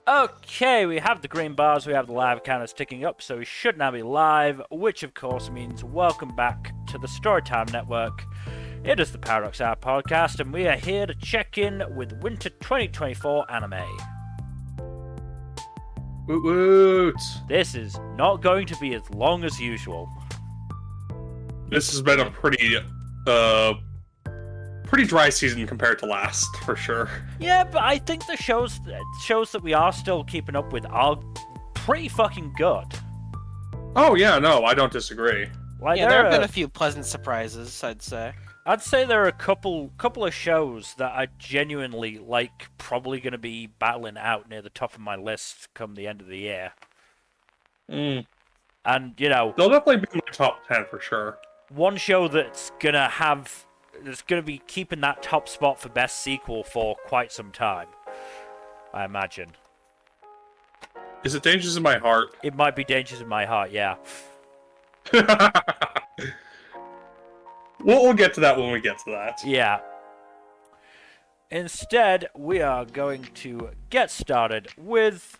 Okay, we have the green bars, we have the live counters ticking up, so we should now be live, which of course means welcome back to the Storytime Network. It is the Paradox Hour podcast, and we are here to check in with Winter 2024 anime. Woot woot! This is not going to be as long as usual. This has been a pretty dry season compared to last, for sure. Yeah, but I think the shows that we are still keeping up with are pretty fucking good. Oh yeah, no, I don't disagree. Like, there have been a few pleasant surprises, I'd say. I'd say there are a couple of shows that are genuinely, probably going to be battling out near the top of my list come the end of the year. Mm. And, you know... They'll definitely be in my top 10 for sure. One show that's going to be keeping that top spot for best sequel for quite some time, I imagine. Is it Dangers in My Heart? It might be Dangers in My Heart, yeah. We'll get to that when we get to that. Yeah. Instead, we are going to get started with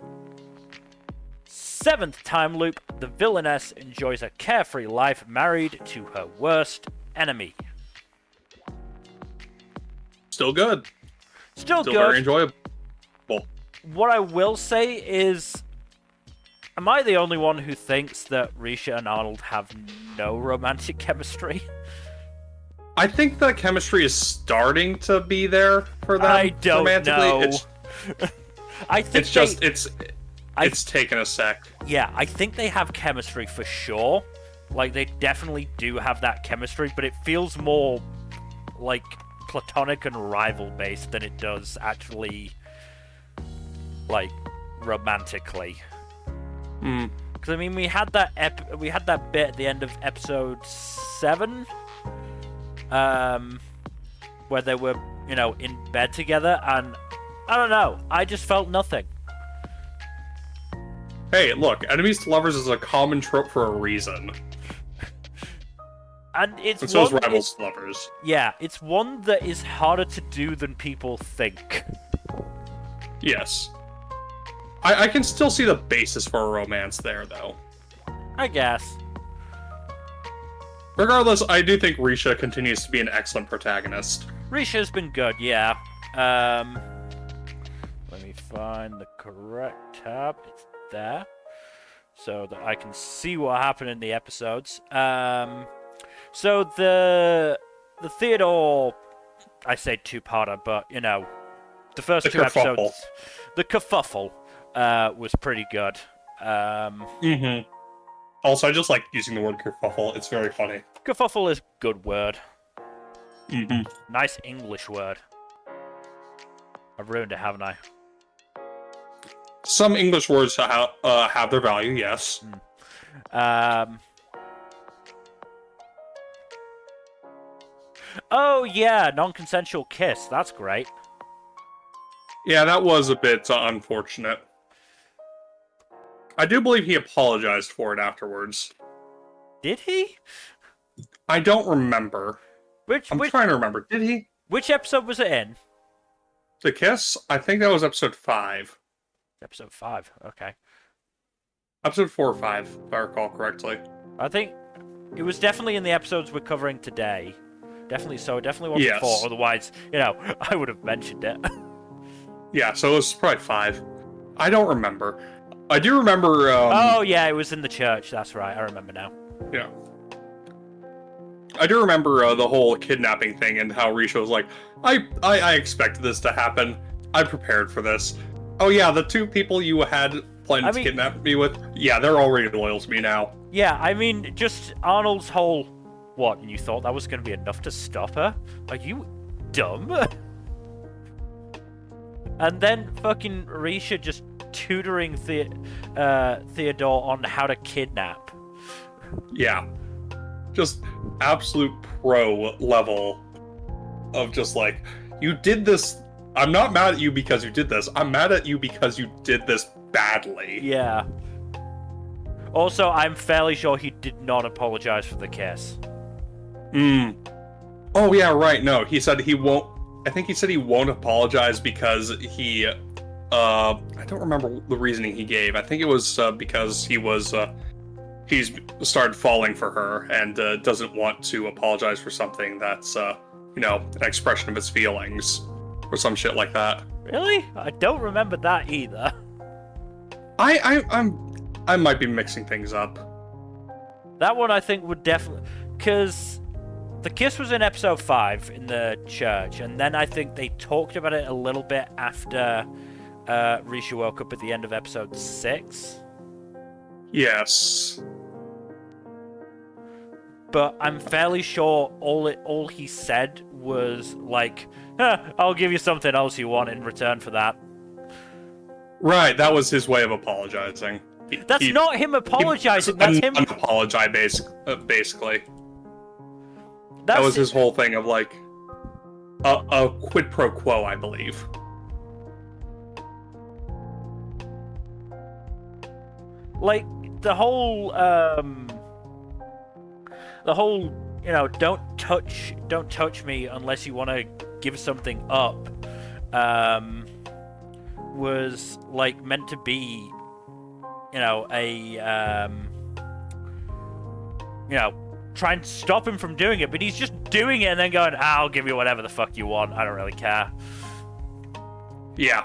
7th time loop. The Villainess enjoys a carefree life married to her worst enemy. Still good. Still good. Very enjoyable. What I will say is, am I the only one who thinks that Risha and Arnold have no romantic chemistry? I think the chemistry is starting to be there for them. I don't know. I think it's taken a sec. Yeah, I think they have chemistry for sure. Like, they definitely do have that chemistry, but it feels more like platonic and rival based than it does actually, like, romantically. Because I mean, we had that bit at the end of episode 7, where they were, you know, in bed together, and I don't know, I just felt nothing. Hey, look, enemies to lovers is a common trope for a reason. And so is rivals to lovers. Yeah, it's one that is harder to do than people think. Yes. I can still see the basis for a romance there, though. I guess. Regardless, I do think Risha continues to be an excellent protagonist. Risha's been good, yeah. Let me find the correct tab. It's there. So that I can see what happened in the episodes. So the Theodore, I say two-parter, but, you know, the first two episodes, the kerfuffle was pretty good. Also, I just like using the word kerfuffle. It's very funny. Kerfuffle is a good word. Nice English word. I've ruined it, haven't I? Some English words have their value, yes. Oh yeah, non-consensual kiss. That's great. Yeah, that was a bit unfortunate. I do believe he apologized for it afterwards. Did he? I don't remember. I'm trying to remember. Did he? Which episode was it in? The kiss? I think that was episode 5. Episode 5, okay. Episode 4 or 5, if I recall correctly. I think it was definitely in the episodes we're covering today. Definitely so. Definitely wasn't 4. Otherwise, you know, I would have mentioned it. Yeah, so it was probably 5. I don't remember. I do remember... oh, yeah, it was in the church. That's right. I remember now. Yeah. I do remember the whole kidnapping thing and how Risha was like, I expected this to happen. I prepared for this. Oh, yeah, the 2 people you had planned to kidnap me with, yeah, they're already loyal to me now. Yeah, I mean, just Arnold's whole... What, and you thought that was going to be enough to stop her? Are you dumb? And then fucking Risha just tutoring Theodore on how to kidnap. Yeah. Just absolute pro level of just like, you did this. I'm not mad at you because you did this. I'm mad at you because you did this badly. Yeah. Also, I'm fairly sure he did not apologize for the kiss. Oh, yeah, right. No, he said he won't. I think he said he won't apologize because he I don't remember the reasoning he gave. I think it was because he's started falling for her and doesn't want to apologize for something that's an expression of his feelings or some shit like that. Really? I don't remember that either. I might be mixing things up. That one I think would definitely, because the kiss was in episode 5 in the church, and then I think they talked about it a little bit after Risha woke up at the end of episode 6. Yes. But I'm fairly sure all he said was like, I'll give you something else you want in return for that. Right, that was his way of apologizing. That's not him apologizing, that's him... apologize, basically. That was his whole thing of, like, a quid pro quo, I believe. Like, the whole, don't touch me unless you want to give something up, was, like, meant to be, try and stop him from doing it, but he's just doing it and then going, I'll give you whatever the fuck you want, I don't really care. Yeah,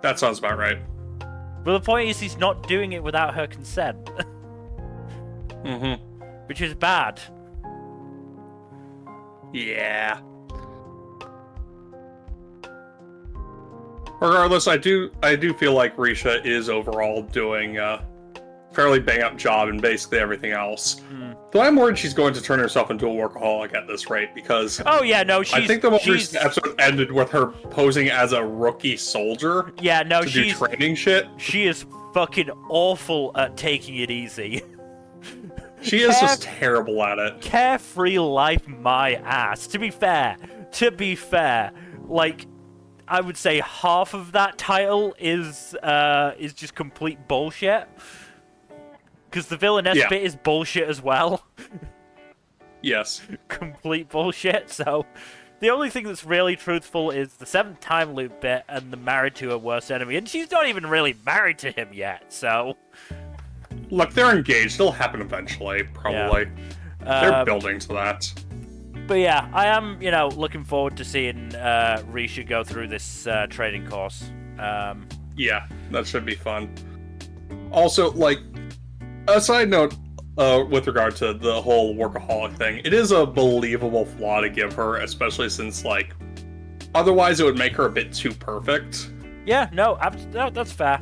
that sounds about right. But the point is, he's not doing it without her consent. Mm-hmm. Which is bad. Yeah. Regardless, I do feel like Risha is overall doing a fairly bang-up job in basically everything else. Though I'm worried she's going to turn herself into a workaholic at this rate, because... Oh, yeah, no, I think the most recent episode ended with her posing as a rookie soldier. Yeah, no, to do training shit. She is fucking awful at taking it easy. She is just terrible at it. Carefree life, my ass. To be fair, like, I would say half of that title is just complete bullshit. Because the Villainess bit is bullshit as well. Yes. Complete bullshit, so... The only thing that's really truthful is the 7th time loop bit and the married to her worst enemy, and she's not even really married to him yet, so... Look, they're engaged. It'll happen eventually, probably. Yeah. They're building to that. But yeah, I am, looking forward to seeing Risha go through this training course. Yeah, that should be fun. Also, like, a side note with regard to the whole workaholic thing, it is a believable flaw to give her, especially since, like, otherwise it would make her a bit too perfect. Yeah, no, that's fair.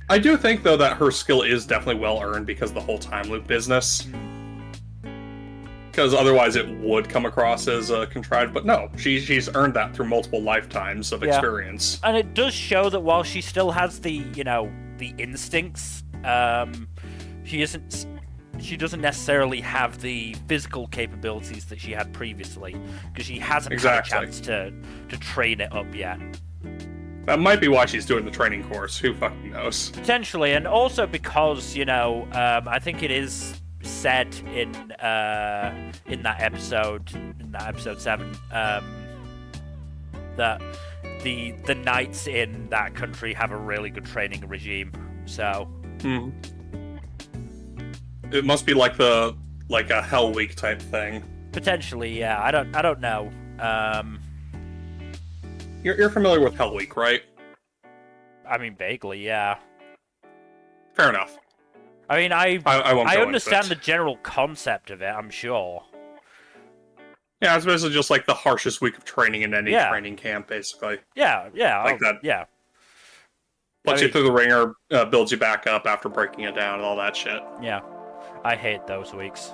I do think, though, that her skill is definitely well-earned because of the whole time loop business. Because otherwise it would come across as contrived, but no, she's earned that through multiple lifetimes of experience. And it does show that while she still has the, the instincts, she doesn't necessarily have the physical capabilities that she had previously, because she hasn't had a chance to train it up yet. That might be why she's doing the training course. Who fucking knows? Potentially, and also because, I think it is said in that episode 7, that the knights in that country have a really good training regime. So, it must be like a Hell Week type thing. Potentially, yeah. I don't know. You're familiar with Hell Week, right? I mean, vaguely, yeah. Fair enough. I mean, I understand the general concept of it, I'm sure. Yeah, it's basically just like the harshest week of training in any training camp, basically. Yeah. Like that. Yeah. Puts you through the ringer, builds you back up after breaking it down and all that shit. Yeah. I hate those weeks.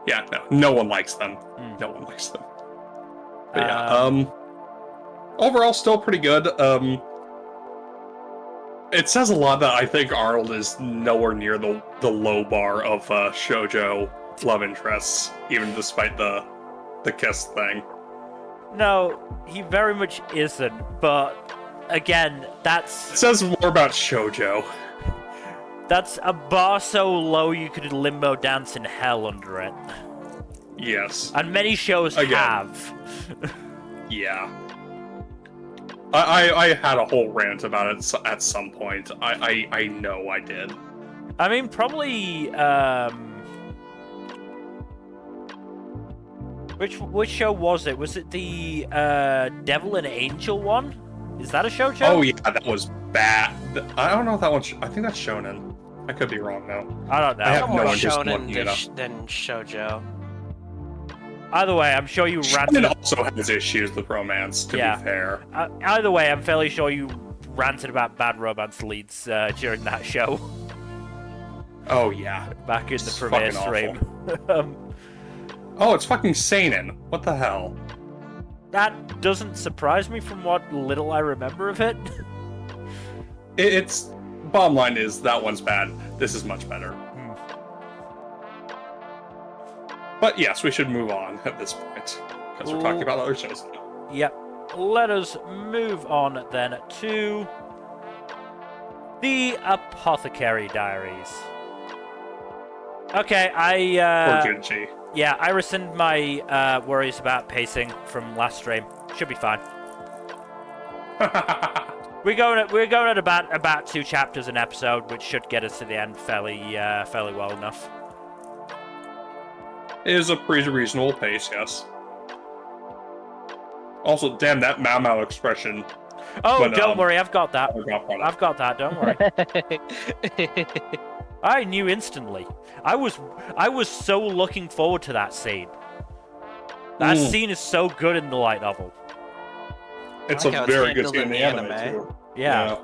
Yeah, no one likes them. No one likes them. But yeah, overall, still pretty good. It says a lot that I think Arnold is nowhere near the low bar of shoujo love interests, even despite the kiss thing. No, he very much isn't, but again, it says more about shoujo. That's a bar so low you could limbo dance in hell under it. Yes. And many shows Again. have. Yeah. I had a whole rant about it at some point. I know I did. I mean, probably, which show was it? Was it the, Devil and Angel one? Is that a shoujo? Oh yeah, that was bad. I don't know if that one's... I think that's shonen. I could be wrong, though. I don't know. I have More no interest in shonen looking it up. than shoujo. Either way, I'm sure you ranted. Shonen also has issues with romance, to Yeah. be fair. Either way, I'm fairly sure you ranted about bad romance leads during that show Oh yeah. back in the It's premiere fucking stream. Oh, it's fucking seinen. What the hell? That doesn't surprise me from what little I remember of it. It's... Bottom line is, that one's bad. This is much better. But yes, we should move on at this point. Because we're talking about other shows now. Yep. Let us move on then to the Apothecary Diaries. Okay, Virginity. yeah, I rescind my worries about pacing from last stream. Should be fine. We're going at about 2 chapters an episode, which should get us to the end fairly well enough. It is a pretty reasonable pace, yes. Also, damn, that Mau Mau expression. Oh, When, don't worry, I've got that. I've I've got that. Don't worry. I knew instantly. I was so looking forward to that scene. That scene is so good in the light novel. It's I like how a it's very good handled scene in in the the anime, anime. too. Yeah.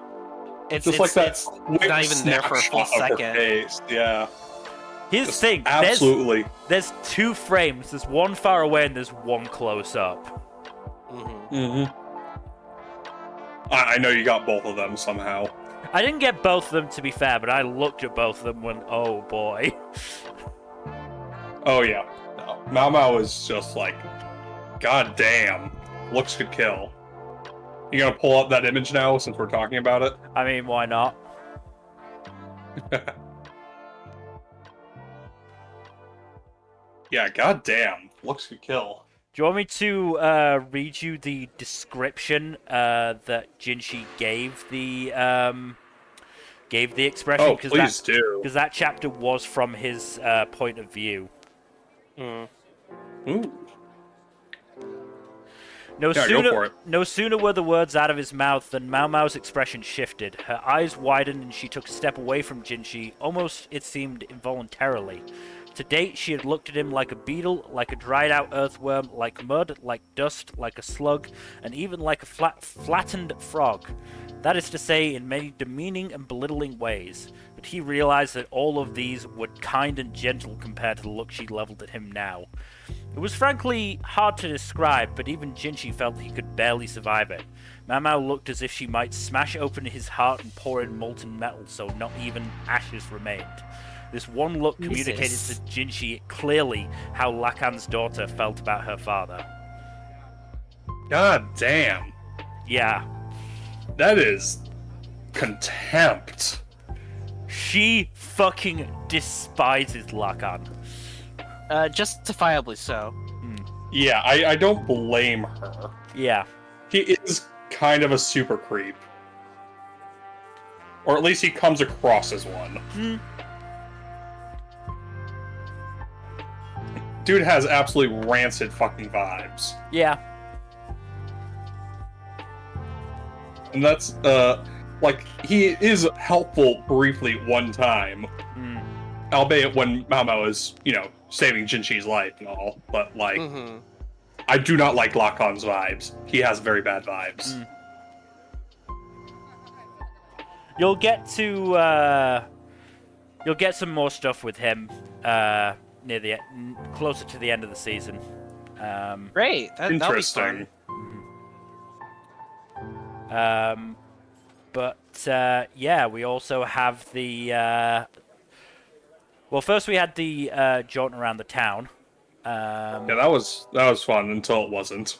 It's Just like that quick not even there for a full snapshot of her second. face. Yeah. Here's the Just thing. Absolutely. There's 2 frames. There's one far away and there's one close up. Mm-hmm. I know you got both of them somehow. I didn't get both of them, to be fair, but I looked at both of them and went, oh boy. Oh yeah. No. Mau Mau is just like, god damn, looks could kill. You gonna pull up that image now since we're talking about it? I mean, why not? Yeah, god damn, looks could kill. Do you want me to read you the description that Jinshi gave the expression? Oh, please do. Because that chapter was from his point of view. Mm. Ooh. No Yeah, go for it. no sooner were the words out of his mouth than Mau Mau's expression shifted. Her eyes widened and she took a step away from Jinshi, almost, it seemed, involuntarily. To date, she had looked at him like a beetle, like a dried-out earthworm, like mud, like dust, like a slug, and even like a flattened frog. That is to say, in many demeaning and belittling ways. But he realized that all of these were kind and gentle compared to the look she leveled at him now. It was frankly hard to describe, but even Jinshi felt he could barely survive it. Mau Mau looked as if she might smash open his heart and pour in molten metal, so not even ashes remained. This one look communicated to Jinshi clearly how Lacan's daughter felt about her father. God damn. Yeah. That is contempt. She fucking despises Lacan. Justifiably so. Yeah, I don't blame her. Yeah. He is kind of a super creep. Or at least he comes across as one. Dude has absolutely rancid fucking vibes. Yeah. And that's, like, he is helpful briefly one time. Albeit when Mau Mau is, you know, saving Jinshi's life and all. But, like, I do not like Lacan's vibes. He has very bad vibes. You'll get to, you'll get some more stuff with him, near the closer to the end of the season. Great. That'll be Interesting. fun. But yeah, we also have the well, first we had the jaunt around the town. Yeah, that was fun until it wasn't.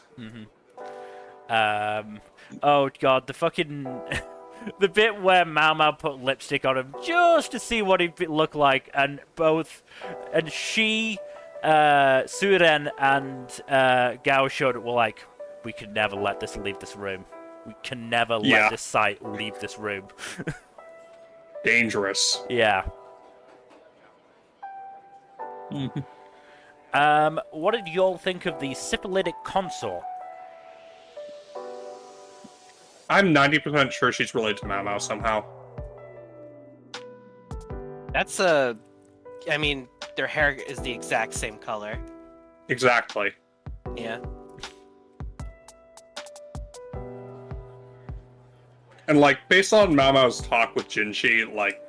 Oh god, the fucking the bit where Mau Mau put lipstick on him just to see what he'd look like, and she Suren and Gaoshun were like, we can never let this leave this room. We can never let this site leave this room. Dangerous. Yeah. What did you all think of the syphilitic consort? I'm 90% sure she's related to Mao Mao somehow. That's I mean, their hair is the exact same color. Exactly. Yeah. And, like, based on Mao Mao's talk with Jinshi, like,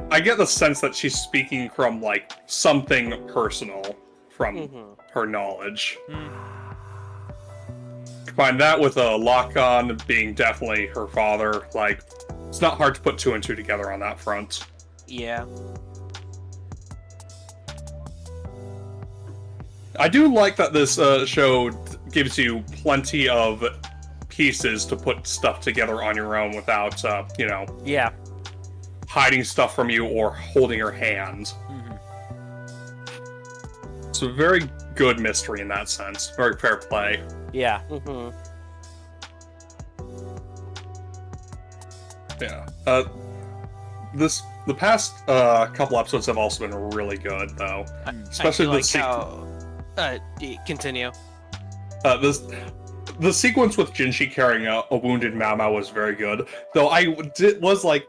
I get the sense that she's speaking from, like, something personal from her knowledge. Combine that with a lock-on being definitely her father, like, it's not hard to put two and two together on that front. Yeah. I do like that this show gives you plenty of pieces to put stuff together on your own without, you know, hiding stuff from you or holding your hand. It's a very good mystery in that sense. Very fair play. Yeah. Yeah. The past couple episodes have also been really good, though. Especially I feel like continue. The sequence with Jinshi carrying a wounded Mao Mao was very good, though was like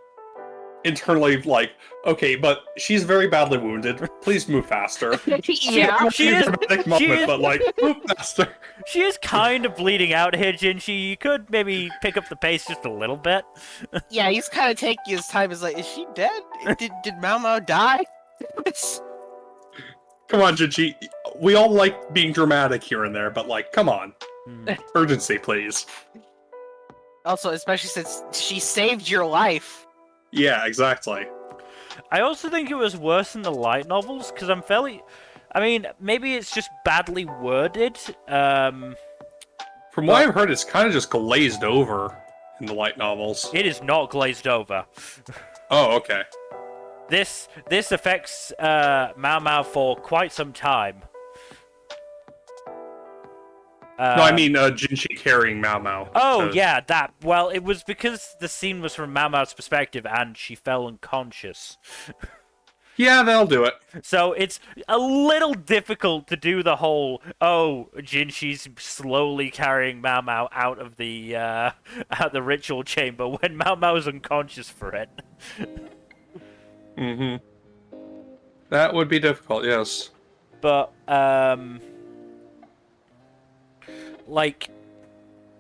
internally like, okay, but she's very badly wounded. Please move faster. Yeah, she is. But like, move faster. She is kind of bleeding out here, Jinshi. You could maybe pick up the pace just a little bit. Yeah, he's kind of taking his time. He's like, is she dead? Did Mao Mao die? Come on, Jinshi. We all like being dramatic here and there, but like, come on. Urgency, please. Also, especially since she saved your life. Yeah, exactly. I also think it was worse in the light novels, because I mean, maybe it's just badly worded. From what I've heard, it's kind of just glazed over in the light novels. It is not glazed over. Oh, okay. This affects Mao Mao for quite some time. No, I mean Jinshi carrying Mao Mao. Oh, yeah, that. Well, it was because the scene was from Mao Mao's perspective and she fell unconscious. Yeah, they'll do it. So it's a little difficult to do the whole, Jinshi's slowly carrying Mao Mao out of the ritual chamber when Mao Mao is unconscious for it. That would be difficult, yes. But, like,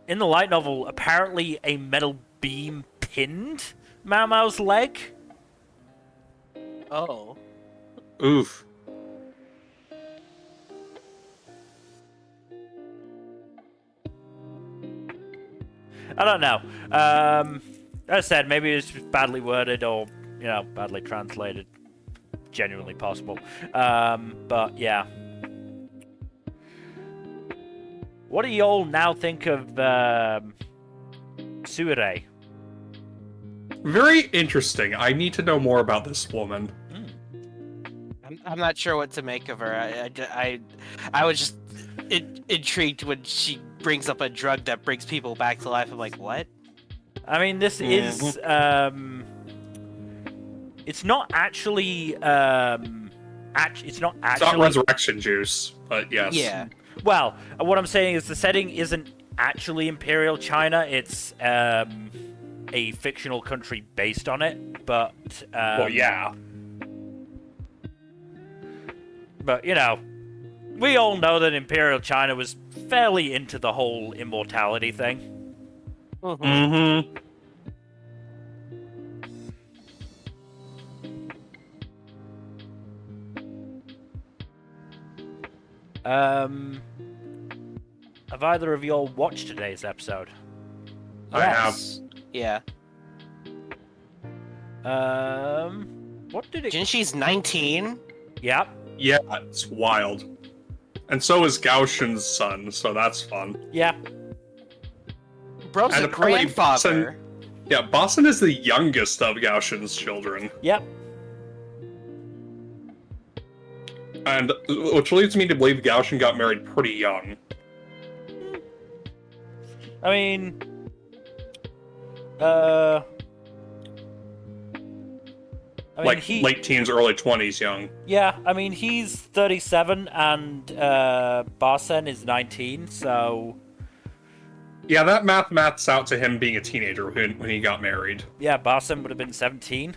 in the light novel, apparently a metal beam pinned Mao Mao's leg. Oh. Oof. I don't know. As I said, maybe it's badly worded or, badly translated. Genuinely possible. But, yeah. What do y'all now think of Suire? Very interesting. I need to know more about this woman. I'm not sure what to make of her. I was just intrigued when she brings up a drug that brings people back to life. I'm like, what? I mean, this is it's not actually it's not resurrection juice, but yes. Yeah. Well, what I'm saying is the setting isn't actually Imperial China. It's a fictional country based on it, but well, yeah. But we all know that Imperial China was fairly into the whole immortality thing. Have either of y'all watched today's episode? I have. Yeah. What did it... Jinshi's 19? Yep. Yeah, it's wild. And so is Gaoshin's son, so that's fun. Yeah. Bro's a grandfather. Basin is the youngest of Gaoshin's children. Yep. And which leads me to believe Gaoshin got married pretty young. I mean, I mean, Like late teens, early 20s young. Yeah, I mean, he's 37 and Barsen is 19, so... Yeah, that maths out to him being a teenager when he got married. Yeah, Barsen would have been 17.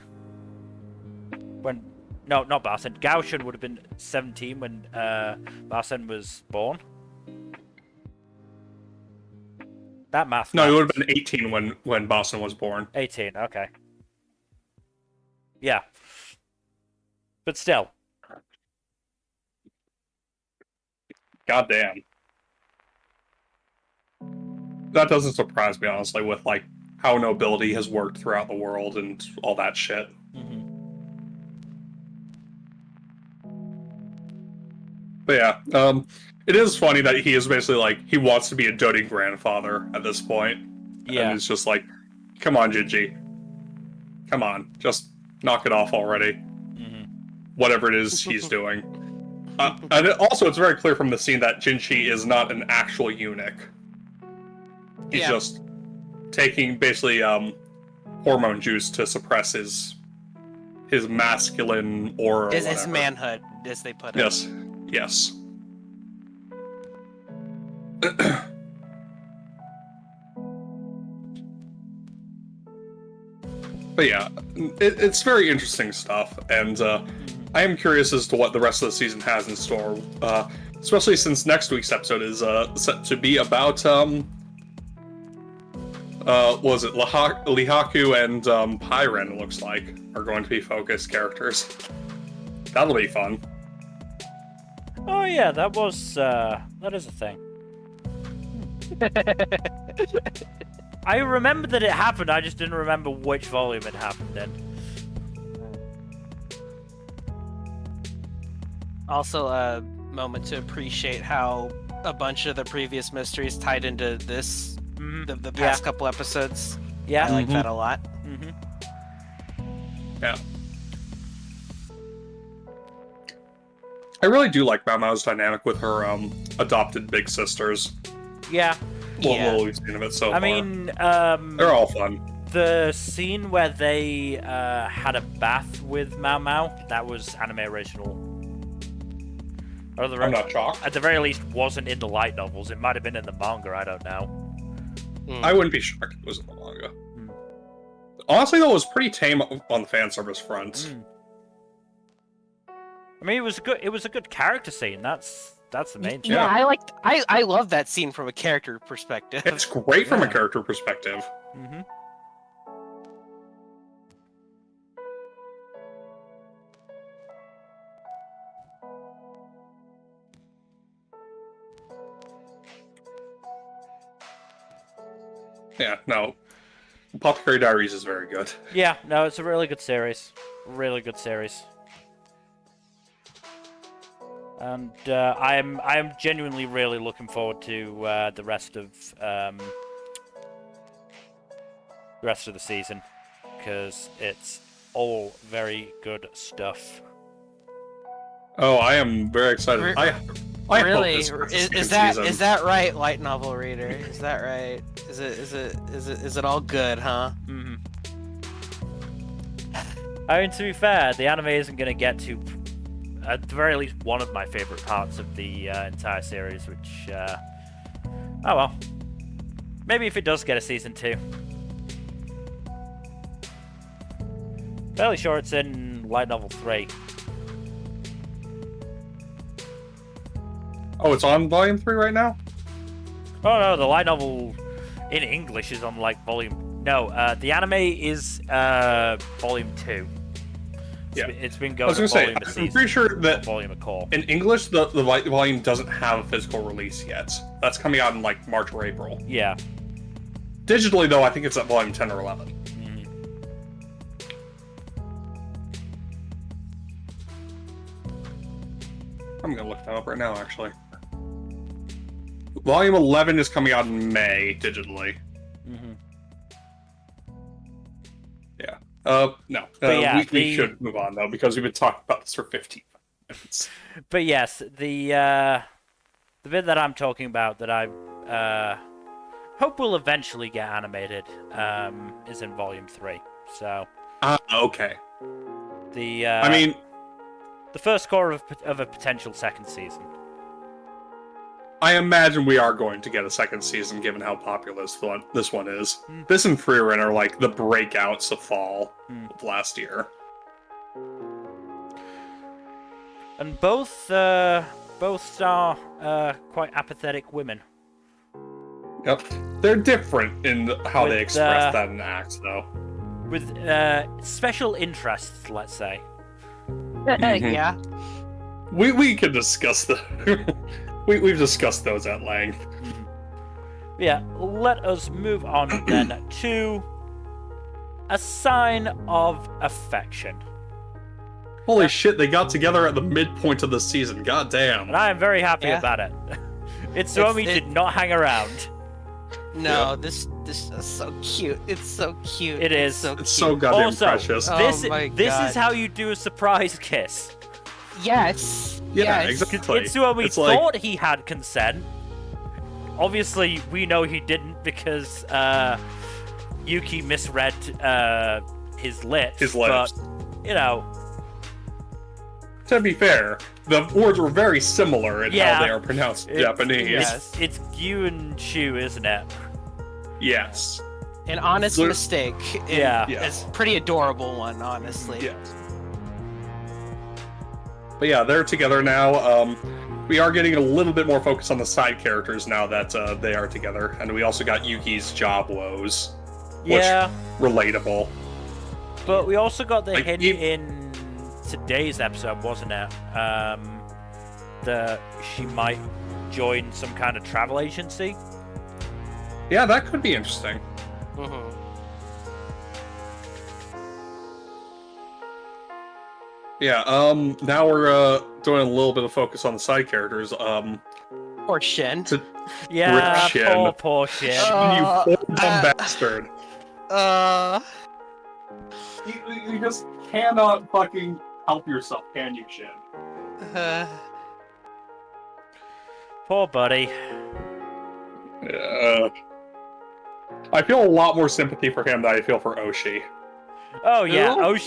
When... No, not Barsen. Gaoshin would have been 17 when Barsen was born. That math... No, he would have been 18 when Boston was born. 18, okay. Yeah. But still. Goddamn. That doesn't surprise me, honestly, with, like, how nobility has worked throughout the world and all that shit. Mm-hmm. But yeah, it is funny that he is basically, like, he wants to be a doting grandfather at this point. Yeah. And it's just like, come on, Jinji. Come on, just knock it off already. Mm-hmm. Whatever it is he's doing. And also, it's very clear from the scene that Jinchi is not an actual eunuch. He's just taking, basically, hormone juice to suppress his masculine aura. His manhood, as they put it. Yes. Yes. But yeah, it's very interesting stuff, and I am curious as to what the rest of the season has in store, especially since next week's episode is set to be about, was it Lihaku and Frieren, it looks like, are going to be focused characters. That'll be fun. Oh yeah, that is a thing. I remember that it happened, I just didn't remember which volume it happened in. Also, a moment to appreciate how a bunch of the previous mysteries tied into this, the past couple episodes. Yeah. I like that a lot. Mm-hmm. Yeah. I really do like Mamao's dynamic with her adopted big sisters. Yeah. What we've seen of it so far. I mean, they're all fun. The scene where they had a bath with Mao Mao, that was anime original. Or I'm not shocked. At the very least, wasn't in the light novels. It might have been in the manga, I don't know. I wouldn't be shocked if it was in the manga. Honestly, though, it was pretty tame on the fan service front. I mean, it was a good character scene. That's the main thing. Yeah, I love that scene from a character perspective. It's great from a character perspective. Mm-hmm. Yeah, no. Apothecary Diaries is very good. Yeah, no, it's a really good series. Really good series. And I am genuinely really looking forward to the rest of the season, because it's all very good stuff. Oh, I am very excited. I really hope is that right, light novel reader? Is that right? Is it all good, huh? Mm-hmm. I mean, to be fair, the anime isn't going to get to, at the very least, one of my favorite parts of the entire series, which, oh well. Maybe if it does get a season 2. Fairly sure it's in light novel 3. Oh, it's on volume 3 right now? Oh no, the light novel in English is on like volume... No, the anime is volume 2. Yeah. It's been I going was going to say, volume I'm pretty sure that volume a call. in English, the light volume doesn't have a physical release yet. That's coming out in like March or April. Yeah. Digitally, though, I think it's at volume 10 or 11. I'm going to look that up right now, actually. Volume 11 is coming out in May, digitally. Yeah. No. Yeah, we should move on, though, because we've been talking about this for 15 But yes, the bit that I'm talking about that I hope will eventually get animated is in Volume 3. So Okay. I mean, the first core of a potential second season. I imagine we are going to get a second season, given how popular this one is. This and Frieren are like the breakouts of fall of last year. And both star quite apathetic women. Yep. They're different in how they With, express that in acts, though. With special interests, let's say. Yeah. We can discuss the we've discussed those at length. Yeah, let us move on then to a sign of affection. Holy shit, they got together at the midpoint of the season. God damn. And I am very happy about it. Itsuomi did not hang around. No, this is so cute. It's so cute. It is. It's so goddamn also, precious. This God. is how you do a surprise kiss. Yes. Yeah, yes. exactly. Itsuomi It's like- thought he had consent. Obviously, we know he didn't because Yuki misread his lips. His lips. But, you know, To be fair, the words were very similar in Yeah. how they are pronounced in Japanese. Yes. it's Gyu and Shu, isn't it? Yes. An honest There- mistake. Yeah. It's a pretty adorable one, honestly. Yes. But yeah, they're together now. We are getting a little bit more focus on the side characters now that they are together. And we also got Yuki's job woes. Which, Yeah. relatable. But we also got the Like, hint you- in today's episode, wasn't it? That she might join some kind of travel agency. Yeah, that could be interesting. Mm-hmm. Yeah, now we're doing a little bit of focus on the side characters. Or Shin. Yeah, Rip Shin. poor Shin. You poor dumb bastard. You just cannot fucking help yourself, can you, Shin? Poor buddy. I feel a lot more sympathy for him than I feel for Oshi. Oh yeah, Ew.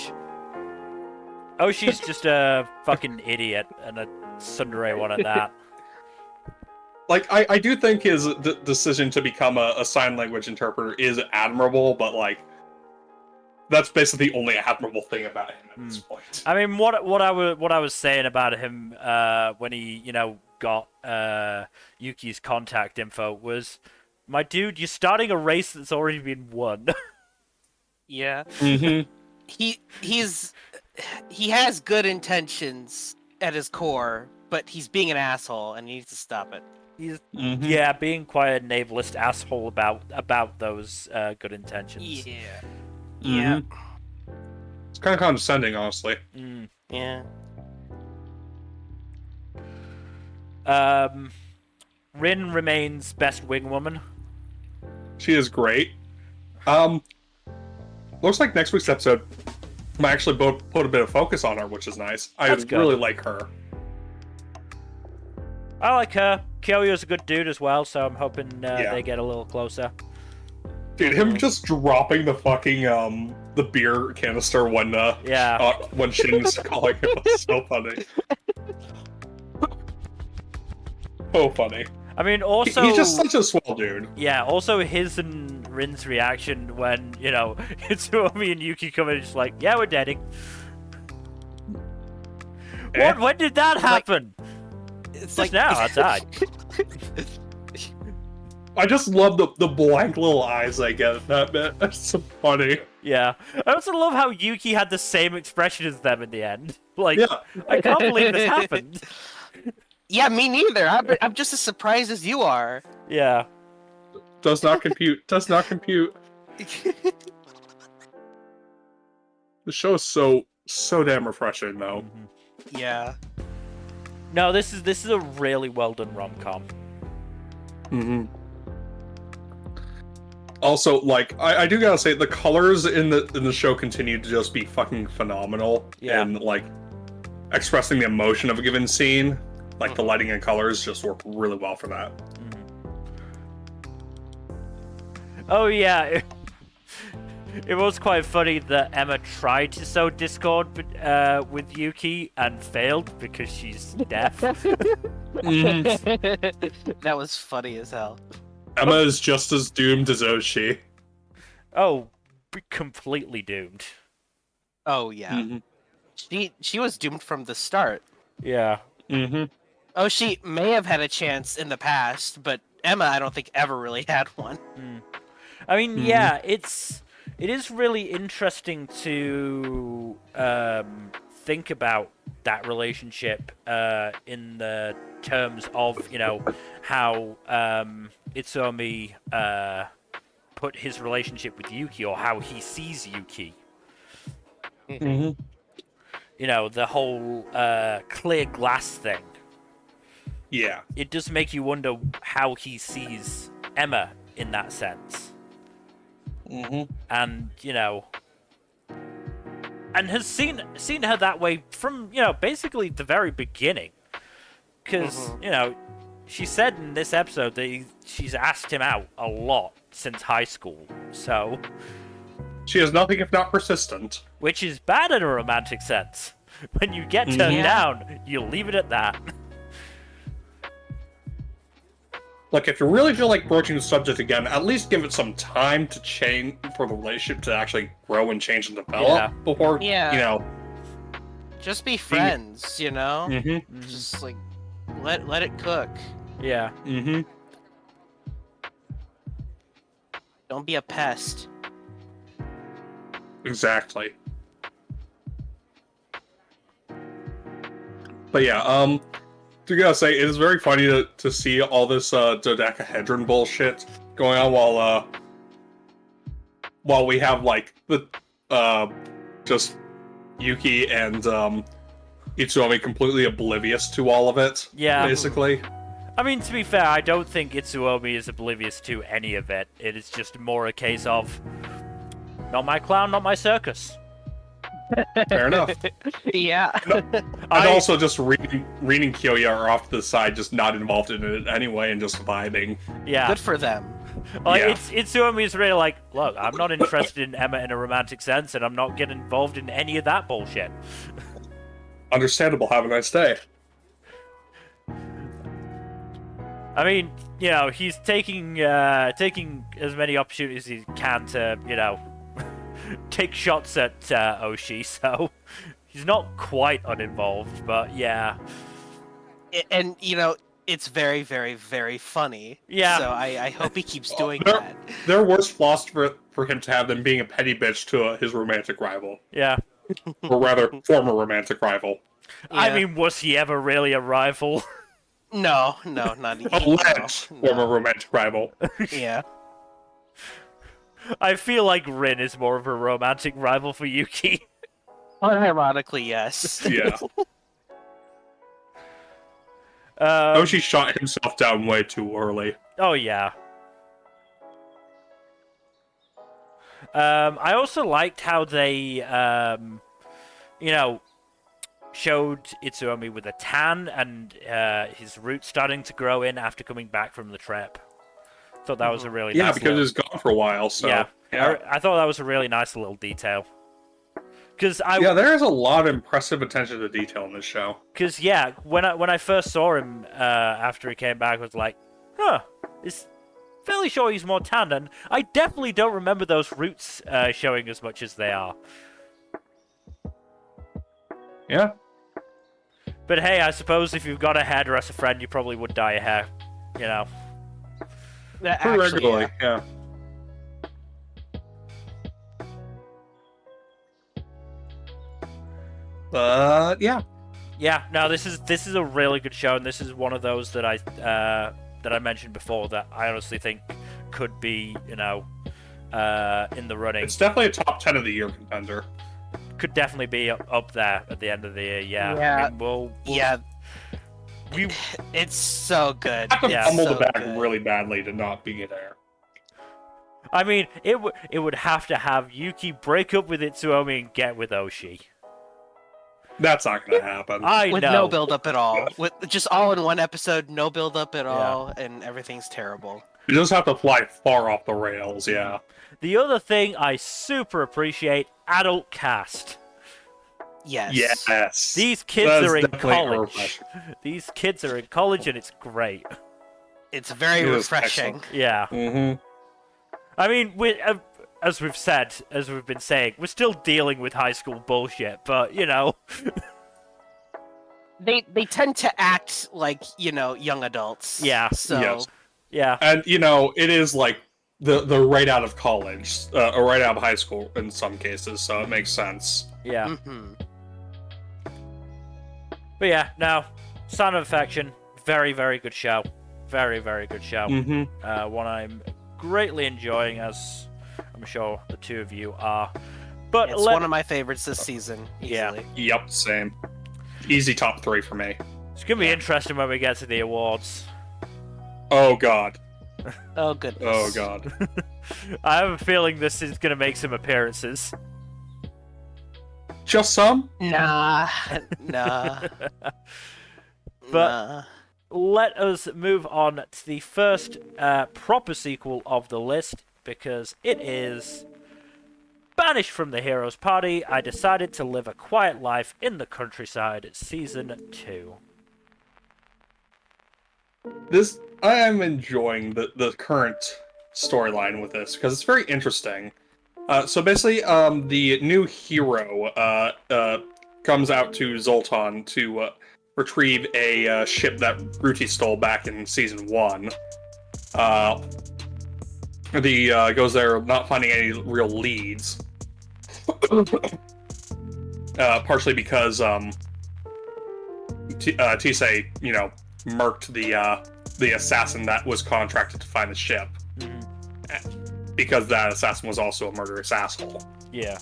Oshi's just a fucking idiot and a tsundere one at that. Like, I do think his decision to become a sign language interpreter is admirable, but, like, that's basically the only admirable thing about him at this point. I mean, what I was saying about him when he, you know, got Yuki's contact info was, my dude, you're starting a race that's already been won. Yeah. Mm-hmm. He has good intentions at his core, but he's being an asshole and he needs to stop it. He's Mm-hmm. yeah, being quite a navalist asshole about those good intentions. Yeah. Yeah. It's kind of condescending, honestly. Mm. Yeah. Rin remains best wing woman. She is great. Looks like next week's episode might actually put a bit of focus on her, which is nice. I That's good. really like her. I like her. Kyoyo's a good dude as well, so I'm hoping Yeah. they get a little closer. Dude, him just dropping the fucking the beer canister when when Shin's calling him was so funny. So funny. I mean, also He's just such a swell dude. yeah. Also, his and Rin's reaction when Itsuomi and Yuki come in, just like, yeah, we're dating. Eh? When did that happen? It's Just now, outside. I just love the blank little eyes I get at that bit. That's so funny. Yeah. I also love how Yuki had the same expression as them in the end. Like, Yeah. I can't believe this happened. Yeah, me neither. I'm just as surprised as you are. Yeah. Does not compute. Does not compute. The show is so damn refreshing, though. Yeah. No, this is a really well done rom-com. Mm-hmm. Also, like, I do gotta say, the colors in the show continue to just be fucking phenomenal. Yeah. And, like, expressing the emotion of a given scene, like the lighting and colors just work really well for that. Oh yeah, it was quite funny that Emma tried to sow discord with Yuki and failed because she's deaf. That was funny as hell. Emma is just as doomed as Oshi. Oh, completely doomed. Oh yeah. Mm-hmm. She was doomed from the start. Yeah. Mm-hmm. Oh, she may have had a chance in the past, but Emma, I don't think ever really had one. I mean, yeah, it is really interesting to think about that relationship in the terms of, you know, how Itsuomi put his relationship with Yuki, or how he sees Yuki. Mm-hmm. You know, the whole clear glass thing. Yeah. It does make you wonder how he sees Emma in that sense. Mm-hmm. And, you know, and has seen her that way from, you know, basically the very beginning. Because, you know, she said in this episode that she's asked him out a lot since high school, so... She is nothing if not persistent. Which is bad in a romantic sense. When you get turned down, you leave it at that. Look, if you really feel like broaching the subject again, at least give it some time to change for the relationship to actually grow and change and develop before, you know... Just be friends, you know? Mm-hmm. Just, like, let it cook. Yeah. Mm-hmm. Don't be a pest. Exactly. But yeah, I gotta say, it is very funny to see all this dodecahedron bullshit going on while we have like the just Yuki and Itsuomi completely oblivious to all of it. Yeah. Basically. I mean, to be fair, I don't think Itsuomi is oblivious to any of it. It is just more a case of, not my clown, not my circus. Fair enough. Yeah. And also just reading Kyoya off to the side, just not involved in it anyway, and just vibing. Yeah. Good for them. Like, Itsuomi is really like, look, I'm not interested in Emma in a romantic sense, and I'm not getting involved in any of that bullshit. Understandable. Have a nice day. I mean, you know, he's taking as many opportunities as he can to, you know, take shots at Oshi, so he's not quite uninvolved, but yeah. And, you know, it's very, very, very funny. Yeah. So I hope he keeps doing that. There are worse flaws for him to have than being a petty bitch to his romantic rival. Yeah. Or rather, former romantic rival. Yeah. I mean, was he ever really a rival? No, not even. Alleged former romantic rival. Yeah. I feel like Rin is more of a romantic rival for Yuki. Unironically, yes. Yeah. Oshi shot himself down way too early. Oh, yeah. I also liked how they, you know, showed Itsuomi with a tan and his roots starting to grow in after coming back from the trip. Thought that was a really nice because little... he's gone for a while, so... Yeah. I thought that was a really nice little detail. Yeah, there is a lot of impressive attention to detail in this show. Because, yeah, when I first saw him after he came back, I was like, huh, it's fairly sure he's more tan, and I definitely don't remember those roots showing as much as they are. Yeah. But hey, I suppose if you've got a hairdresser friend, you probably would dye your hair, you know. Pretty regularly, yeah. Yeah. Yeah, no, this is a really good show, and this is one of those that I mentioned before that I honestly think could be, you know, in the running. It's definitely a top 10 of the year contender. Could definitely be up there at the end of the year. Yeah. Yeah. I mean, It's so good. I have to Yeah, fumble so the bag good. really badly to not be there. I mean, it would have to have Yuki break up with Itsuomi and get with Oshi. That's not gonna happen. I With know. no build-up at all. With just all in one episode, no build-up at all, and everything's terrible. You just have to fly far off the rails, yeah. The other thing I super appreciate, adult cast. Yes. Yes. These kids That is are in definitely a college. refreshing. These kids are in college, and it's great. It's very It is refreshing. excellent. Yeah. Mm-hmm. I mean, as we've said, as we've been saying, we're still dealing with high school bullshit, but, you know. They tend to act like, you know, young adults. Yeah. So Yes. Yeah. And, you know, it is like the right out of college, or right out of high school in some cases, so it makes sense. Yeah. mhm. But yeah, no. Son of Affection, very, very good show. Very, very good show. Mm-hmm. One I'm greatly enjoying, as I'm sure the two of you are. But It's one of my favorites this season, Yeah. easily. Yep, same. Easy top 3 for me. it's gonna be interesting when we get to the awards. Oh god. Oh, goodness. Oh god. I have a feeling this is gonna make some appearances. Just some? Nah. Nah. But- nah. Let us move on to the first proper sequel of the list, because it is Banished from the Hero's Party. I decided to live a quiet life in the countryside, Season 2. I am enjoying the current storyline with this, because it's very interesting. So basically, the new hero comes out to Zoltan to retrieve a ship that Ruti stole back in Season 1. He goes there not finding any real leads. Partially because Tisei, you know, murked the assassin that was contracted to find the ship. Because that assassin was also a murderous asshole. Yeah.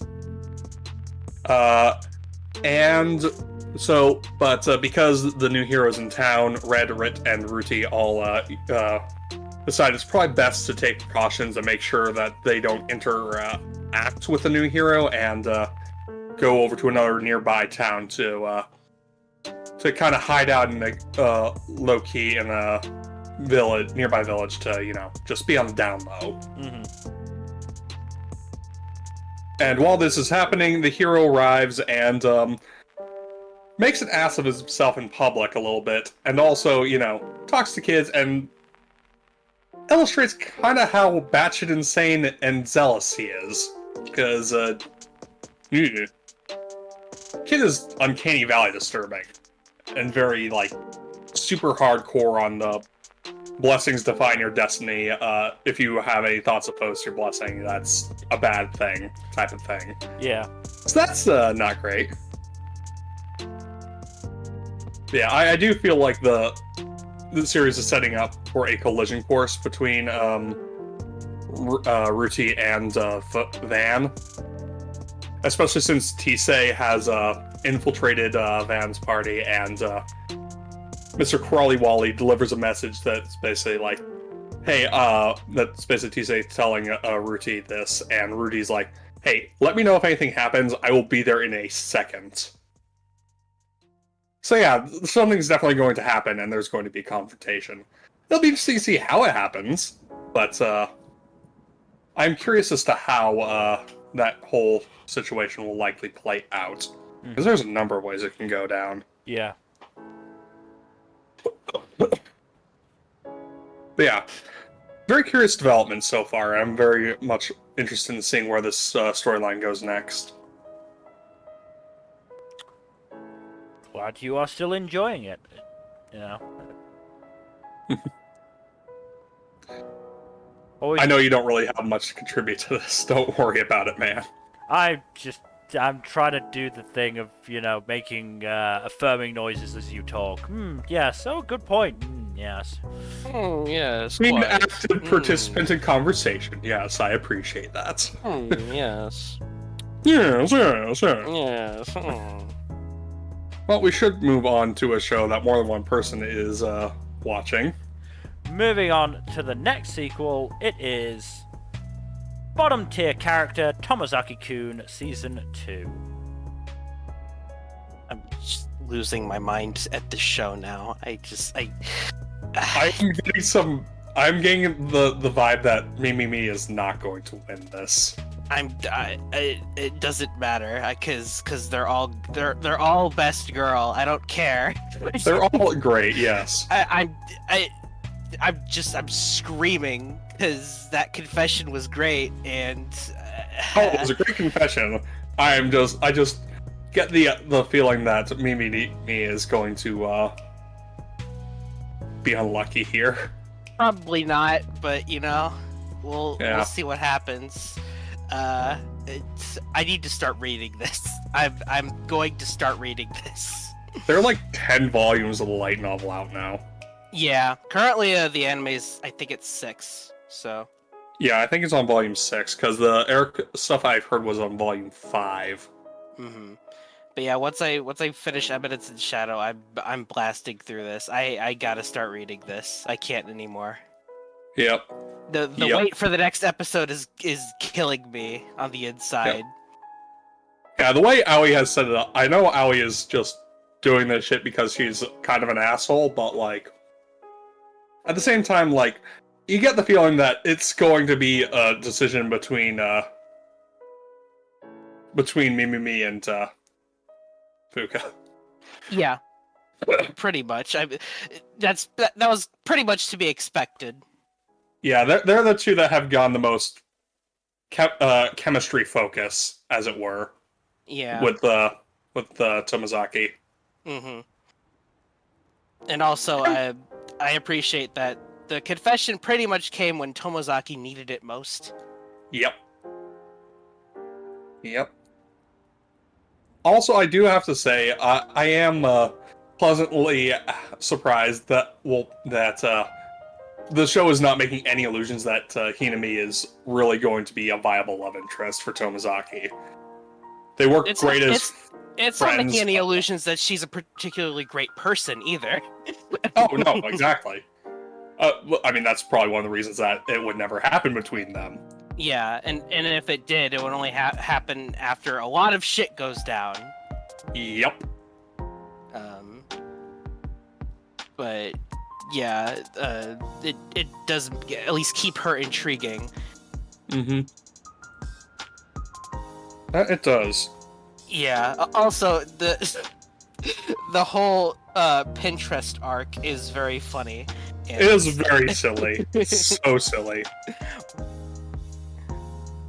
And so, but because the new heroes in town, Red, Rit, and Ruti all decide it's probably best to take precautions and make sure that they don't interact with the new hero and go over to another nearby town to kind of hide out in a low key in a nearby village to, you know, just be on the down low. And while this is happening, the hero arrives and makes an ass of himself in public a little bit, and also, you know, talks to kids and illustrates kind of how batshit insane and zealous he is. Because, kid is uncanny valley disturbing. And very, like, super hardcore on the blessings define your destiny. If you have any thoughts opposed to your blessing, that's a bad thing, type of thing. Yeah. So that's not great. Yeah, I do feel like the series is setting up for a collision course between Ruti and Van. Especially since Tisei has infiltrated Van's party, and Mr. Crawley Wally delivers a message that's basically like, hey, that's basically Tisei telling Ruti this, and Ruti's like, hey, let me know if anything happens, I will be there in a second. So yeah, something's definitely going to happen, and there's going to be confrontation. It'll be interesting to see how it happens, but I'm curious as to how that whole situation will likely play out. Because there's a number of ways it can go down. Yeah. But yeah, very curious developments so far. I'm very much interested in seeing where this storyline goes next. Glad you are still enjoying it. You know. Always, I know you don't really have much to contribute to this. Don't worry about it, man. I'm trying to do the thing of, you know, making affirming noises as you talk. Yes. Oh, good point. Yes. Yes. Being an quite. active participant in conversation. Yes, I appreciate that. Yes. Yes, yes, yes. Yes. Well, we should move on to a show that more than one person is watching. Moving on to the next sequel, it is bottom tier character Tomozaki-kun Season 2. I'm just losing my mind at this show now. I'm getting the vibe that Mimi is not going to win this. It doesn't matter because they're all best girl. I don't care. They're all great, yes. I'm screaming because that confession was great, and it was a great confession. I just get the feeling that Mimi is going to be unlucky here. probably not. But we'll see what happens. I need to start reading this. I'm going to start reading this. There are like 10 volumes of the light novel out now. Yeah, currently the anime's, I think it's 6. So. Yeah, I think it's on volume 6 because the Eric stuff I've heard was on volume 5. Mm-hmm. But yeah, once I finish Eminence in Shadow, I'm blasting through this. I gotta start reading this. I can't anymore. Yep. The wait for the next episode is killing me on the inside. Yep. Yeah, the way Aoi has set it up, I know Aoi is just doing this shit because she's kind of an asshole, but like at the same time, like you get the feeling that it's going to be a decision between Mimi and Fuka. Yeah, pretty much. That was pretty much to be expected. Yeah, they're the two that have gone the most chemistry focus, as it were. Yeah. With the Tomozaki. Mm-hmm. And also, I appreciate that the confession pretty much came when Tomozaki needed it most. Yep. Also, I do have to say, I am pleasantly surprised that the show is not making any illusions that Hinami is really going to be a viable love interest for Tomozaki. They work great as It's friends, not making any illusions that she's a particularly great person either. Oh, no, exactly. I mean, that's probably one of the reasons that it would never happen between them. Yeah, and if it did, it would only happen after a lot of shit goes down. Yep. But yeah, it does at least keep her intriguing. Mm-hmm. It does. Yeah. Also, the whole Pinterest arc is very funny. It is very silly. So silly.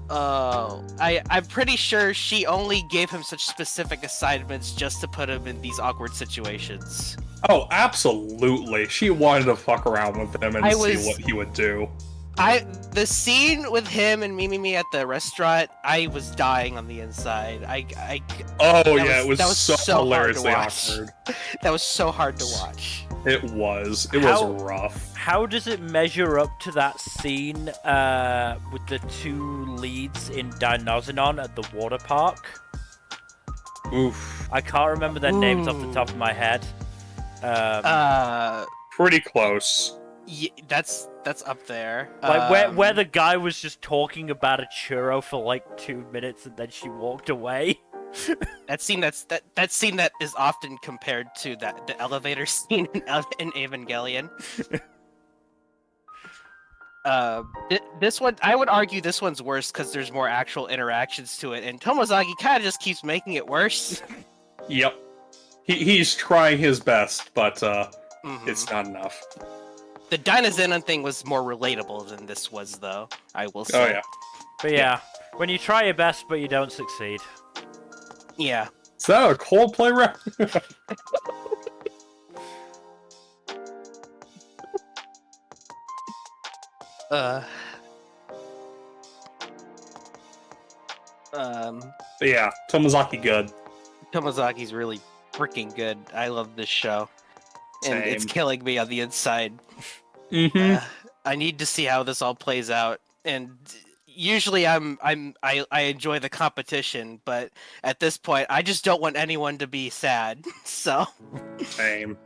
I'm pretty sure she only gave him such specific assignments just to put him in these awkward situations. Oh, absolutely. She wanted to fuck around with him and see what he would do. The scene with him and Mimi at the restaurant, I was dying on the inside. It was so hilariously awkward. That was so hard to watch. It was rough. How does it measure up to that scene with the two leads in Dinosanon at the water park? Oof. I can't remember their names off the top of my head. Pretty close. Yeah, that's up there. Like where the guy was just talking about a churro for like 2 minutes and then she walked away. that scene that is often compared to the elevator scene in Evangelion. This one, I would argue this one's worse because there's more actual interactions to it, and Tomozaki kind of just keeps making it worse. Yep. He's trying his best, but it's not enough. The Dinozenon thing was more relatable than this was, though, I will say. Oh, yeah. But yeah, when you try your best but you don't succeed. Yeah. Is that a Coldplay rap? Yeah, Tomozaki good. Tomozaki's really freaking good. I love this show. And Same. it's killing me on the inside. Mm-hmm. I need to see how this all plays out. And usually I enjoy the competition, but at this point I just don't want anyone to be sad. So Same.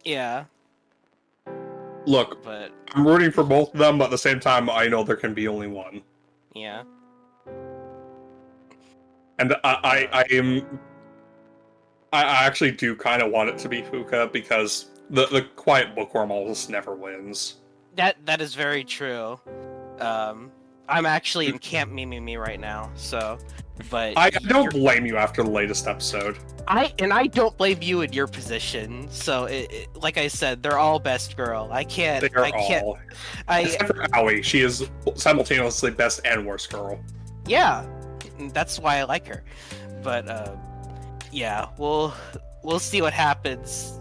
yeah. Look, But I'm rooting for both of them, but at the same time I know there can be only one. yeah. And I am I actually do kind of want it to be Fuka because the quiet bookworm almost never wins. That is very true. I'm actually in Camp Mimimi right now, so. But I don't blame you after the latest episode. I don't blame you in your position. So, like I said, they're all best girl. I can't. Except for Aoi, she is simultaneously best and worst girl. Yeah, that's why I like her. But yeah, we'll see what happens.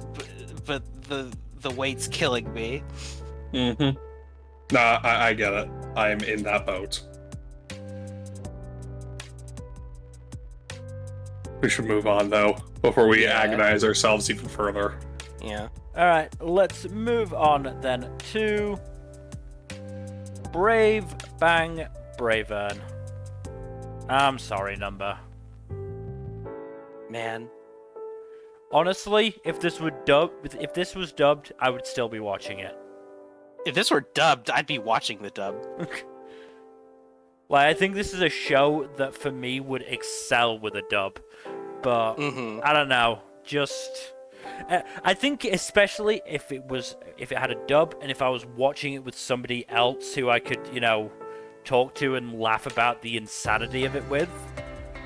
But the weight's killing me. Mm-hmm. Nah, I get it. I'm in that boat. We should move on, though, before we agonize ourselves even further. Yeah. Alright, let's move on then to Brave Bang Bravern. I'm sorry, Nmbr. Man. Honestly, if this was dubbed, I would still be watching it. If this were dubbed, I'd be watching the dub. Like, I think this is a show that for me would excel with a dub, but I don't know. Just, I think especially if it had a dub and if I was watching it with somebody else who I could, talk to and laugh about the insanity of it with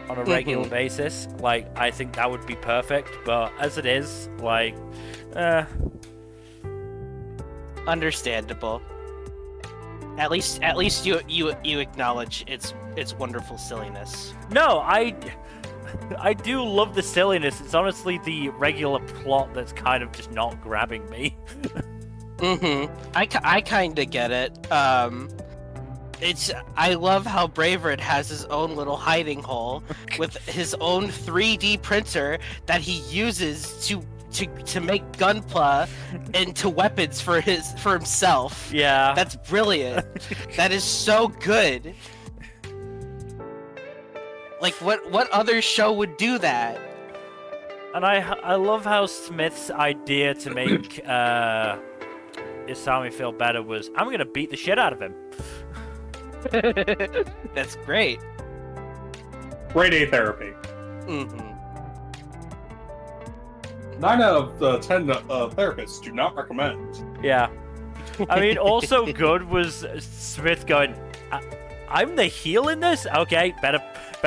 on a regular basis, like, I think that would be perfect. But as it is, like, understandable. At least you acknowledge its wonderful silliness. No, I do love the silliness. It's honestly the regular plot that's kind of just not grabbing me. I kind of get it. I love how Bravern has his own little hiding hole with his own 3D printer that he uses to make gunpla into weapons for himself. Yeah. That's brilliant. That is so good. Like, what other show would do that? And I love how Smith's idea to make Isami feel better was, I'm gonna beat the shit out of him. That's great. Grade A therapy. 9 out of 10 therapists do not recommend. Yeah. I mean, also good was Smith going, I'm the heel in this? Okay, better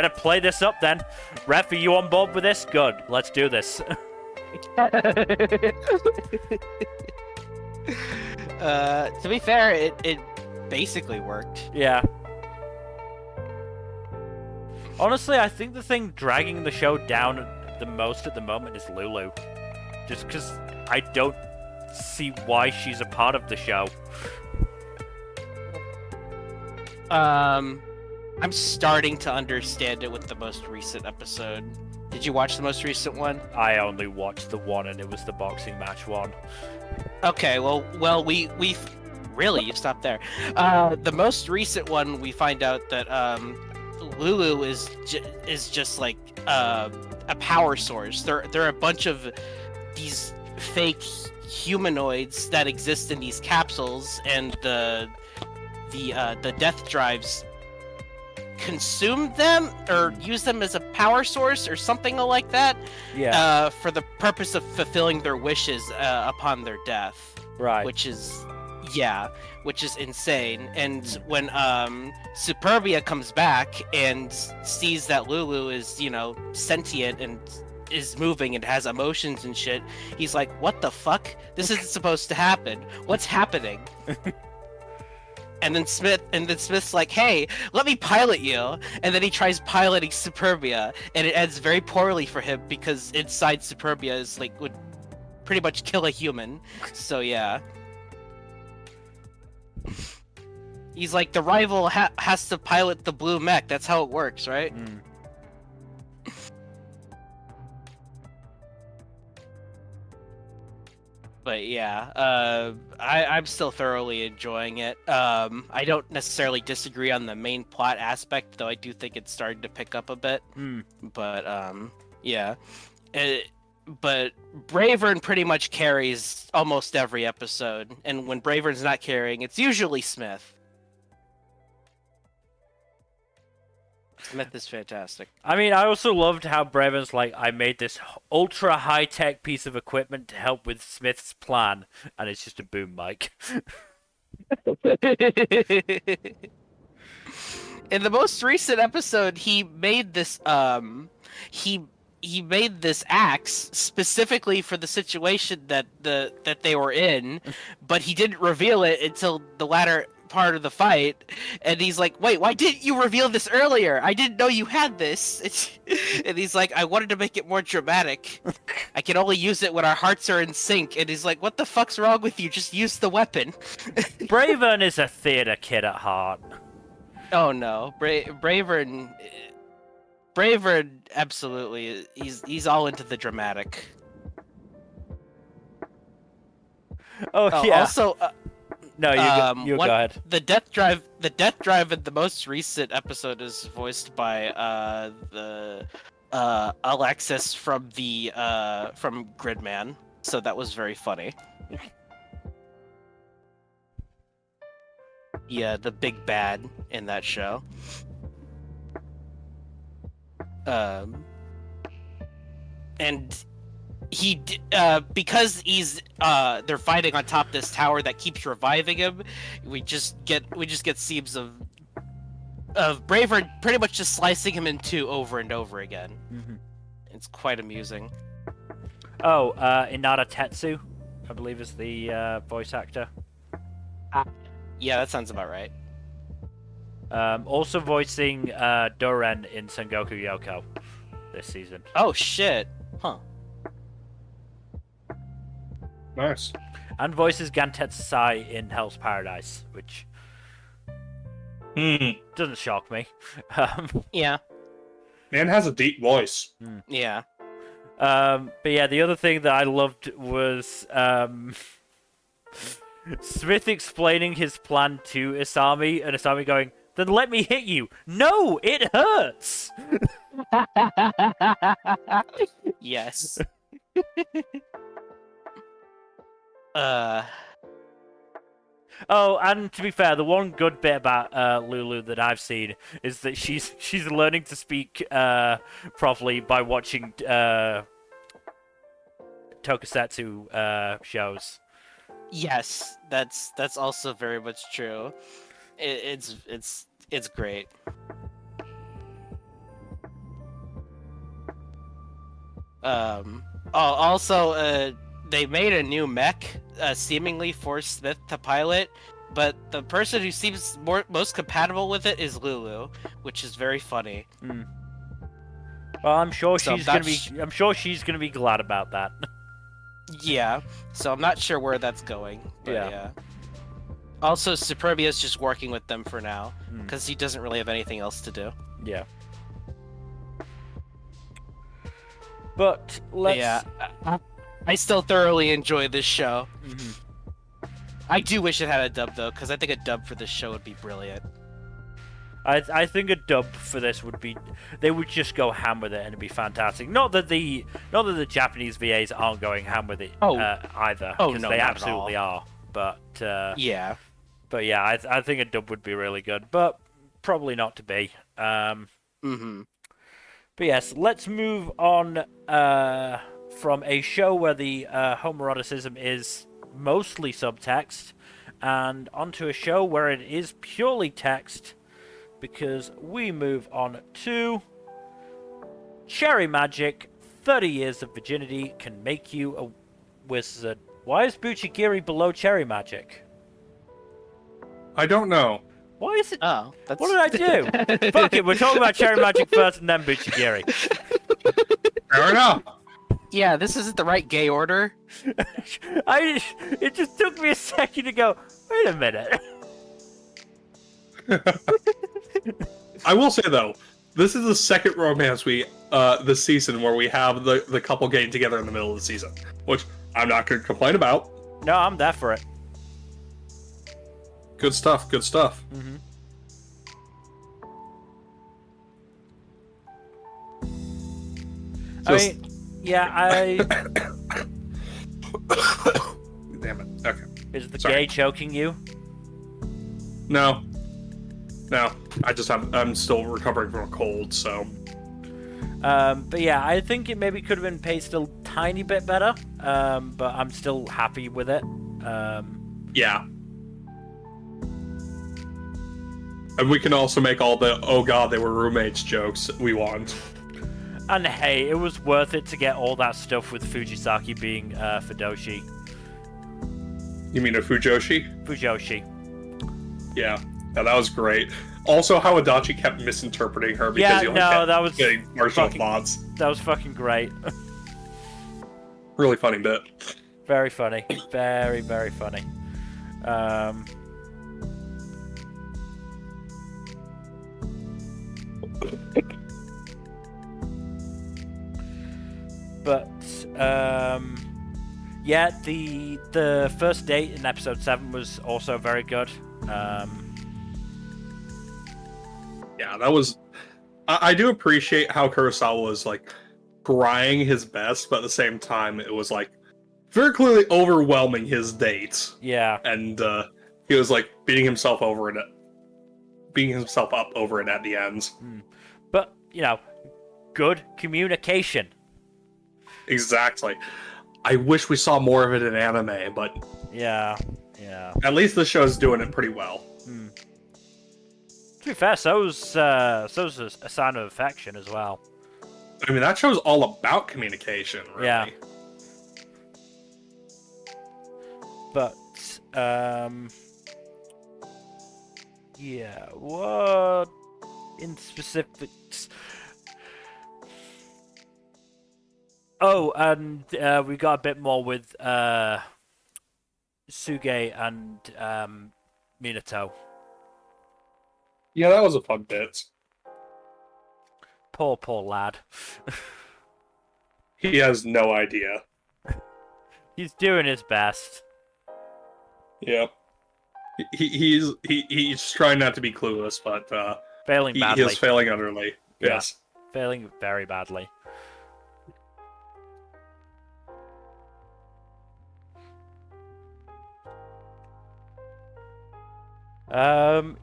play this up then. Ref, are you on board with this? Good, let's do this. To be fair, it basically worked. Yeah. Honestly, I think the thing dragging the show down the most at the moment is Lulu. Just because I don't see why she's a part of the show. I'm starting to understand it with the most recent episode. Did you watch the most recent one? I only watched the one, and it was the boxing match one. Okay, well, we really, you stopped there. The most recent one, we find out that Lulu is just like a power source. There are a bunch of these fake humanoids that exist in these capsules, and the death drives consume them or use them as a power source or something like that. Yeah. For the purpose of fulfilling their wishes upon their death. Right. Which is insane. And when Superbia comes back and sees that Lulu is, sentient and is moving and has emotions and shit, he's like, what the fuck? This isn't supposed to happen. What's happening? And then Smith's like, hey, let me pilot you. And then he tries piloting Superbia, and it ends very poorly for him because inside Superbia is like would pretty much kill a human. So yeah. He's like, the rival has to pilot the blue mech. That's how it works, right? Mm. But yeah, I'm still thoroughly enjoying it. I don't necessarily disagree on the main plot aspect, though I do think it's starting to pick up a bit. Mm. But yeah. But Bravern pretty much carries almost every episode, and when Bravern's not carrying, it's usually Smith. Smith is fantastic. I mean, I also loved how Bravern's like, I made this ultra high-tech piece of equipment to help with Smith's plan, and it's just a boom mic. In the most recent episode, he made this he made this axe specifically for the situation that they were in, but he didn't reveal it until the latter part of the fight. And he's like, "Wait, why didn't you reveal this earlier? I didn't know you had this." And he's like, "I wanted to make it more dramatic. I can only use it when our hearts are in sync." And he's like, "What the fuck's wrong with you? Just use the weapon." Bravern is a theater kid at heart. Oh no, Bravern, absolutely. He's all into the dramatic. Oh yeah. Also, no, you go ahead. The death drive in the most recent episode is voiced by the Alexis from Gridman. So that was very funny. Yeah, the big bad in that show. And he because they're fighting on top of this tower that keeps reviving him. We just get scenes of Bravern pretty much just slicing him in two over and over again. Mm-hmm. It's quite amusing. Oh, Inada Tetsu, I believe is the voice actor. Yeah, that sounds about right. Also voicing Doren in Sengoku Youko this season. Oh shit! Huh. Nice. And voices Gantetsu Sai in Hell's Paradise, which doesn't shock me. Yeah. Man has a deep voice. Yeah. But yeah, the other thing that I loved was Smith explaining his plan to Isami, and Isami going, "Then let me hit you." No, it hurts. Yes. Oh, and to be fair, the one good bit about Lulu that I've seen is that she's learning to speak properly by watching tokusatsu shows. Yes, that's also very much true. It's great. Also, they made a new mech, seemingly for Smith to pilot, but the person who seems most compatible with it is Lulu, which is very funny. Well, I'm sure So she's gonna be glad about that. Yeah, so I'm not sure where that's going, but yeah. Also, Superbia's just working with them for now, because he doesn't really have anything else to do. Yeah. But let's... Yeah, I still thoroughly enjoy this show. I do wish it had a dub, though, because I think a dub for this show would be brilliant. I think a dub for this would be... They would just go ham with it and it'd be fantastic. Not that the Japanese VAs aren't going ham with it either. Oh, because no, they not absolutely are. But yeah. But yeah, I think a dub would be really good. But probably not to be. But yes, let's move on from a show where the homoeroticism is mostly subtext and onto a show where it is purely text, because we move on to Cherry Magic. 30 years of virginity can make you a wizard. Why is Bucchigiri below Cherry Magic? I don't know. Why is it? Oh, that's... What did I do? Fuck it, we're talking about Cherry Magic first and then Bucchigiri. Fair enough. Yeah, this isn't the right gay order. It just took me a second to go, wait a minute. I will say though, this is the second romance this season where we have the couple getting together in the middle of the season, which I'm not going to complain about. No, I'm there for it. Good stuff. Good stuff. I mean, yeah, Damn it. Okay. Is the Sorry. gay choking you? No. No, I'm still recovering from a cold, so. But yeah, I think it maybe could have been paced a tiny bit better. But I'm still happy with it. Yeah. And we can also make all the "oh god, they were roommates" jokes we want. And hey, it was worth it to get all that stuff with Fujisaki being Fujoshi. You mean a Fujoshi? Fujoshi. Yeah, that was great. Also, how Adachi kept misinterpreting her because he only kept that was getting martial thoughts. That was fucking great. Really funny bit. Very funny. Very, very funny. But yeah, the first date in episode 7 was also very good. Yeah, that was. I do appreciate how Kurosawa was like trying his best, but at the same time, it was like very clearly overwhelming his dates. Yeah, and he was like beating himself up over it at the end. but you know, good communication. Exactly. I wish we saw more of it in anime, but yeah. At least the show's doing it pretty well. To be fair, so's a sign of affection as well. I mean, that show's all about communication, really. Yeah. But yeah, what in specifics? Oh, and we got a bit more with Suge and Minato. Yeah, that was a fun bit. Poor lad. He has no idea. He's doing his best. Yep. He's trying not to be clueless, but Failing he badly. is failing utterly. Yeah. Yes. Failing very badly.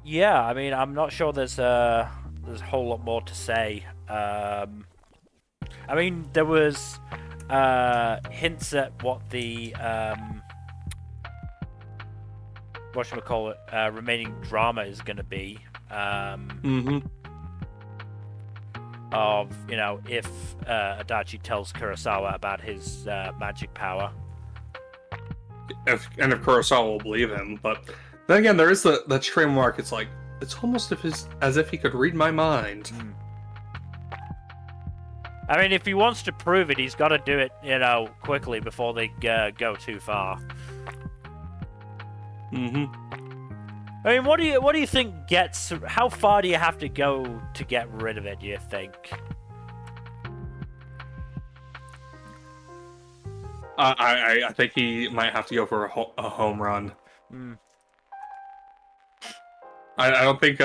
Yeah, I mean, I'm not sure there's a whole lot more to say. I mean, there was hints at what the remaining drama is going to be. Of, you know, if Adachi tells Kurosawa about his magic power. If Kurosawa will believe him, but then again, there is the trademark. It's like it's almost as if he could read my mind. I mean, if he wants to prove it, he's got to do it, you know, quickly before they go too far. I mean, what do you think gets? How far do you have to go to get rid of it? Do you think? I think he might have to go for a home run. I don't think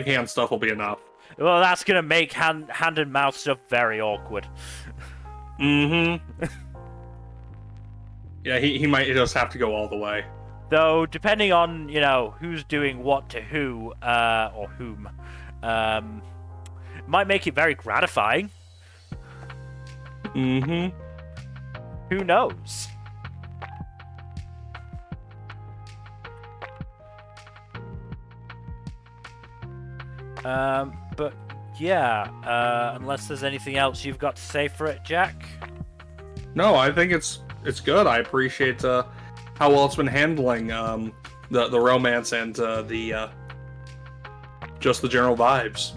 hand stuff will be enough. Well, that's gonna make hand and mouth stuff very awkward. Yeah, he might just have to go all the way. Though, depending on, you know, who's doing what to who, or whom, might make it very gratifying. Who knows? But yeah, unless there's anything else you've got to say for it, Jack? No, I think it's good. I appreciate how well it's been handling the romance and the just the general vibes.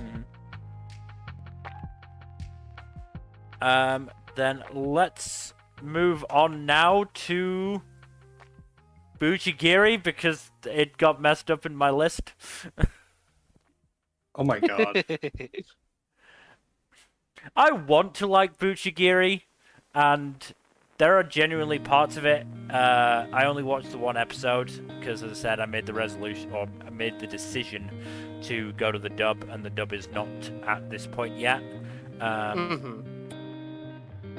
Then let's move on now to Bucchigiri, because it got messed up in my list. Oh my god. I want to like Bucchigiri, and there are genuinely parts of it. I only watched the one episode because, as I said, I made the decision to go to the dub, and the dub is not at this point yet.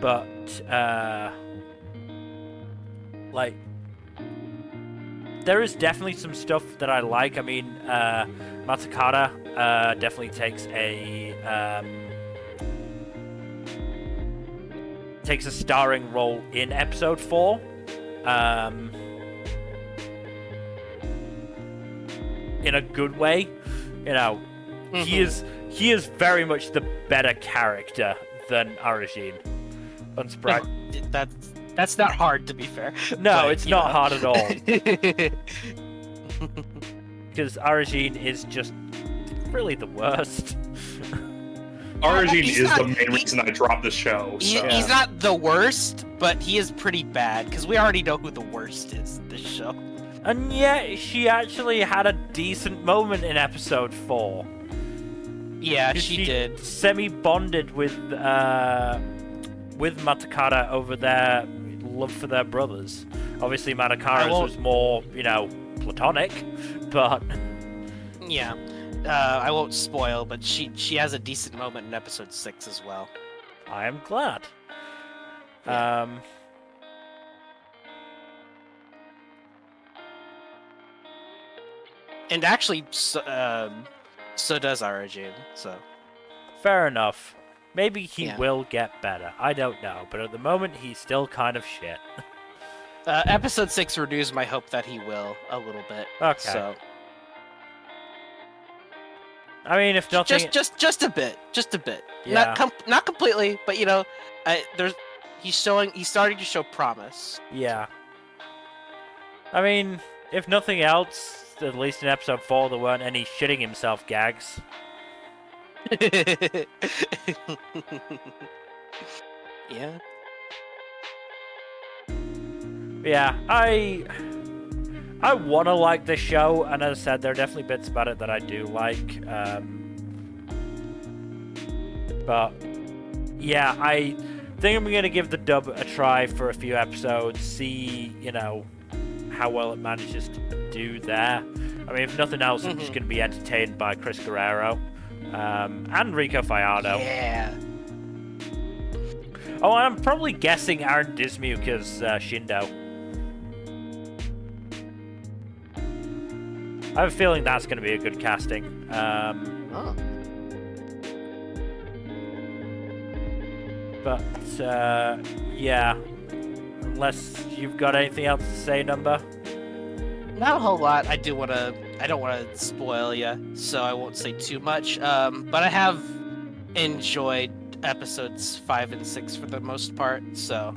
But like, there is definitely some stuff that I like. I mean, Matsukata definitely takes a starring role in episode 4. In a good way, he is very much the better character than Arajin. Unsurprised. No, that's not hard, to be fair. No, but, it's not hard at all. Because Arajin is just really the worst. Arajin is the main reason I dropped the show. So. He's not the worst, but he is pretty bad, because we already know who the worst is in this show. And yet, she actually had a decent moment in episode 4. Yeah, she did. Semi-bonded with Matakata over their love for their brothers. Obviously, Matakara's was more, platonic, but... Yeah. I won't spoil, but she has a decent moment in episode 6 as well. I am glad. Yeah. And actually, so does Arajin, so... Fair enough. Maybe he Yeah. will get better. I don't know, but at the moment, he's still kind of shit. Episode 6 renews my hope that he will, a little bit. Okay. So... I mean, if nothing... Just a bit. Just a bit. Yeah. Not completely, but, he's starting to show promise. Yeah. I mean, if nothing else, at least in episode 4, there weren't any shitting himself gags. Yeah. Yeah, I want to like this show, and as I said, there are definitely bits about it that I do like. But, yeah, I think I'm going to give the dub a try for a few episodes, see, how well it manages to do there. I mean, if nothing else, I'm just going to be entertained by Chris Guerrero and Rico Fajardo. Yeah. Oh, I'm probably guessing Aaron Dismuke's Shindo. I have a feeling that's going to be a good casting. But, yeah. Unless you've got anything else to say, Nmbr? Not a whole lot. I don't want to spoil you, so I won't say too much. But I have enjoyed episodes 5 and 6 for the most part. So,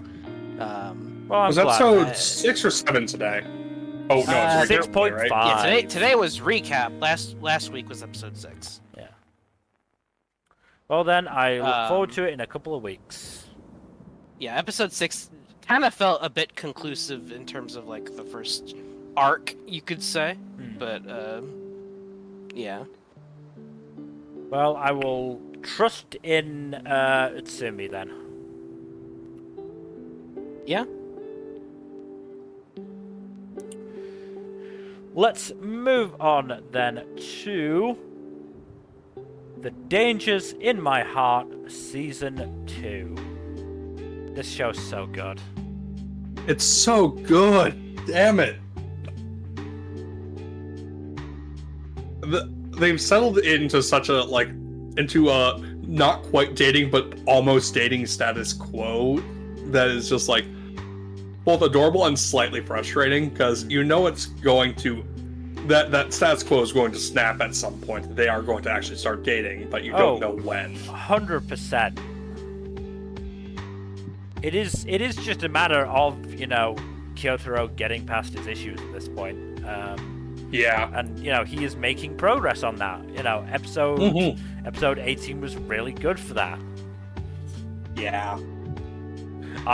well, was episode 6 or 7 today? Oh no, it's 6.5. right? yeah, today was recap. Last week was episode 6. Yeah. Well then, I look forward to it in a couple of weeks. Yeah, episode 6 kind of felt a bit conclusive in terms of like the first arc, you could say. But yeah. Well, I will trust in Utsumi then. Yeah. Let's move on then to The Dangers in My Heart Season 2. This show's so good. It's so good. Damn it. They've settled into such a into a not quite dating but almost dating status quo that is just both adorable and slightly frustrating, because it's going to that status quo is going to snap at some point. They are going to actually start dating, but you don't know when. 100%. It is just a matter of, Kyotaro getting past his issues at this point. Yeah. And, he is making progress on that. Episode 18 was really good for that. Yeah.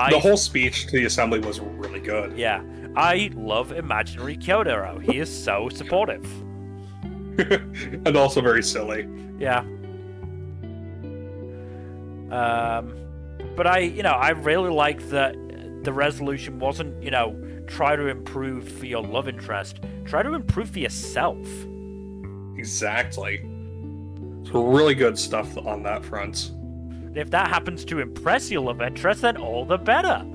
The whole speech to the assembly was really good. Yeah. I love imaginary Kyotaro. He is so supportive. And also very silly. Yeah. But I really like that the resolution wasn't, try to improve for your love interest. Try to improve for yourself. Exactly. So really good stuff on that front. If that happens to impress your love interest, then all the better.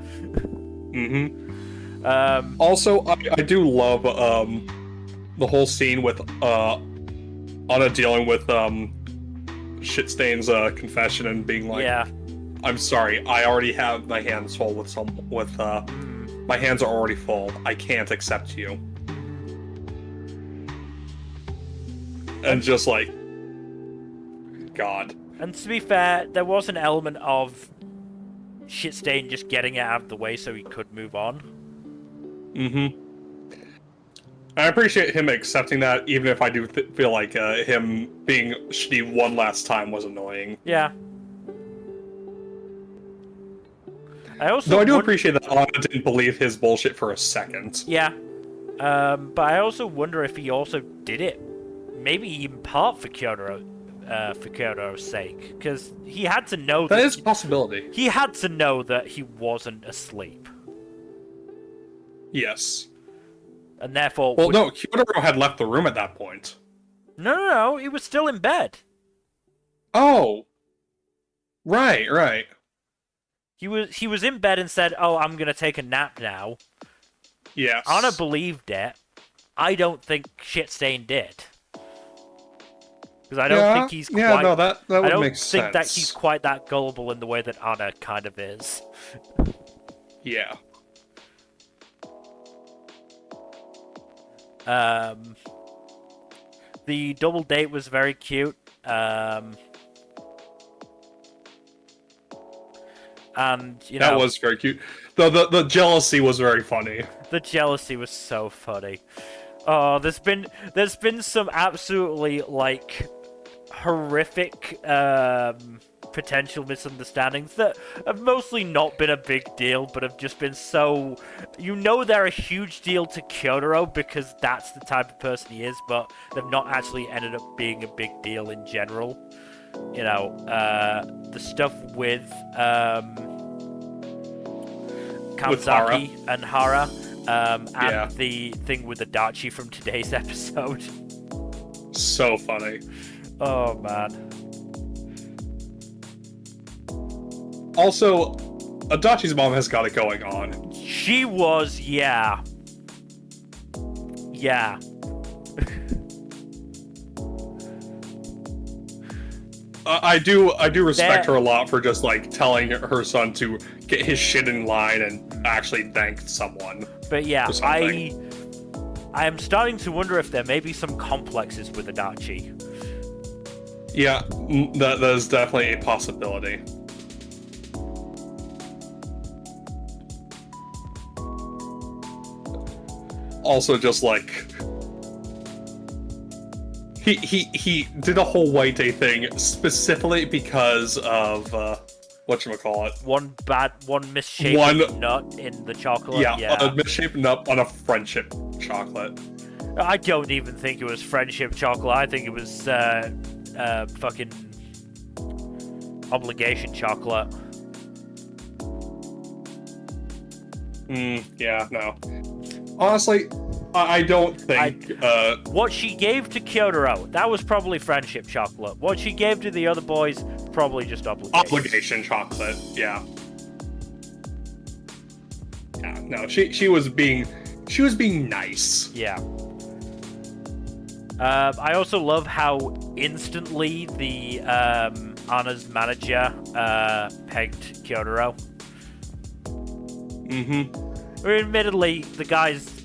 Also, I do love the whole scene with Anna dealing with Shitstain's confession and being like, yeah. "I'm sorry, I already have my hands full with my hands are already full. I can't accept you." And just like, God. And to be fair, there was an element of Shitstain just getting it out of the way so he could move on. Mm-hmm. I appreciate him accepting that, even if I do feel like him being shitty one last time was annoying. Yeah. Though I do appreciate that Anna didn't believe his bullshit for a second. Yeah. But I also wonder if he also did it, maybe in part for Kyoto's sake, because he had to know that is a possibility. He had to know that he wasn't asleep. Yes. And therefore... Well, no, Kyotaro had left the room at that point. No, he was still in bed. Oh. Right. He was in bed and said, "Oh, I'm gonna take a nap now." Yes. Anna believed it. I don't think Shitstain did. Because I don't think he's quite... Yeah, no, that would make sense. I don't think that he's quite that gullible in the way that Anna kind of is. Yeah. The double date was very cute. And you know, that was very cute. The jealousy was very funny. The jealousy was so funny. Oh, there's been some absolutely like horrific potential misunderstandings that have mostly not been a big deal, but have just been so... You know they're a huge deal to Kyotaro because that's the type of person he is, but they've not actually ended up being a big deal in general. You know, the stuff with Kanzaki and Hara, and the thing with Adachi from today's episode. So funny. Oh, man. Also, Adachi's mom has got it going on. She was, yeah. Yeah. I do respect her a lot for just like telling her son to get his shit in line and actually thank someone. But yeah, I am starting to wonder if there may be some complexes with Adachi. Yeah, that is definitely a possibility. Also, just like he did a whole white day thing specifically because of whatchamacallit. One misshapen nut in the chocolate. Yeah, a misshapen nut on a friendship chocolate. I don't even think it was friendship chocolate. I think it was fucking obligation chocolate. Yeah, no. Honestly, I don't think... what she gave to Kyotaro, that was probably friendship chocolate. What she gave to the other boys, probably just obligation. Obligation chocolate, yeah. Yeah, no, she was being nice. Yeah. I also love how instantly the Anna's manager pegged Kyotaro. Mm-hmm. Admittedly, the guy's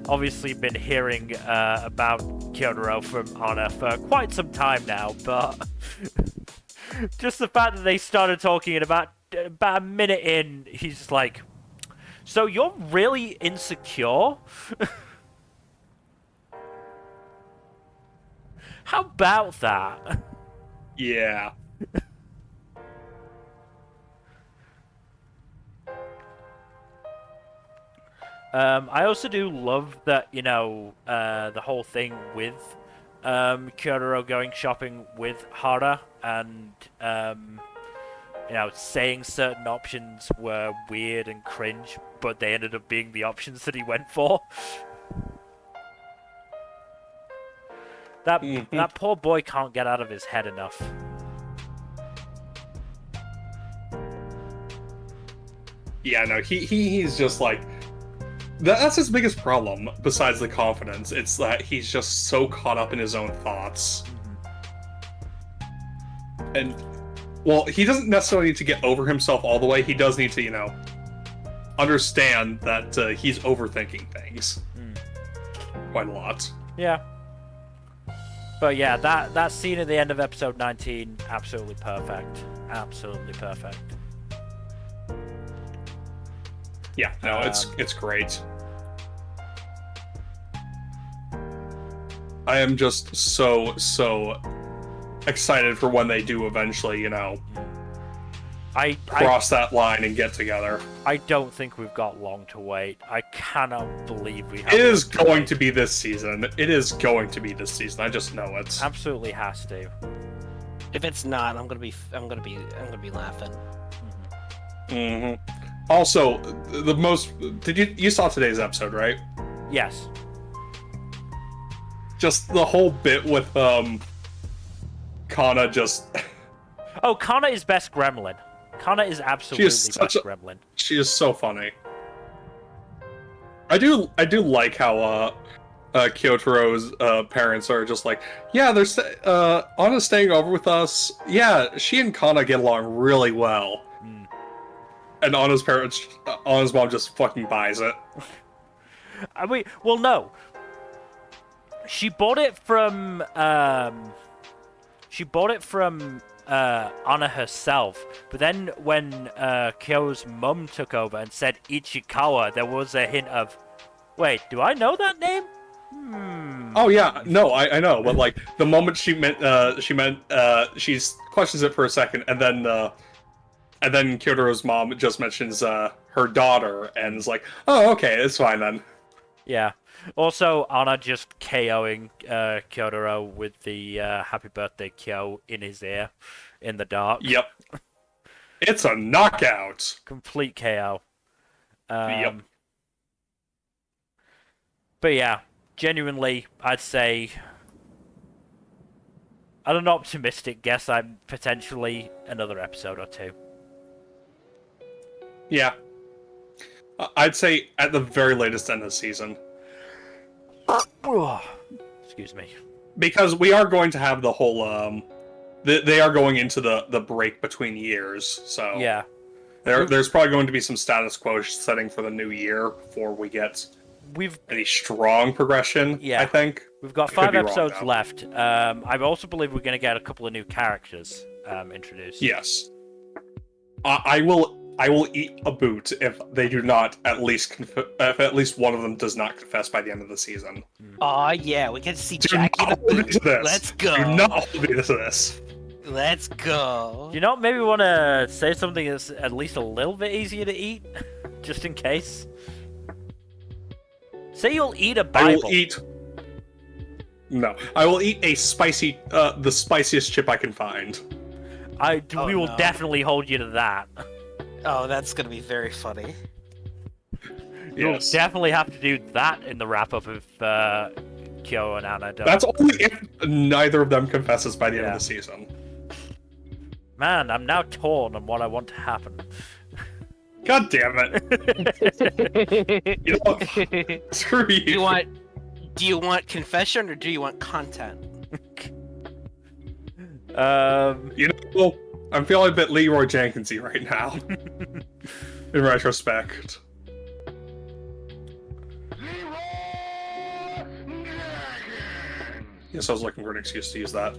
obviously been hearing about Kyotaro from Anna for quite some time now, but just the fact that they started talking in about a minute in, he's just like, "So you're really insecure?" How about that? Yeah. I also do love that, you know, the whole thing with Kyotaro going shopping with Hara and, you know, saying certain options were weird and cringe, but they ended up being the options that he went for. That poor boy can't get out of his head enough. Yeah, no, he's just like, That's his biggest problem, besides the confidence. It's that he's just so caught up in his own thoughts. And, well, he doesn't necessarily need to get over himself all the way. He does need to, you know, understand that he's overthinking things. Quite a lot. Yeah. But yeah, that scene at the end of episode 19, absolutely perfect. Absolutely perfect. Yeah, no, it's great. I am just so excited for when they do eventually, you know, cross that line and get together. I don't think we've got long to wait. I cannot believe we have. It is going to be this season. It is going to be this season. I just know it. Absolutely has to. If it's not, I'm gonna be laughing. Also, the most you saw today's episode, right? Yes. Just the whole bit with Kana just. Oh, Kana is best gremlin. Kana is absolutely best gremlin. She is so funny. I do like how Kyotaro's parents are just like, yeah, they're Anna's staying over with us. Yeah, she and Kana get along really well. And Anna's mom just fucking buys it. I mean, well, no. She bought it from Anna herself, but then when Kyo's mum took over and said Ichikawa, there was a hint of, wait, do I know that name? Oh yeah, no, I know, but like the moment she questions it for a second, and then Kyotaro's mom just mentions her daughter, and is like, oh, okay, it's fine then. Yeah. Also, Anna just KOing Kyotaro with the Happy Birthday Kyo in his ear in the dark. Yep. It's a knockout. Complete KO. Yep. But yeah, genuinely, I'd say, at an optimistic guess, I'm potentially another episode or two. Yeah. I'd say at the very latest end of the season. Excuse me. Because we are going to have the whole, they are going into the break between years, so... Yeah. There's probably going to be some status quo setting for the new year before we get any strong progression, yeah. I think. We've got 5 episodes left. I also believe we're going to get a couple of new characters introduced. Yes. I will eat a boot if they do not if at least one of them does not confess by the end of the season. Aw, yeah, we get to see Do Jackie. not hold me to this. Let's go. Do not hold me to this. Let's go. Do you not maybe want to say something that's at least a little bit easier to eat? Just in case? Say you'll eat a Bible. I will eat... No. I will eat a spicy... the spiciest chip I can find. We will definitely hold you to that. Oh, that's gonna be very funny. You'll definitely have to do that in the wrap-up if Kyo and Anna don't. That's only if neither of them confesses by the end of the season. Man, I'm now torn on what I want to happen. God damn it. You know what? Screw you. Do you want confession or do you want content? You know, I'm feeling a bit Leroy Jenkinsy right now. In retrospect. Yes, I was looking for an excuse to use that.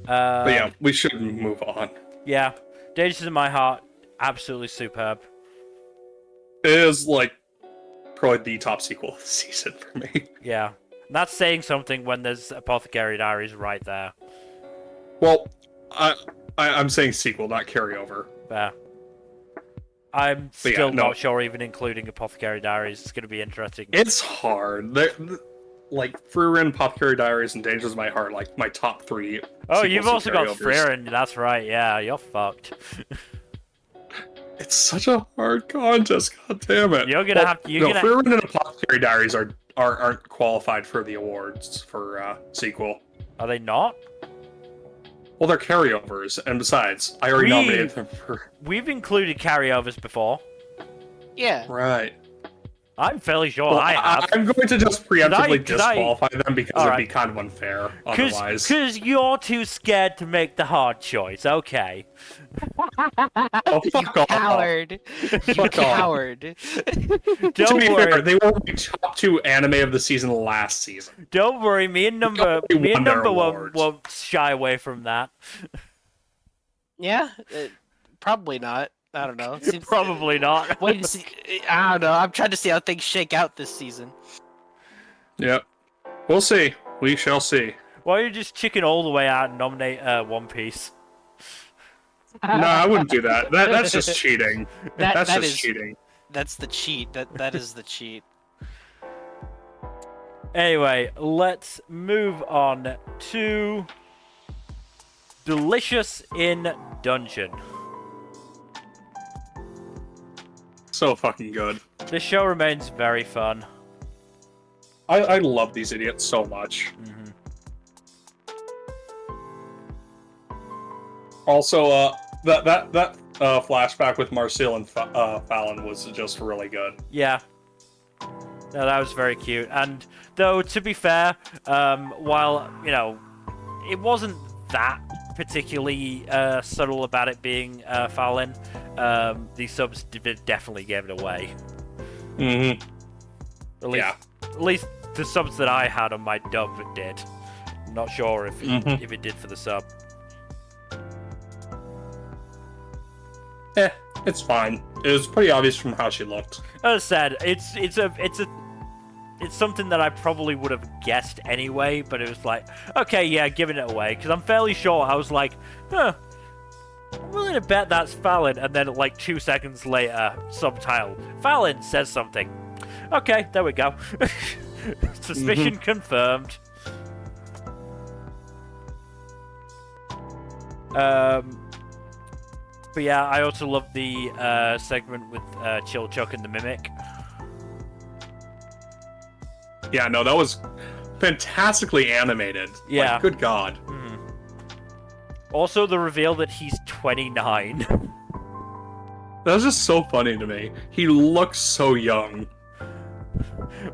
But yeah, we should move on. Yeah, Dangerous in My Heart, absolutely superb. It is, like, probably the top sequel of the season for me. Yeah, and that's saying something when there's Apothecary Diaries right there. Well, I'm saying sequel, not carryover. Fair. I'm still not sure even including Apothecary Diaries is going to be interesting. It's hard. Like, Frieren, Apothecary Diaries, and Dangers of My Heart, like, my top 3. Oh, you've also got Frieren, that's right, yeah, you're fucked. It's such a hard contest, god damn it. You're gonna Frieren and Apothecary Diaries aren't qualified for the awards for sequel. Are they not? Well, they're carryovers, and besides, I already nominated them for... We've included carryovers before. Yeah. Right. I'm fairly sure Well, I have. I'm going to just preemptively Did I- disqualify them because All it'd right. be kind of unfair otherwise. Because you're too scared to make the hard choice. Okay. Oh, fuck off. Coward! You Fuck off. coward! To Don't be worry. fair, they were my top 2 anime of the season last season. Don't worry. Me and number They won their won't, awards. won't shy away from that. Yeah, probably not. I don't know. Seems... Probably not. Wait and see. I don't know. I'm trying to see how things shake out this season. Yep. We'll see. We shall see. Why are you just chicken all the way out and nominate One Piece? No, I wouldn't do that. That's just cheating. That's that just is- cheating. That's the cheat. That is the cheat. Anyway, let's move on to Delicious in Dungeon. So fucking good. This show remains very fun. I love these idiots so much. Also, that flashback with Marcel and Fallon was just really good. Yeah. No, that was very cute. And though, to be fair, while, you know, it wasn't that particularly subtle about it being Fallon, the subs definitely gave it away. Mm-hmm. At least the subs that I had on my dub did. I'm not sure if if it did for the sub. It's fine. It was pretty obvious from how she looked. As I said, it's something that I probably would have guessed anyway, but it was like, okay, yeah, giving it away, because I'm fairly sure I was like, I'm willing to bet that's Fallon, and then like 2 seconds later, subtitle, Fallon says something. Okay, there we go. Suspicion confirmed. But yeah, I also love the segment with Chill Chuck and the Mimic. Yeah, no, that was fantastically animated. Yeah. Like, good God. Also, the reveal that he's 29. That was just so funny to me. He looks so young.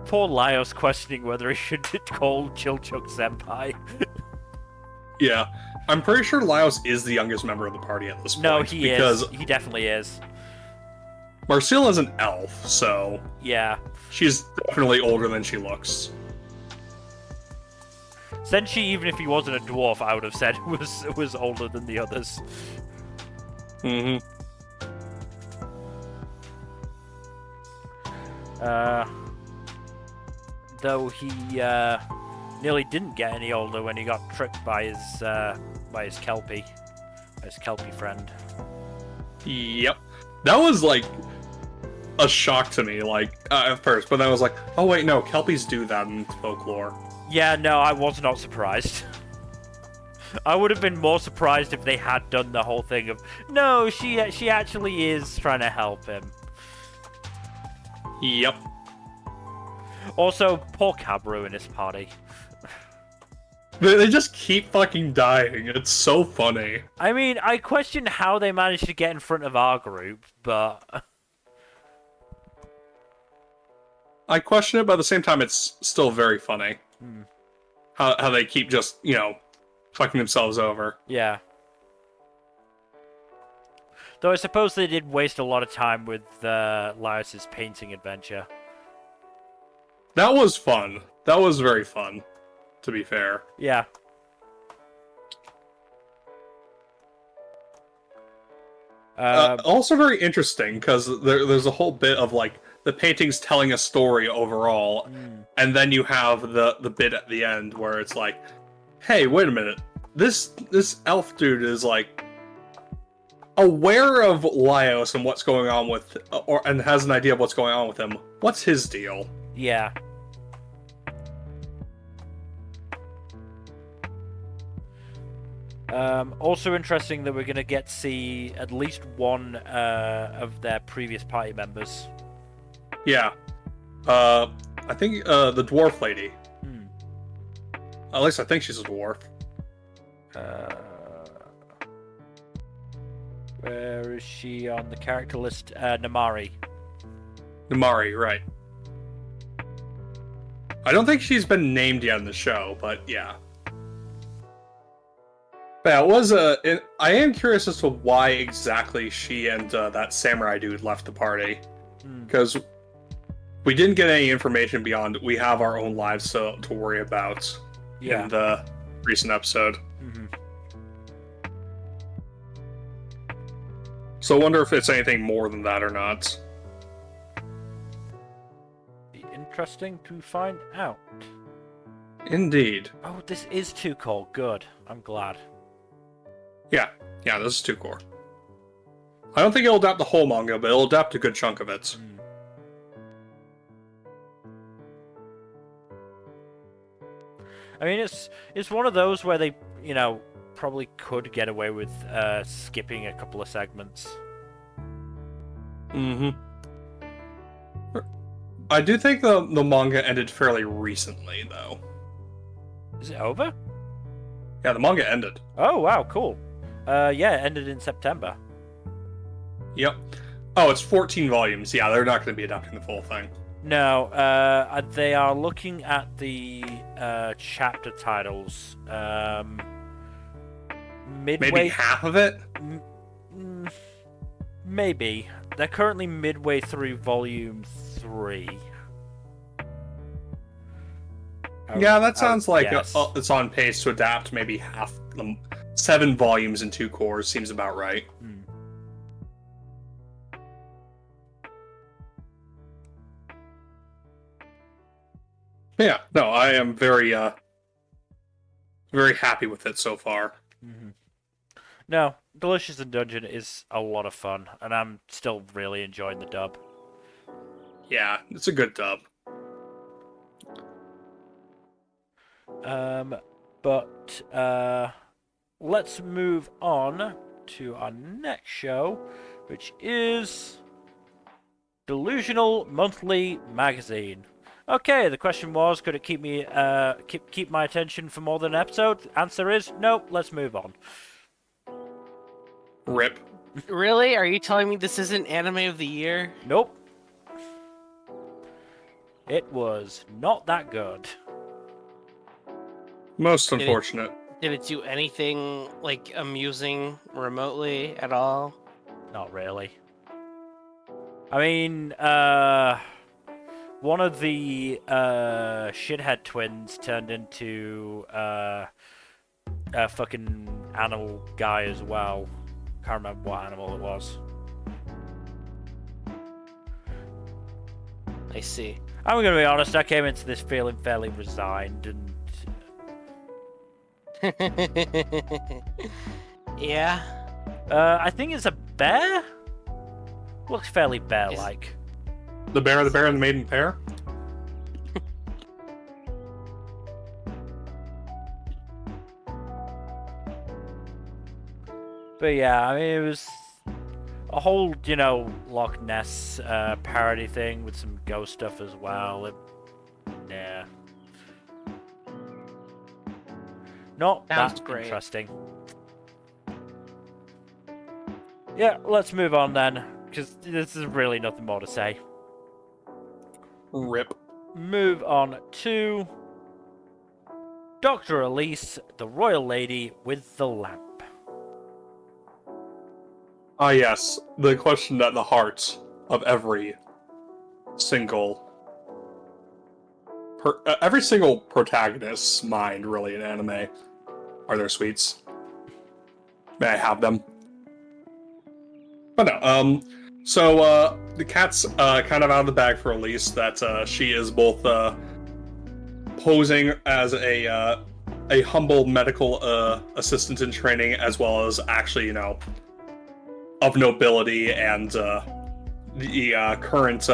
Poor Laios questioning whether he should call Chill Chuck Senpai. Yeah. I'm pretty sure Laios is the youngest member of the party at this point. No, he because is. He definitely is. Marcel is an elf, so Yeah. she's definitely older than she looks. Senshi, even if he wasn't a dwarf, I would have said was older than the others. Mm-hmm. Though he nearly didn't get any older when he got tricked by his Kelpie friend. Yep. That was like a shock to me, like at first, but then I was like, oh wait, no, Kelpies do that in folklore. Yeah, no, I was not surprised. I would have been more surprised if they had done the whole thing of, no, she actually is trying to help him. Yep. Also, poor Cabru in his party. They just keep fucking dying. It's so funny. I mean, I question how they managed to get in front of our group, but... I question it, but at the same time, it's still very funny. How they keep just, you know, fucking themselves over. Yeah. Though I suppose they did waste a lot of time with Laios' painting adventure. That was fun. That was very fun, to be fair. Yeah. Also very interesting, because there's a whole bit of, like, the painting's telling a story overall, and then you have the bit at the end where it's like, hey, wait a minute. This elf dude is, like, aware of Laios and what's going on with... and has an idea of what's going on with him. What's his deal? Yeah. Also interesting that we're going to get to see at least one of their previous party members. Yeah. I think the dwarf lady. At least I think she's a dwarf. Where is she on the character list? Namari. Namari, right. I don't think she's been named yet in the show, but yeah. But yeah, it was I am curious as to why exactly she and that samurai dude left the party. Because we didn't get any information beyond we have our own lives to worry about in the recent episode. So I wonder if it's anything more than that or not. Be interesting to find out. Indeed. Oh, this is 2 core. Good. I'm glad. Yeah, this is 2 core. I don't think it'll adapt the whole manga, but it'll adapt a good chunk of it. I mean, it's one of those where they, probably could get away with skipping a couple of segments. I do think the manga ended fairly recently, though. Is it over? Yeah, the manga ended. Oh, wow, cool. Yeah, it ended in September. Yep. Oh, it's 14 volumes. Yeah, they're not going to be adapting the full thing. No, they are looking at the chapter titles. Midway... Maybe half of it? Maybe. They're currently midway through volume 3. Yeah, that sounds like it's on pace to adapt maybe half. 7 volumes in 2 cores seems about right. Yeah, no, I am very happy with it so far. No, Delicious in Dungeon is a lot of fun, and I'm still really enjoying the dub. Yeah, it's a good dub. But let's move on to our next show, which is Delusional Monthly Magazine. Okay, the question was, could it keep me keep my attention for more than an episode? Answer is no. Let's move on. RIP. Really? Are you telling me this isn't anime of the year? Nope. It was not that good. Most unfortunate. Did it do anything like amusing remotely at all? Not really. I mean, one of the shithead twins turned into a fucking animal guy as well. Can't remember what animal it was. I see. I'm gonna be honest, I came into this feeling fairly resigned and... Yeah? I think it's a bear? Looks fairly bear-like. The bear and the maiden pair? But yeah, I mean, it was a whole, Loch Ness parody thing with some ghost stuff as well. Yeah. Not Sounds that great. interesting. Yeah, let's move on then, because this is really nothing more to say. RIP. Move on to Dr. Elise, the Royal Lady with the Lamp. Ah, yes. The question at the heart of every single protagonist's mind, really, in anime, are their sweets. May I have them? But no, so, the cat's kind of out of the bag for Elise, that she is both posing as a humble medical assistant in training, as well as actually, of nobility, and the current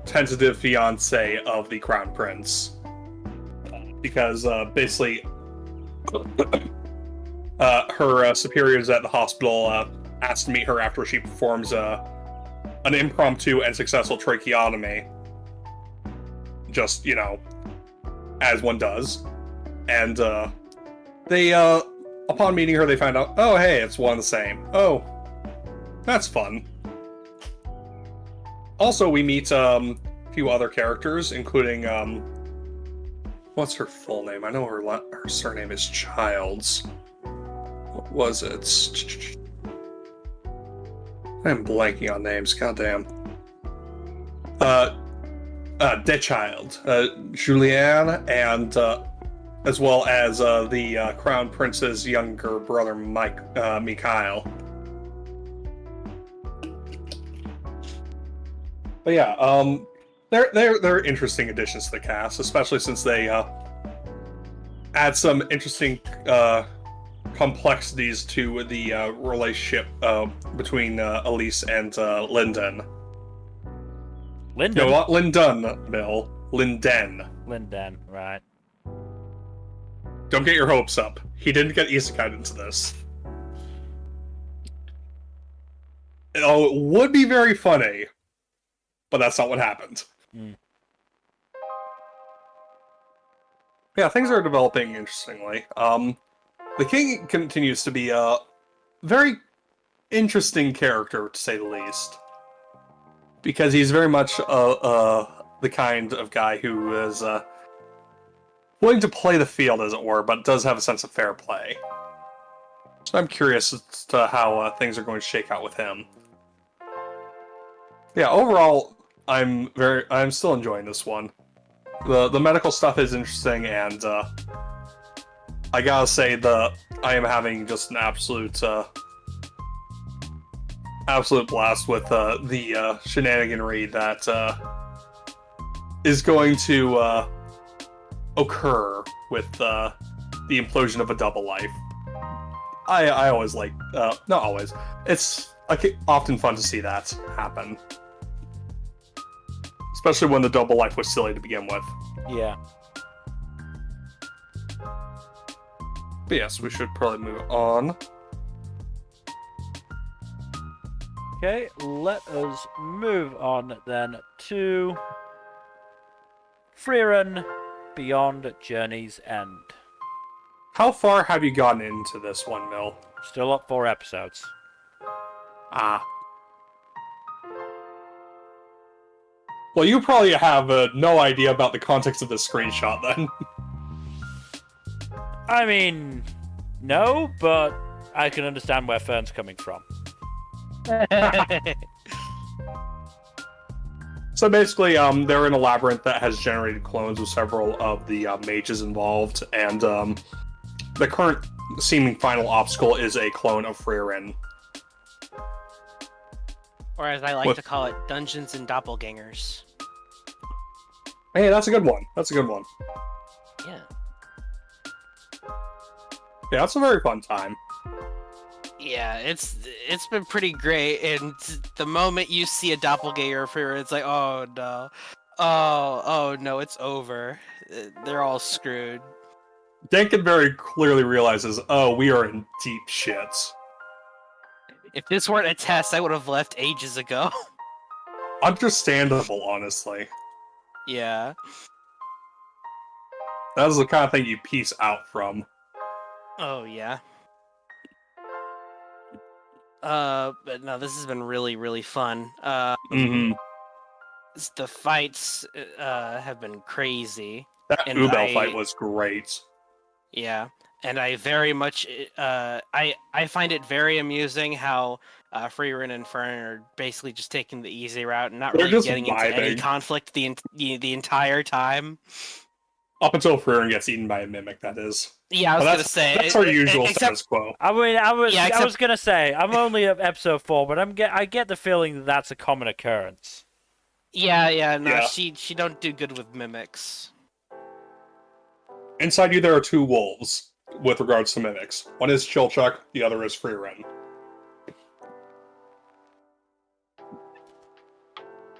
tentative fiance of the Crown Prince. Because basically, her superiors at the hospital asked to meet her after she performs an impromptu and successful tracheotomy. Just, as one does. And they, upon meeting her, they find out, oh, hey, it's one and the same. Oh, that's fun. Also, we meet a few other characters, including What's her full name? I know her surname is Childs. What was it? I'm blanking on names. Goddamn. Dechild, Julianne, and as well as the Crown Prince's younger brother, Mikhail. But yeah, they're interesting additions to the cast, especially since they add some interesting complexities to the relationship between Elise and Linden. Linden? No, not Linden, Bill. Linden. Linden, right. Don't get your hopes up. He didn't get isekai into this. Oh, it would be very funny, but that's not what happened. Mm. Yeah, things are developing interestingly. The king continues to be a very interesting character, to say the least. Because he's very much the kind of guy who is willing to play the field, as it were, but does have a sense of fair play. So I'm curious as to how things are going to shake out with him. Yeah, overall, I'm still enjoying this one. The medical stuff is interesting, and I gotta say I am having just an absolute blast with the shenaniganry that is going to occur with the implosion of a double life. I always like, not always, it's often fun to see that happen. Especially when the double life was silly to begin with. Yeah. But yes, we should probably move on. Okay, let us move on then to Frieren Beyond Journey's End. How far have you gotten into this one, Mill? Still up 4 episodes. Ah. Well, you probably have no idea about the context of this screenshot, then. I mean, no, but I can understand where Fern's coming from. So basically, they're in a labyrinth that has generated clones of several of the mages involved, and the current seeming final obstacle is a clone of Frieren. Or as I like to call it, Dungeons and Doppelgangers. Hey, that's a good one. That's a good one. Yeah. Yeah, that's a very fun time. Yeah, it's been pretty great, and the moment you see a doppelganger for it's like, oh no. Oh no, it's over. They're all screwed. Denkin very clearly realizes, oh, we are in deep shits. If this weren't a test, I would have left ages ago. Understandable, honestly. Yeah. That is the kind of thing you piece out from. Oh yeah. But no, this has been really, really fun. The fights have been crazy. That And Ubel fight was great. Yeah, and I very much I find it very amusing how Frieren and Fern are basically just taking the easy route and not They're really just getting into any vibing. conflict the entire time. Up until Frieren gets eaten by a mimic, that is. Yeah, I was But gonna say that's our usual except status quo. I mean, I except- was gonna say I'm only at episode 4, but I get the feeling that that's a common occurrence. yeah, no, Yeah. she don't do good with mimics. Inside you, there are two wolves with regards to mimics. One is Chilchuck, the other is Frieren.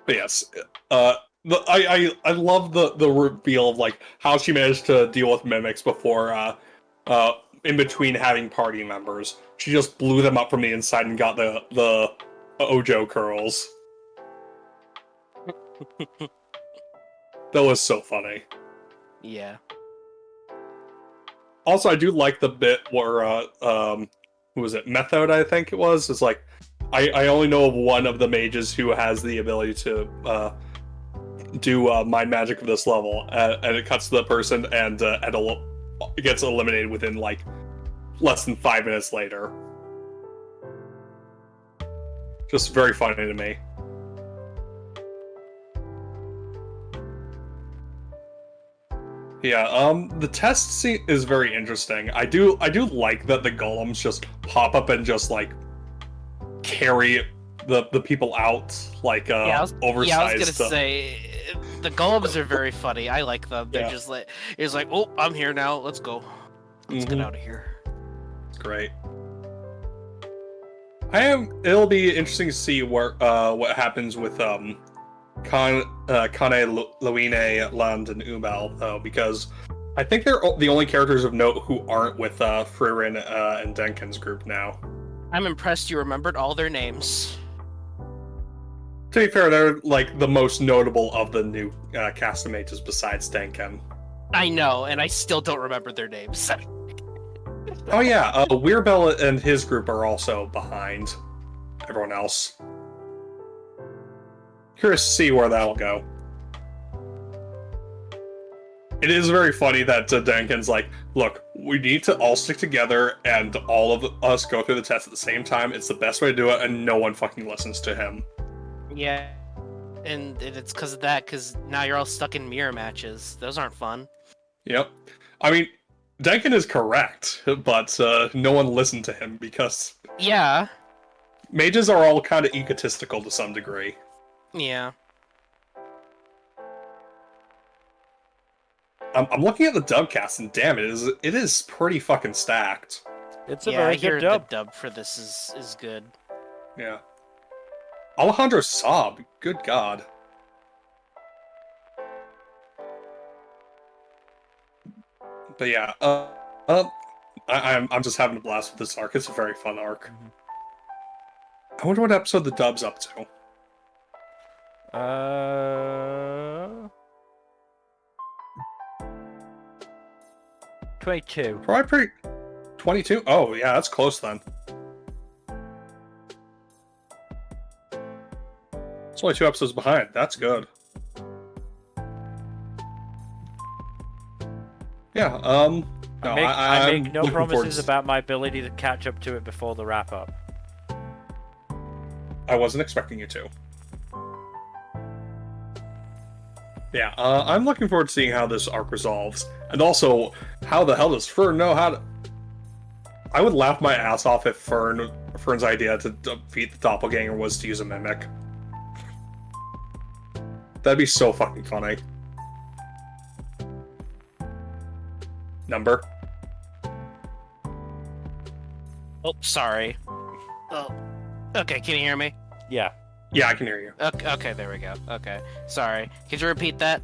But yes, I love the reveal of like how she managed to deal with mimics before in between having party members. She just blew them up from the inside and got the Ojo curls. That was so funny. Yeah. Also, I do like the bit where who was it? Method, I think it was. It's like I only know of one of the mages who has the ability to do mind magic of this level, and it cuts to the person, and it gets eliminated within like less than 5 minutes later. Just very funny to me. Yeah, the test scene is very interesting. I do like that the golems just pop up and just like carry the people out like oversized. Yeah, I was gonna say the golems are very funny. I like them. They're just like it's like, oh, I'm here now. Let's go. Let's get out of here. It's great. It'll be interesting to see what happens with Kane, Luine, Land, and Umel, though, because I think they're the only characters of note who aren't with Frieren and Denken's group now. I'm impressed you remembered all their names. To be fair, they're like the most notable of the new cast of mages besides Denken. I know, and I still don't remember their names. Oh yeah, Weirbel and his group are also behind everyone else. Curious to see where that'll go. It is very funny that Denken's like, look, we need to all stick together and all of us go through the test at the same time. It's the best way to do it, and no one fucking listens to him. Yeah, and it's because of that, because now you're all stuck in mirror matches. Those aren't fun. Yep. I mean, Denken is correct, but no one listened to him because... Yeah. Mages are all kind of egotistical to some degree. Yeah. I'm looking at the dub cast, and damn, it is pretty fucking stacked. It's a I very hear good dub. the dub for this is good. Yeah. Alejandro Saab, good god. But yeah, I'm just having a blast with this arc. It's a very fun arc. I wonder what episode the dub's up to. 22. Probably pretty... 22? Oh, yeah, that's close then. It's only 2 episodes behind. That's good. Yeah, no, I make no looking forward promises to... about my ability to catch up to it before the wrap-up. I wasn't expecting you to. Yeah, I'm looking forward to seeing how this arc resolves. And also, how the hell does Fern know how to... I would laugh my ass off if Fern's idea to defeat the doppelganger was to use a mimic. That'd be so fucking funny. Nmbr. Oh, sorry. Oh. Okay, can you hear me? Yeah. Yeah, I can hear you. Okay, there we go. Okay, sorry. Could you repeat that?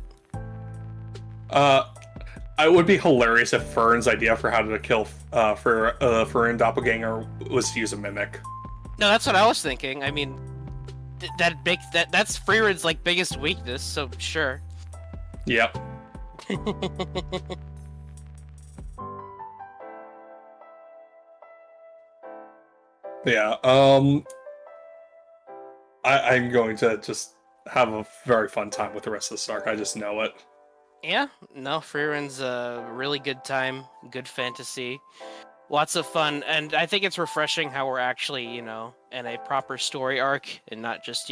It would be hilarious if Fern's idea for how to kill Frieren doppelganger was to use a mimic. No, that's what I was thinking. I mean, that's Frieren's like biggest weakness, so sure. Yep. Yeah, I'm going to just have a very fun time with the rest of this arc. I just know it. Yeah, no, Frieren's a really good time, good fantasy, lots of fun, and I think it's refreshing how we're actually, in a proper story arc and not just,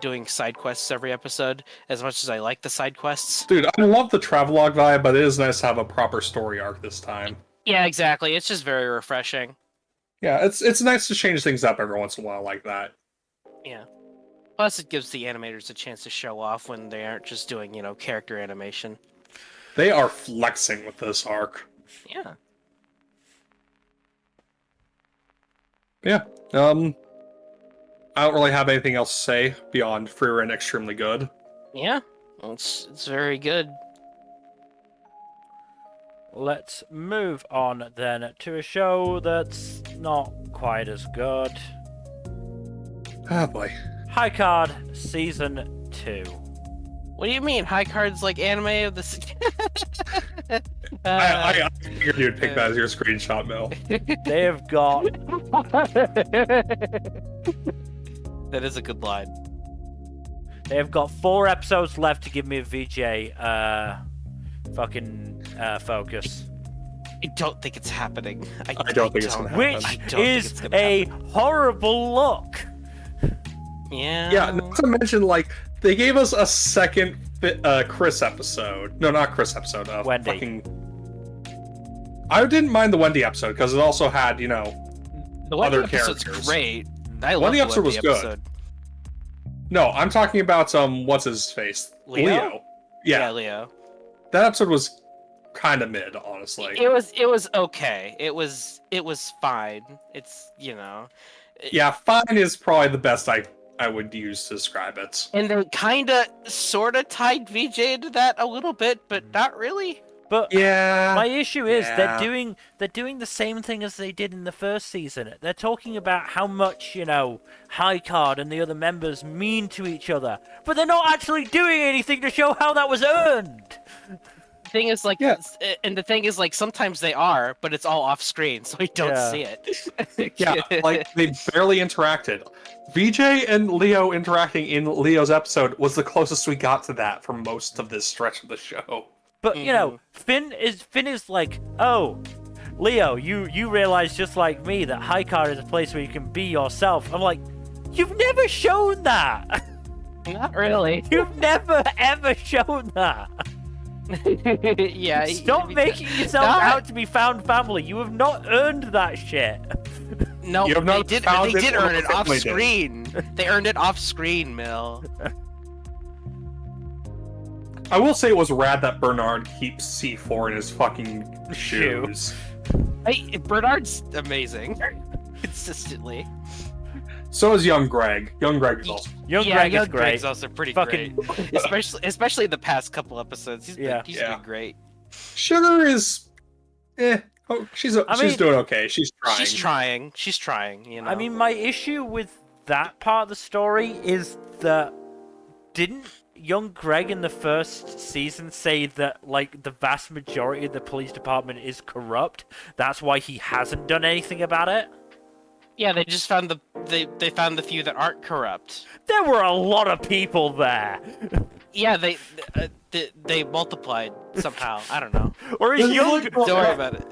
doing side quests every episode, as much as I like the side quests. Dude, I love the travelogue vibe, but it is nice to have a proper story arc this time. Yeah, exactly. It's just very refreshing. Yeah, it's nice to change things up every once in a while like that. Yeah. Plus, it gives the animators a chance to show off when they aren't just doing, character animation. They are flexing with this arc. Yeah. Yeah. I don't really have anything else to say beyond Frieren extremely good. Yeah. Well, it's very good. Let's move on then to a show that's not quite as good. Ah, boy. High Card Season 2. What do you mean? High Card's like anime of the... I figured you'd pick that as your screenshot, Mel. They have got... That is a good line. They have got 4 episodes left to give me a VJ focus. I don't think it's happening. I don't think it's gonna happen. Which is a horrible look. Yeah. Yeah, not to mention, like, they gave us a second Chris episode. No, not Chris episode. Wendy. I didn't mind the Wendy episode because it also had, you know, the Wendy other episode's characters. great. I love Wendy the episode was Wendy good. episode. No, I'm talking about what's his face? Leo? Yeah, Leo. that episode was kind of mid, honestly. It was okay. It was fine. It's, you know. Yeah, fine is probably the best I would use to describe it. And they kind of, sort of tied VJ into that a little bit, but not really. But Yeah. my issue is yeah. they're doing the same thing as they did in the first season. They're talking about how much, you know, High Card and the other members mean to each other, but they're not actually doing anything to show how that was earned. The thing is, like, Yeah. and the thing is, like, sometimes they are, but it's all off screen, so we don't Yeah. see it. Yeah, like, they barely interacted. VJ and Leo interacting in Leo's episode was the closest we got to that for most of this stretch of the show. But you know, Finn is like, oh, Leo, you realize just like me that High Card is a place where you can be yourself. I'm like, you've never shown that. Not really. You've never ever shown that. Yeah. Stop making yourself out to be found family. You have not earned that shit. No, You have they not did. found They it did or earn it off family did. screen. They earned it off screen, Mill. I will say it was rad that Bernard keeps C4 in his fucking shoes. Bernard's amazing. Consistently. So is young Greg. Young Greg is also. Young Yeah, Greg Young is great. Greg's also pretty Fucking- great. Especially the past couple episodes. He's Yeah. been great. Sugar is. Oh, she's mean, doing okay. She's trying. She's trying, you know. I mean, my issue with that part of the story is that didn't young Greg in the first season say that, like, the vast majority of the police department is corrupt? That's why he hasn't done anything about it? yeah, they just found they found the few that aren't corrupt. There were a lot of people there. Yeah, they multiplied somehow. I don't know. Or is young Don't worry about it.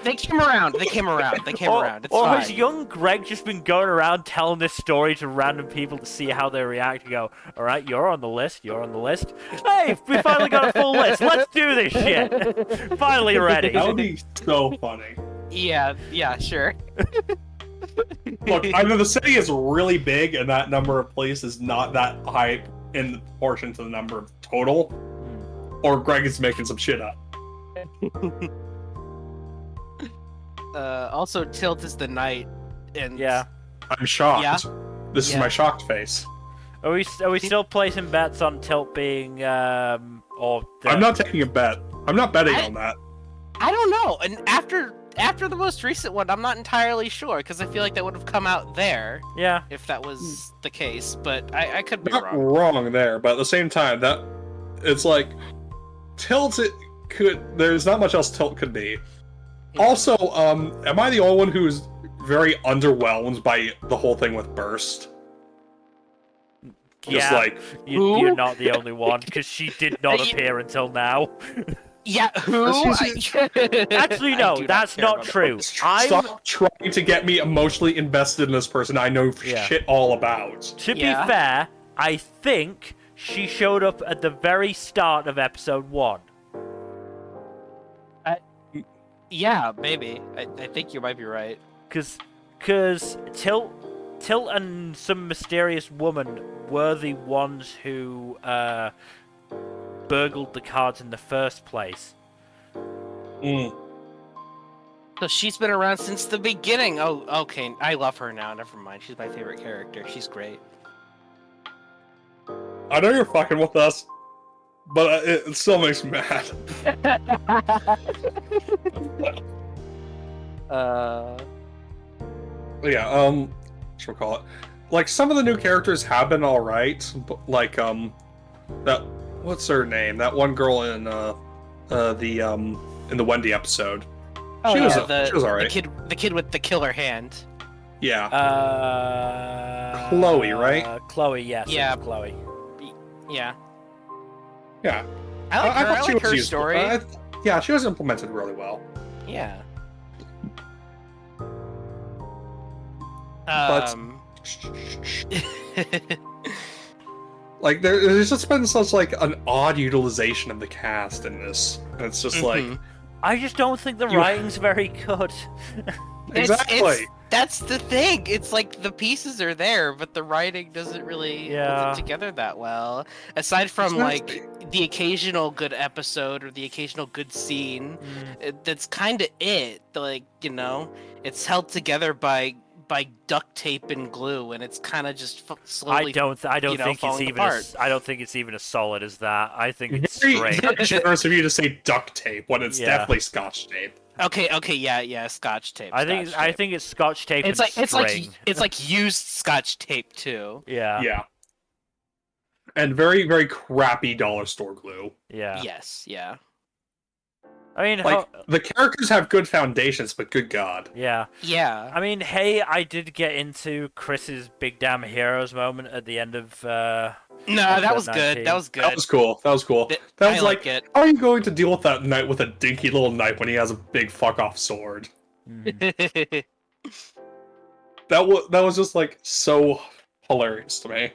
They came around. It's or fine. has young Greg just been going around telling this story to random people to see how they react and go, all right, you're on the list, Hey, we finally got a full list. Let's do this shit. Finally ready. That would be so funny. Yeah, sure. Look, either the city is really big and that number of police is not that high in proportion to the number of total, or Greg is making some shit up. Also, Tilt is the knight, and Yeah. I'm shocked. Yeah. This is Yeah. my shocked face. Are we still placing bets on Tilt being or I'm not taking a bet. I'm not betting on that. I don't know. And after the most recent one, I'm not entirely sure because I feel like that would have come out there Yeah. if that was the case. But I could be Not wrong. wrong there, but at the same time, that it's like Tilt. It could. There's not much else Tilt could be. Also, am I the only one who's very underwhelmed by the whole thing with Burst? Just Yeah. like Who? You're not the only one because she did not You- appear until now. Yeah, who? Actually, I no, do not that's care not about true. stop trying to get me emotionally invested in this person I know Yeah. shit all about. To Yeah. be fair, I think she showed up at the very start of episode 1. Yeah, maybe. I think you might be right. Because Tilt and some mysterious woman were the ones who burgled the cards in the first place. So she's been around since the beginning. Oh, okay. I love her now. Never mind. She's my favorite character. She's great. I know you're fucking with us, but it still makes me mad. Yeah, what should we call it? Like, some of the new characters have been alright, but like, that, what's her name? That one girl in the Wendy episode. Oh, She was the alright. the kid with the killer hand. Yeah. Uh, Chloe, right? Chloe, yes. Yeah. Chloe. Yeah. Yeah. I like her, I thought she like was her useful. story. Yeah, she was implemented really well. Yeah. But like there's just been such like an odd utilization of the cast in this. And it's just like I just don't think the writing's very good. exactly. That's the thing. It's like the pieces are there, but the writing doesn't really hold it together that well. Aside from like the occasional good episode or the occasional good scene, that's kind of it. Like, you know, it's held together by duct tape and glue, and it's kind of just slowly. I don't think it's even. I don't think it's even as solid as that. I think it's straight. Very generous of you to say duct tape when it's definitely Scotch tape. Okay, yeah, Scotch tape. I think it's Scotch tape. It's and like string. it's like used Scotch tape too. Yeah. Yeah. And very, very crappy dollar store glue. Yeah. Yes. Yeah. I mean, like the characters have good foundations, but good God. Yeah. Yeah. I mean, hey, I did get into Chris's big damn heroes moment at the end of. No, that was good. That was good. That was cool. That was cool. That was like, it. how are you going to deal with that knight with a dinky little knife when he has a big fuck off sword? That was just like so hilarious to me.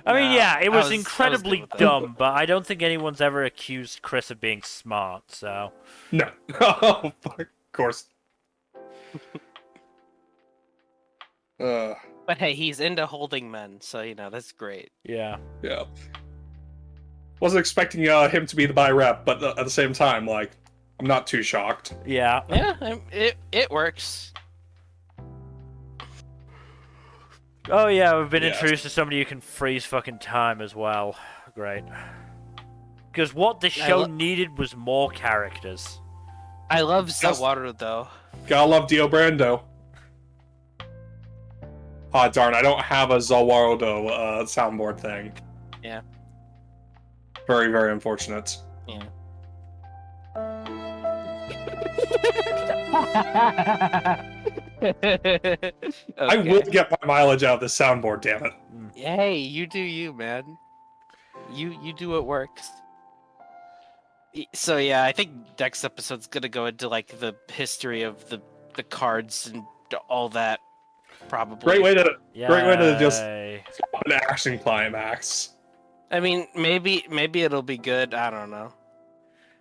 I mean, yeah, it was incredibly dumb, but I don't think anyone's ever accused Chris of being smart, so... No. Oh, of course. But hey, he's into holding men, so, you know, that's great. Yeah. Yeah. Wasn't expecting him to be the bi rep, but at the same time, like, I'm not too shocked. Yeah. Yeah, it works. Oh yeah, we've been introduced to somebody who can freeze fucking time as well. Great. Because what the show needed was more characters. I love Zawaru though. Gotta love Dio Brando. Ah, darn, I don't have a Zawaru soundboard thing. Yeah. Very, very unfortunate. Yeah. Okay. I will get my mileage out of the soundboard, damn it. Hey, you do you, man. You do what works. So yeah, I think next episode's gonna go into like the history of the cards and all that. Probably. Great way to just an action climax. I mean, maybe it'll be good. I don't know.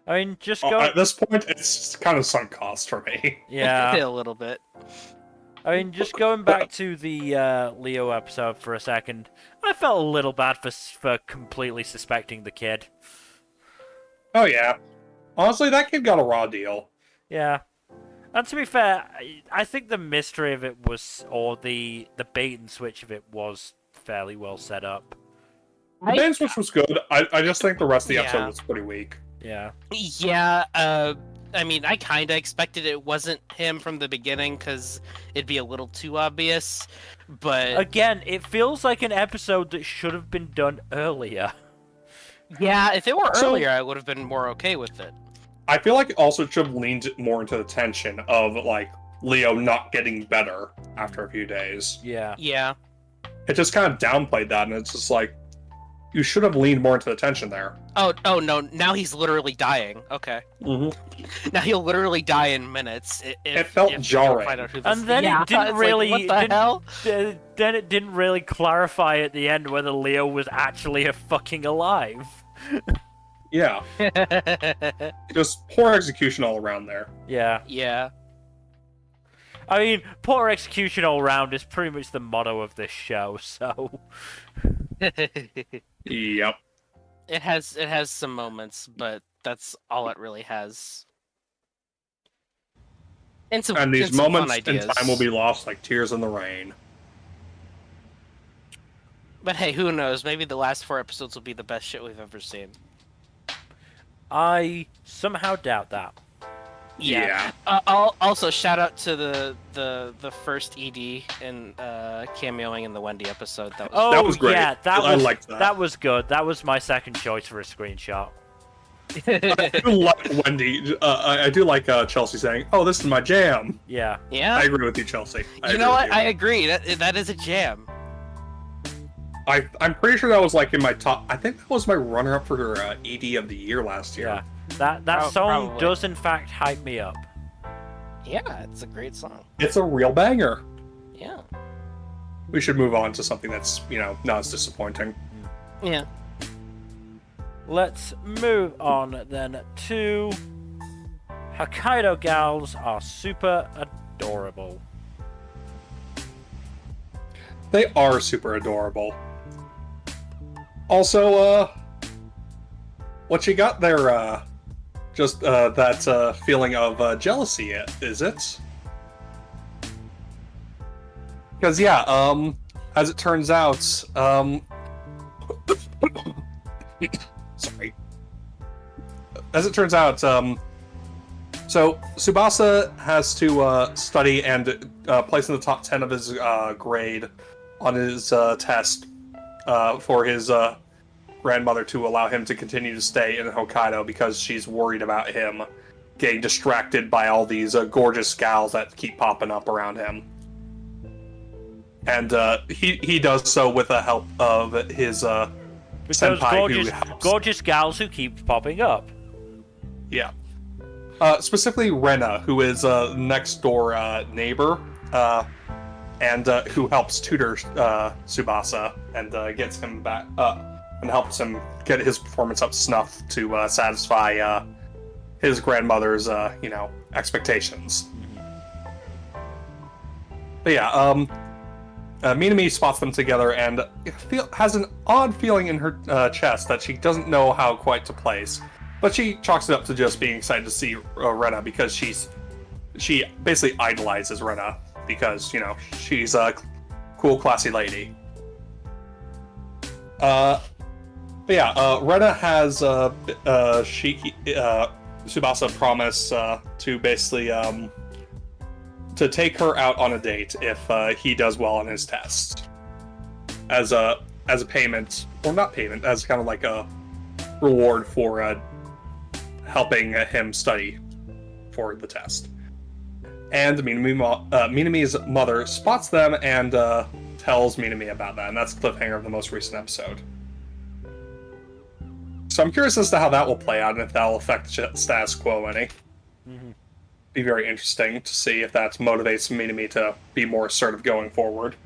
I mean, just go. At this point, it's kind of sunk cost for me. Yeah, a little bit. I mean, just going back to the Leo episode for a second, I felt a little bad for completely suspecting the kid. Oh yeah, honestly, that kid got a raw deal. Yeah, and to be fair, I think the mystery of it was, or the bait and switch of it was fairly well set up. The bait and switch was good. I just think the rest of the episode was pretty weak. Yeah. Yeah. I mean, I kind of expected it wasn't him from the beginning because it'd be a little too obvious, but... Again, it feels like an episode that should have been done earlier. Yeah, if it were earlier, I would have been more okay with it. I feel like it also should have leaned more into the tension of, like, Leo not getting better after a few days. Yeah. Yeah. It just kind of downplayed that, and it's just like, you should have leaned more into the tension there. Oh no, now he's literally dying. Okay. Mm-hmm. Now he'll literally die in minutes. It felt jarring. And then it didn't really... Like, what the hell? Then it didn't really clarify at the end whether Leo was actually fucking alive. Yeah. Just poor execution all around there. Yeah. Yeah. I mean, poor execution all round is pretty much the motto of this show, so... Yep. It has some moments, but that's all it really has. And these moments in ideas. time will be lost like tears in the rain. But hey, who knows? Maybe the last 4 episodes will be the best shit we've ever seen. I somehow doubt that. Yeah. Also, shout out to the first ED in cameoing in the Wendy episode. That was great. Yeah, I liked that. That was good. That was my second choice for a screenshot. I do like Wendy. I do like Chelsea saying, "Oh, this is my jam." Yeah. Yeah. I agree with you, Chelsea. You know what? I agree. That is a jam. I'm pretty sure that was like in my top. I think that was my runner-up for ED of the year last year. Yeah, that song Probably. does in fact hype me up. Yeah, it's a great song. It's a real banger. Yeah. We should move on to something that's, not as disappointing. Yeah. Let's move on then to Hokkaido gals are super adorable. They are super adorable. Also, what you got there, just that feeling of jealousy, is it? Because, yeah, as it turns out, sorry. As it turns out, so Tsubasa has to study and place in the top 10 of his grade on his test for his grandmother to allow him to continue to stay in Hokkaido because she's worried about him getting distracted by all these gorgeous gals that keep popping up around him. And he does so with the help of his senpai who helps. Gorgeous gals who keep popping up. Yeah. Specifically Rena, who is next door neighbor, and who helps tutor Tsubasa and gets him back and helps him get his performance up to snuff to satisfy his grandmother's expectations. But yeah, Minami spots them together and has an odd feeling in her chest that she doesn't know how quite to place. But she chalks it up to just being excited to see Rena because she basically idolizes Rena because, she's a cool, classy lady. But yeah, Rena has Tsubasa promise to basically to take her out on a date if he does well on his test, as a payment, or not payment, as kind of like a reward for helping him study for the test. And Minami's mother spots them and tells Minami about that, and that's the cliffhanger of the most recent episode. So I'm curious as to how that will play out and if that will affect the status quo any. Mm-hmm. Be very interesting to see if that motivates Minami to be more assertive going forward.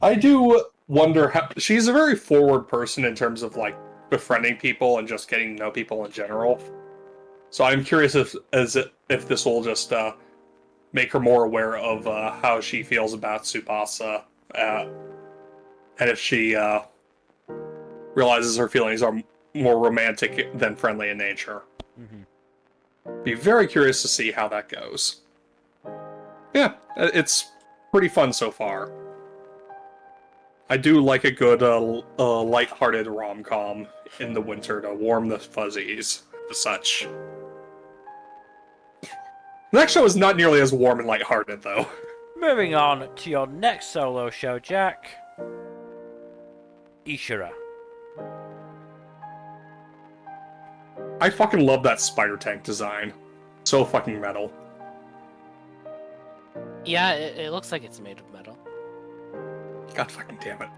I do wonder how she's a very forward person in terms of like befriending people and just getting to know people in general. So I'm curious if this will just make her more aware of how she feels about Tsubasa, and if she realizes her feelings are more romantic than friendly in nature. Mm-hmm. Be very curious to see how that goes. Yeah, it's pretty fun so far. I do like a good light-hearted rom-com in the winter to warm the fuzzies and such. The next show is not nearly as warm and light-hearted, though. Moving on to your next solo show, Jack. Ishura. I fucking love that spider tank design. So fucking metal. Yeah, it looks like it's made of metal. God fucking damn it.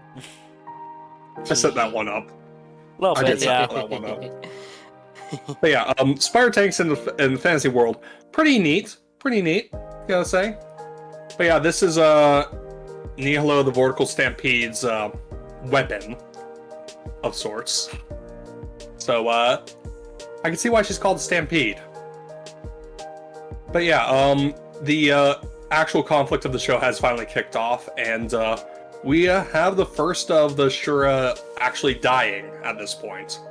I set that one up. A little I bit, did yeah. set that one up. But yeah, spider tanks in the fantasy world, pretty neat, gotta say. But yeah, this is Nihilo the Vortical Stampede's weapon of sorts. So I can see why she's called Stampede. But yeah, the actual conflict of the show has finally kicked off, and we have the first of the Shura actually dying at this point.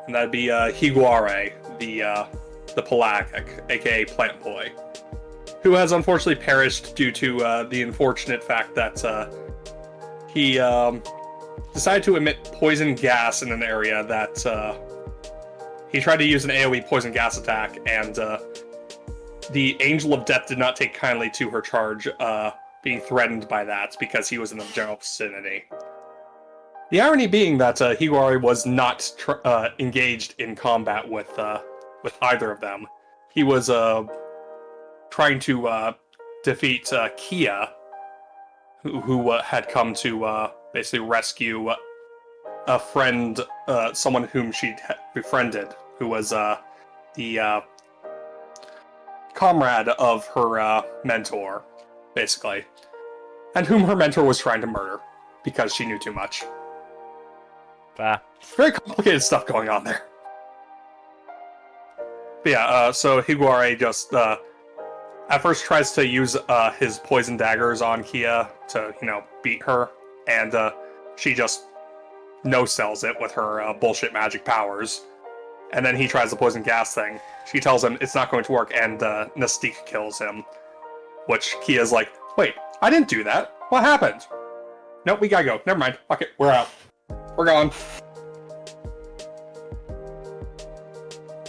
And that'd be Higuare, the Pelagic, aka Plant Boy, who has unfortunately perished due to the unfortunate fact that he decided to emit poison gas in an area that he tried to use an AoE poison gas attack, and the Angel of Death did not take kindly to her charge being threatened by that because he was in the general vicinity. The irony being that Higuari was not engaged in combat with either of them. He was trying to defeat Kia, who had come to basically rescue a friend, someone whom she'd befriended, who was the comrade of her mentor, basically, and whom her mentor was trying to murder because she knew too much. Very complicated stuff going on there. But yeah, so Higuare just at first tries to use his poison daggers on Kia to, beat her, and she just no-sells it with her bullshit magic powers. And then he tries the poison gas thing. She tells him it's not going to work, and Mystique kills him. Which Kia's like, wait, I didn't do that. What happened? Nope, we gotta go. Never mind. Fuck it, we're out. We're gone.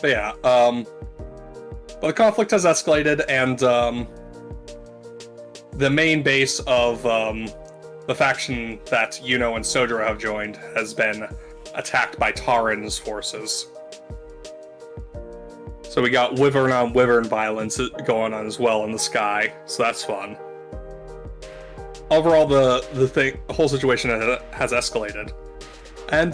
But yeah, well, the conflict has escalated, and the main base of the faction that Yuno and Sojiro have joined has been attacked by Taran's forces. So we got Wyvern on Wyvern violence going on as well in the sky, so that's fun. Overall, the whole situation has escalated. And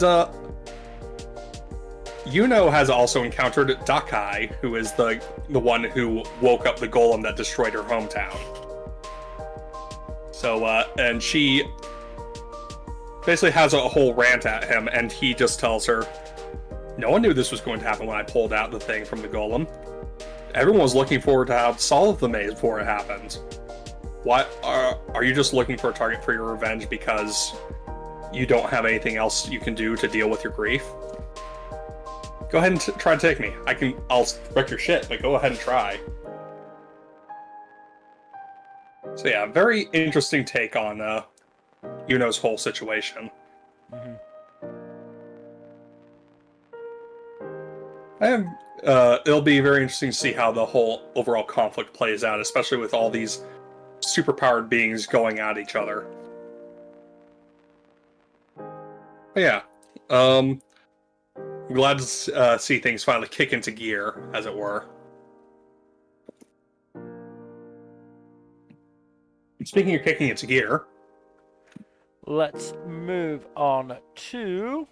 Yuno has also encountered Dakai, who is the one who woke up the golem that destroyed her hometown. So, and she basically has a whole rant at him, and he just tells her, no one knew this was going to happen when I pulled out the thing from the golem. Everyone was looking forward to how to solve the maze before it happened. What, are you just looking for a target for your revenge because you don't have anything else you can do to deal with your grief? Go ahead and try to take me. I'll wreck your shit, but go ahead and try. So yeah, very interesting take on Yuno's whole situation. Mm-hmm. And it'll be very interesting to see how the whole overall conflict plays out, especially with all these superpowered beings going at each other. But yeah, I'm glad to see things finally kick into gear, as it were. Speaking of kicking into gear, let's move on to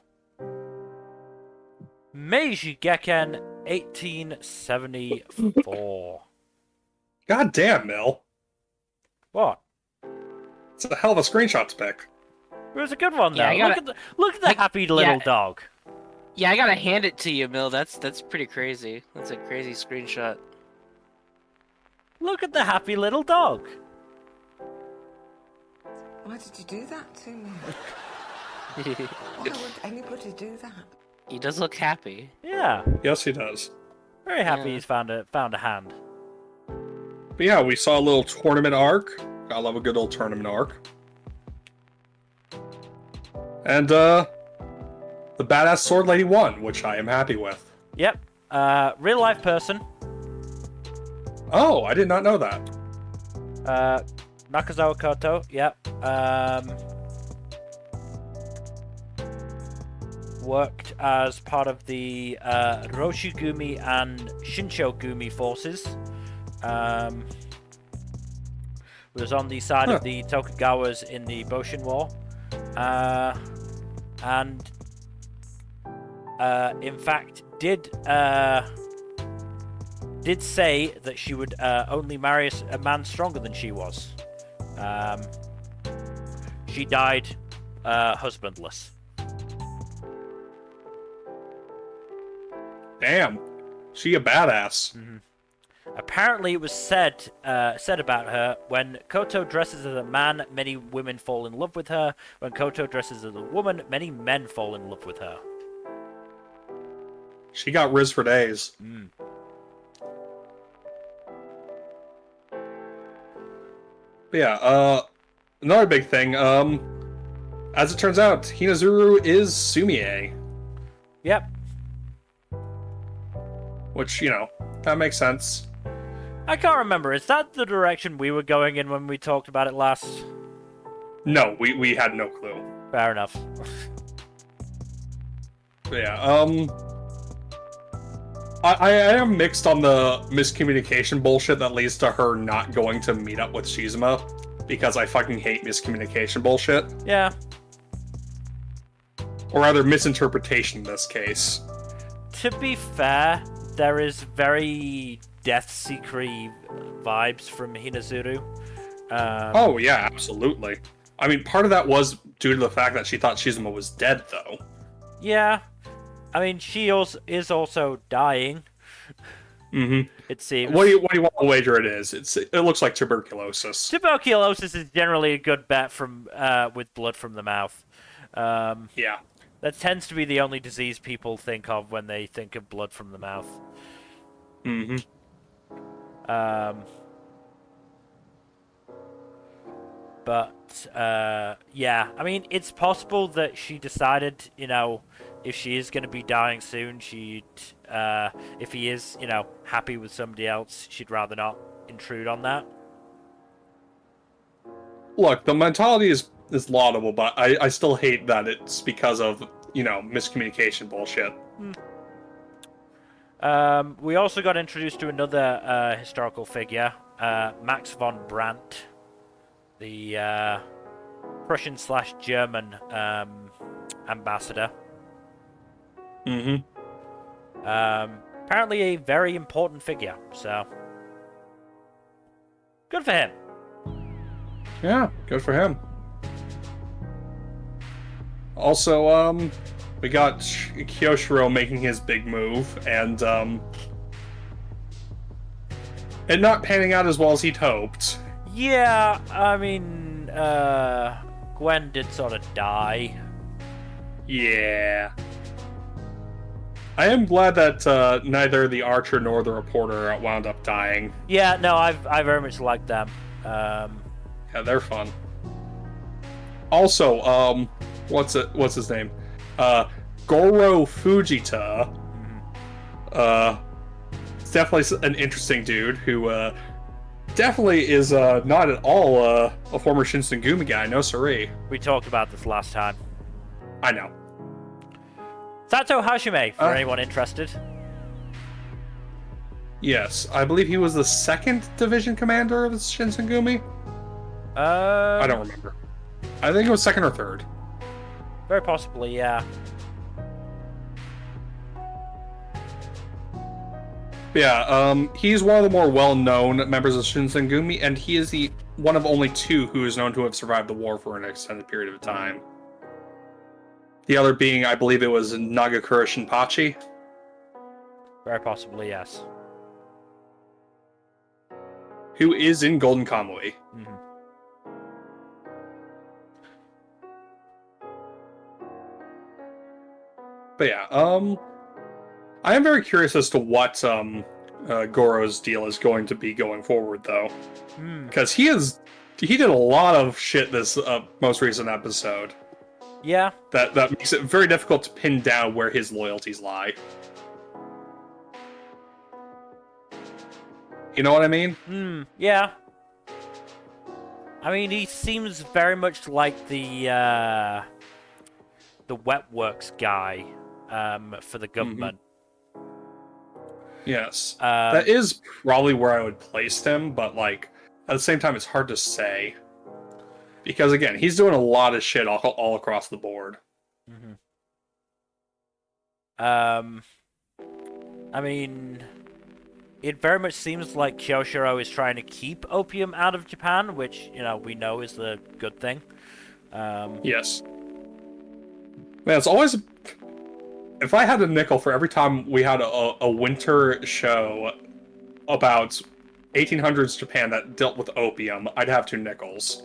Meiji Gekken 1874. God damn, Mill. What? It's a hell of a screenshot to pick. It was a good one, though. Yeah, look at the happy little dog. Yeah, I gotta hand it to you, Mill. That's pretty crazy. That's a crazy screenshot. Look at the happy little dog. Why did you do that to me? Why would anybody do that? He does look happy. Yeah. Yes, he does. Very happy he's found a hand. But yeah, we saw a little tournament arc. I love a good old tournament arc. And the badass sword lady won, which I am happy with. Yep. Real life person. Oh, I did not know that. Nakazawa Koto. Yep. Worked as part of the Roshigumi and Shinchogumi forces. Was on the side of the Tokugawas in the Boshin War. And in fact did say that she would only marry a man stronger than she was. She died husbandless. Damn, she a badass. Mm-hmm. Apparently, it was said about her, when Koto dresses as a man, many women fall in love with her. When Koto dresses as a woman, many men fall in love with her. She got riz for days. Mm. But yeah, another big thing, as it turns out, Hinazuru is Sumie. Yep. Which, that makes sense. I can't remember. Is that the direction we were going in when we talked about it last? No, we had no clue. Fair enough. But yeah, I am mixed on the miscommunication bullshit that leads to her not going to meet up with Shizuma. because I fucking hate miscommunication bullshit. Yeah. Or rather, misinterpretation in this case. To be fair, there is very Deathseeker-y vibes from Hinazuru. Oh, yeah, absolutely. I mean, part of that was due to the fact that she thought Shizuma was dead, though. Yeah. I mean, she also is also dying. Mm-hmm. It seems. What do you want to wager it is? It looks like tuberculosis. Tuberculosis is generally a good bet from with blood from the mouth. Yeah. That tends to be the only disease people think of when they think of blood from the mouth. Mm-hmm. But yeah, I mean, it's possible that she decided, if she is going to be dying soon, if he is, happy with somebody else, she'd rather not intrude on that. Look, the mentality is laudable, but I still hate that it's because of, miscommunication bullshit. We also got introduced to another historical figure, Max von Brandt, the Prussian/German ambassador. Mm-hmm. Apparently a very important figure, so good for him. Yeah, good for him. Also, we got Kyoshiro making his big move, and it not panning out as well as he'd hoped. Yeah, I mean, Gwen did sort of die. Yeah. I am glad that neither the archer nor the reporter wound up dying. Yeah, no, I very much like them. Yeah, they're fun. Also, what's his name? Goro Fujita. It's definitely an interesting dude who definitely is not at all a former Shinsengumi guy. No siree. We talked about this last time. I know. Sato Hashime, for anyone interested. Yes, I believe he was the 2nd division commander of the Shinsengumi. I don't remember. I think it was 2nd or 3rd. Very possibly, yeah. Yeah, he's one of the more well-known members of Shinsengumi, and he is the one of only 2 who is known to have survived the war for an extended period of time. The other being, I believe it was Nagakura Shinpachi. Very possibly, yes. Who is in Golden Kamui. Mm-hmm. But yeah, I am very curious as to what Goro's deal is going to be going forward, though. Because he did a lot of shit this most recent episode. Yeah. That makes it very difficult to pin down where his loyalties lie. You know what I mean? Yeah. I mean, he seems very much like the wet works guy for the government. Yes. That is probably where I would place him, but, like, at the same time, it's hard to say. Because, again, he's doing a lot of shit all across the board. I mean, it very much seems like Kyoshiro is trying to keep opium out of Japan, which, we know is the good thing. Yes. Man, it's always... If I had a nickel for every time we had a winter show about 1800s Japan that dealt with opium, I'd have 2 nickels.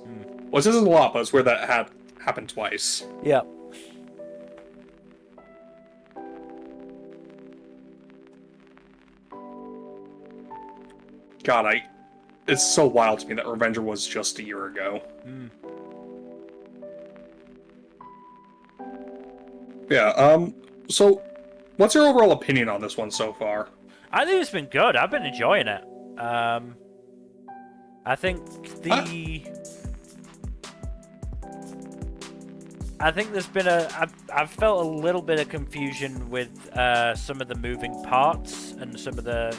Which isn't a lot, but it's where that happened twice. Yeah. God, it's so wild to me that Revenger was just a year ago. Yeah, so, what's your overall opinion on this one so far? I think it's been good. I've been enjoying it. I think there's been I've felt a little bit of confusion with some of the moving parts and some of the,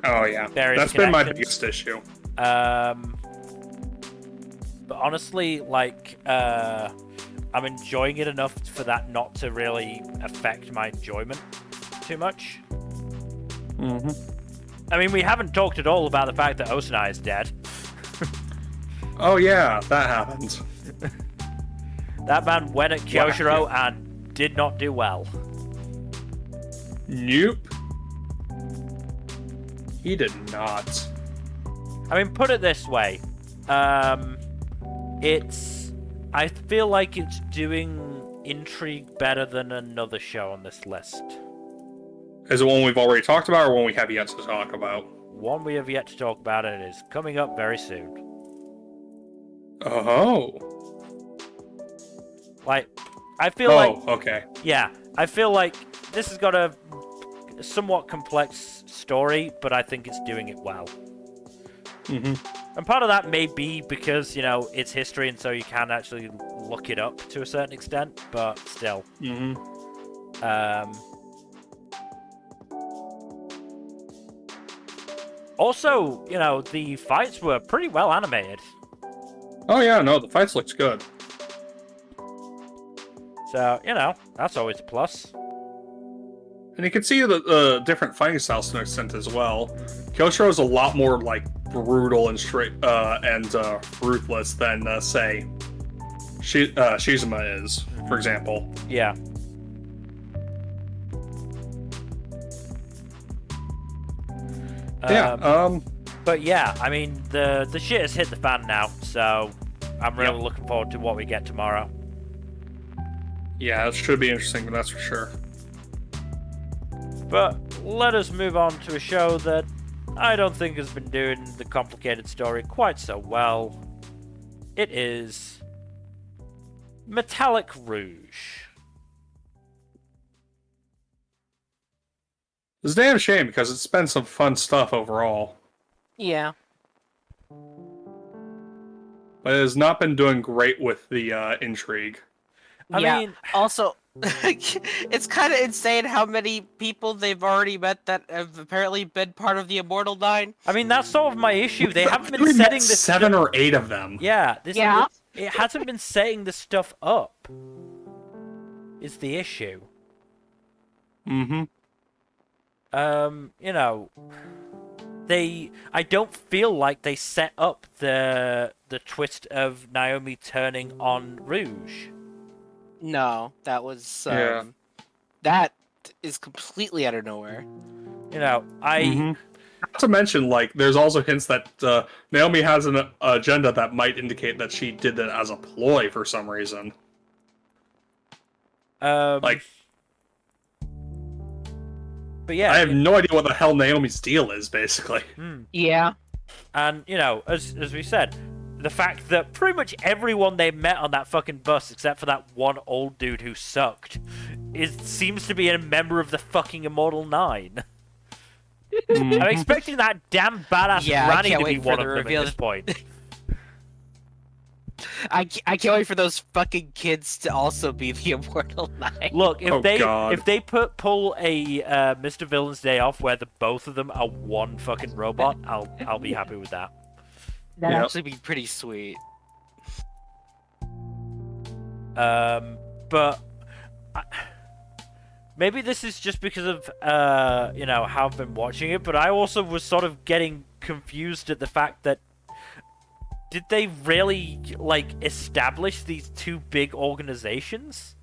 Oh yeah, various that's been my connections. biggest issue. But honestly, like, I'm enjoying it enough for that not to really affect my enjoyment too much. Mm-hmm. I mean, we haven't talked at all about the fact that Osanai is dead. Oh yeah, that happened. That man went at Kyoshiro and did not do well. Nope. He did not. I mean, put it this way. I feel like it's doing intrigue better than another show on this list. Is it one we've already talked about or one we have yet to talk about? One we have yet to talk about, and it is coming up very soon. Oh. Like, I feel like... okay. Yeah, I feel like this has got a somewhat complex story, but I think it's doing it well. Mm-hmm. And part of that may be because, you know, it's history, and so you can actually look it up to a certain extent, but still. Mm-hmm. Also, you know, the fights were pretty well animated. Oh yeah, no, the fights looks good. So, you know, that's always a plus. And you can see the different fighting styles to an extent as well. Kyoshiro is a lot more like brutal and straight and ruthless than say Shizuma is, for example. Yeah. But yeah, I mean, the shit has hit the fan now, so I'm really looking forward to what we get tomorrow. Yeah, it should be interesting, that's for sure. But let us move on to a show that I don't think has been doing the complicated story quite so well. It is Metallic Rouge. It's a damn shame because it's been some fun stuff overall. Yeah. But it has not been doing great with the intrigue. I mean, also, it's kind of insane how many people they've already met that have apparently been part of the Immortal Nine. I mean, that's sort of my issue. They haven't been We met setting this 7 or 8 of them. Yeah, Yeah. It hasn't been setting the stuff up. Is the issue. Mm-hmm. You know, I don't feel like they set up the twist of Naomi turning on Rouge. No, that was Yeah. that is completely out of nowhere. You know, Not to mention, like, there's also hints that Naomi has an agenda that might indicate that she did that as a ploy for some reason. But yeah, I have no idea what the hell Naomi's deal is, basically. Yeah. And you know, as we said, the fact that pretty much everyone they met on that fucking bus, except for that one old dude who sucked, seems to be a member of the fucking Immortal Nine. I'm expecting that damn badass Granny to be one of them at this point. I can't wait for those fucking kids to also be the Immortal Nine. Look, if God. they pull a Mr. Villain's Day off where the both of them are one fucking robot, I'll be happy with that. That'd actually be pretty sweet. But maybe this is just because of you know, how I've been watching it, but I also was sort of getting confused at the fact that did they really like establish these two big organizations?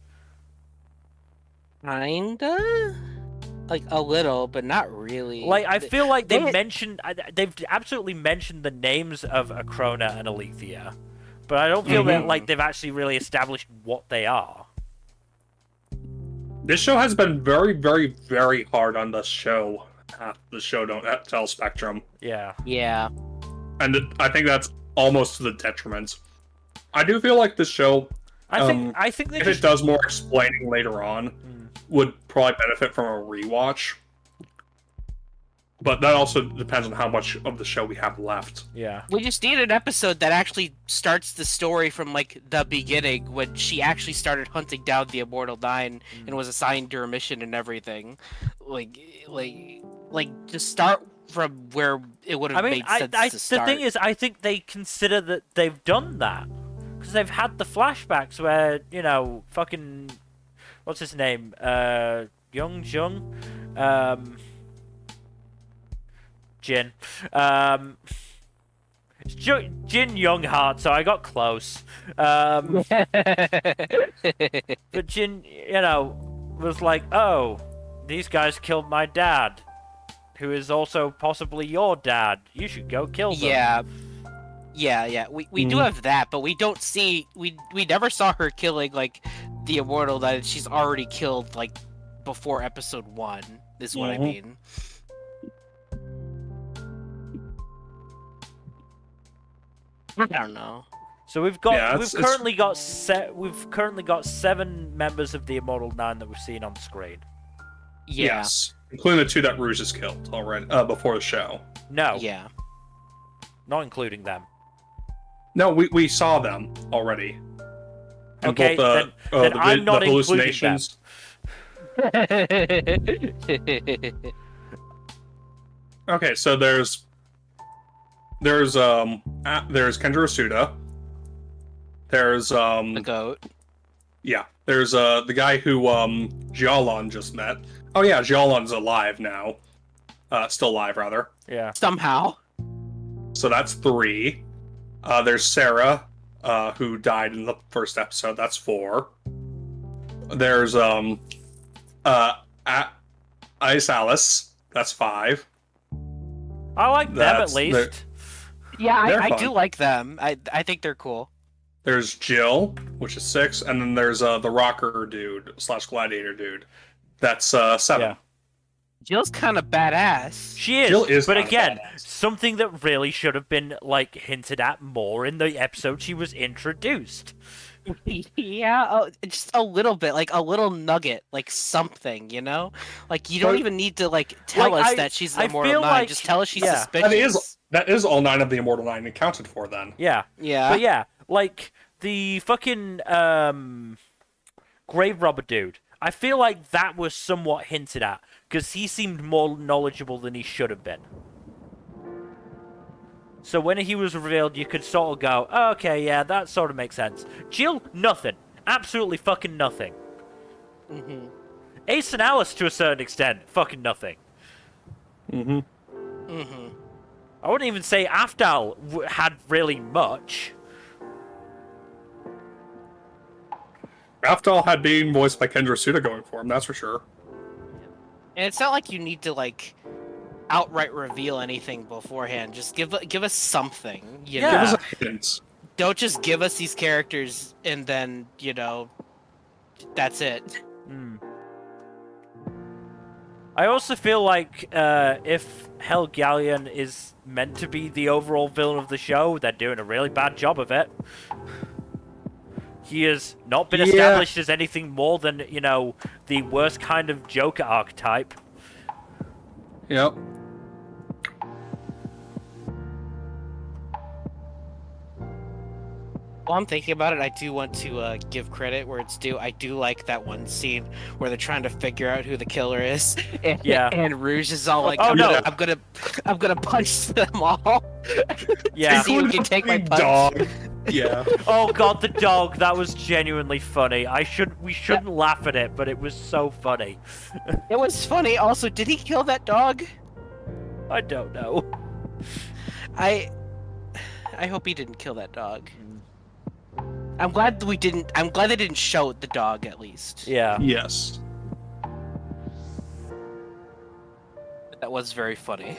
Kinda? Like a little, but not really. Like, I feel like they've absolutely mentioned the names of Acrona and Alethea, but I don't feel that like they've actually really established what they are. This show has been very, very, very hard on the show. The show don't tell spectrum. Yeah. Yeah. And I think that's almost to the detriment. I do feel like this show, I think they if just it does more explaining later on, would probably benefit from a rewatch. But that also depends on how much of the show we have left. Yeah. We just need an episode that actually starts the story from like the beginning when she actually started hunting down the Immortal Nine and was assigned to her mission and everything. Like just start from where it would have I mean, made sense to start. the thing is, I think they consider that they've done that because they've had the flashbacks where fucking what's his name, Young Jung, Jin, it's Jin Youngheart, so I got close. But Jin, was like, oh, these guys killed my dad, who is also possibly your dad. You should go kill them. Yeah. We do have that, but we don't see we never saw her killing like the immortal that she's already killed like before episode 1. Is what I mean. I don't know. So we've currently got 7 members of the Immortal 9 that we've seen on screen. Yeah. Yes, including the 2 that Rouge has killed already before the show. No. Yeah. Not including them. No, we saw them already. And Okay, both then I'm not the including hallucinations. Okay, so there's Kenjiro Suda. There's The goat. Yeah, there's the guy who Jialon just met. Oh yeah, Jialon's alive now. Still alive rather. Yeah. Somehow. So that's 3. There's Sarah, who died in the first episode. That's 4. There's Ice Alice. That's 5. I like them at least. Yeah, I fun. do like them. I think they're cool. There's Jill, which is 6, and then there's the rocker dude / gladiator dude. That's 7. Yeah. Jill's kind of badass. She is, Jill is but kinda again, badass. something that really should have been hinted at more in the episode she was introduced. Yeah, just a little bit, like a little nugget, like something, Like you don't But- even need to tell us that she's the Immortal 9. Just tell us she's suspicious. That is all 9 of the Immortal 9 accounted for then. Yeah. Yeah. But yeah, the fucking grave robber dude. I feel like that was somewhat hinted at because he seemed more knowledgeable than he should have been. So when he was revealed, you could sort of go, oh, okay, yeah, that sort of makes sense. Jill, nothing. Absolutely fucking nothing. Mm-hmm. Ace and Alice, to a certain extent, fucking nothing. Mm-hmm. Mm-hmm. I wouldn't even say Afdal had really much. Aftal had being voiced by Kenjiro Suda going for him, that's for sure. And it's not like you need to outright reveal anything beforehand. Just give us something. Yeah. Give us a hint. Don't just give us these characters and then that's it. I also feel like if Helgallion is meant to be the overall villain of the show, they're doing a really bad job of it. He has not been established as anything more than, the worst kind of Joker archetype. Yep. While I'm thinking about it, I do want to give credit where it's due. I do like that one scene where they're trying to figure out who the killer is, and, and Rouge is all like, I'm gonna punch them all. Yeah. See who can take my punch. Dog. Yeah. Oh god, the dog, that was genuinely funny. We shouldn't laugh at it, but it was so funny. It was funny. Also, did he kill that dog? I don't know. I hope he didn't kill that dog. I'm glad they didn't show the dog at least. Yeah. Yes. That was very funny.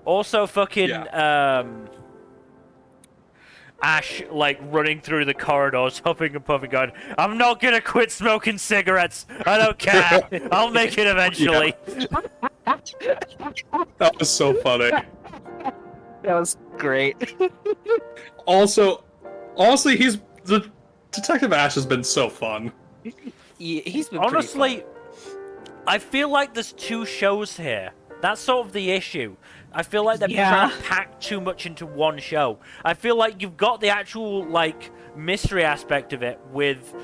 Also fucking Ash running through the corridors, huffing and puffing, going, I'm not gonna quit smoking cigarettes. I don't care. I'll make it eventually. That was so funny. That was great. Also, honestly, the Detective Ash has been so fun. He's been honestly, I feel like there's 2 shows here. That's sort of the issue. I feel like they're trying to pack too much into one show. I feel like you've got the actual mystery aspect of it with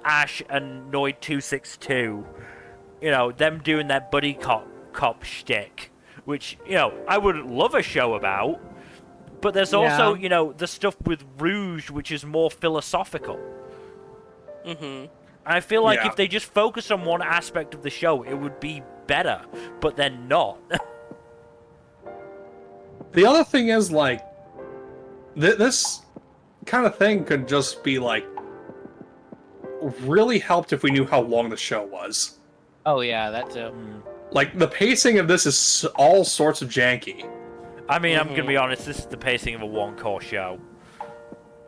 Ash and Noid 262. Them doing their buddy cop shtick. which, I would love a show about. But there's also, the stuff with Rouge, which is more philosophical. Mm-hmm. And I feel like Yeah. if they just focus on one aspect of the show, it would be better. But they're not. The other thing is, like, this kind of thing could just be, like, really helped if we knew how long the show was. Oh yeah, that too. Like, the pacing of this is all sorts of janky. I mean, I'm going to be honest, this is the pacing of a one-core show.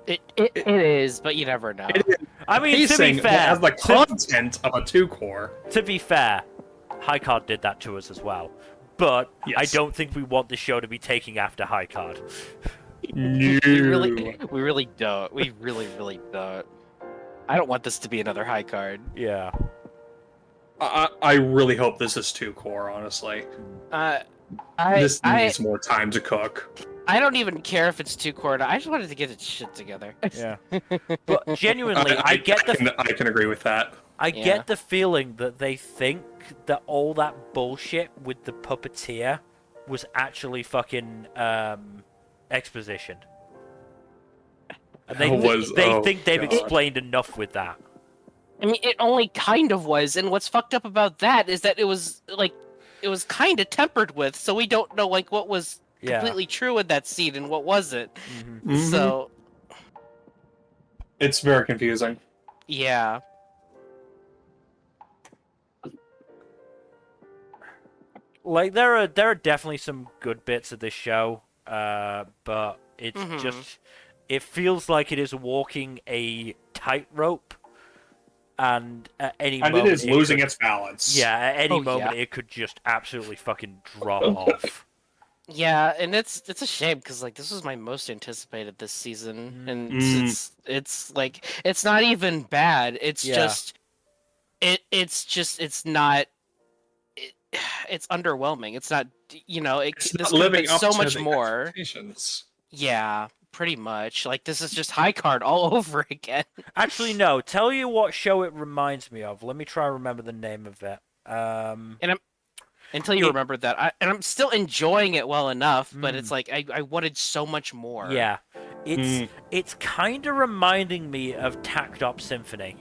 It is, but you never know. It is I mean, to pacing be fair, has the content of a 2-core. to be fair, High Card did that to us as well. But I Yes. don't think we want the show to be taking after High Card. No. We really don't. We really don't. I don't want this to be another high card. Yeah. I really hope this is 2-core, honestly. This needs more time to cook. I don't even care if it's 2-core. I just wanted to get its shit together. Yeah. But genuinely, I can agree with that. I Yeah. get the feeling that they think that all that bullshit with the puppeteer was actually fucking exposition. And they think they've explained enough with that. I mean, it only kind of was, and what's fucked up about that is that it was kind of tempered with, so we don't know like what was completely true in that scene and what wasn't. Mhm. So It's very confusing. yeah. Like there are definitely some good bits of this show, but it's just it feels like it is walking a tightrope, and at any moment it is losing could, its balance. Yeah, at any Oh, moment yeah. it could just absolutely fucking drop off. Yeah, and it's a shame because like this was my most anticipated this season, and it's like it's not even bad. It's just it's not. It's underwhelming. It's not, It's this not could have living been up so to much the more. expectations. Yeah, pretty much. Like this is just high card all over again. Actually, no. Tell you what show it reminds me of. Let me try and remember the name of it. Until you remember that, I'm still enjoying it well enough, but it's like I wanted so much more. Yeah, it's kind of reminding me of Tacked Up Symphony.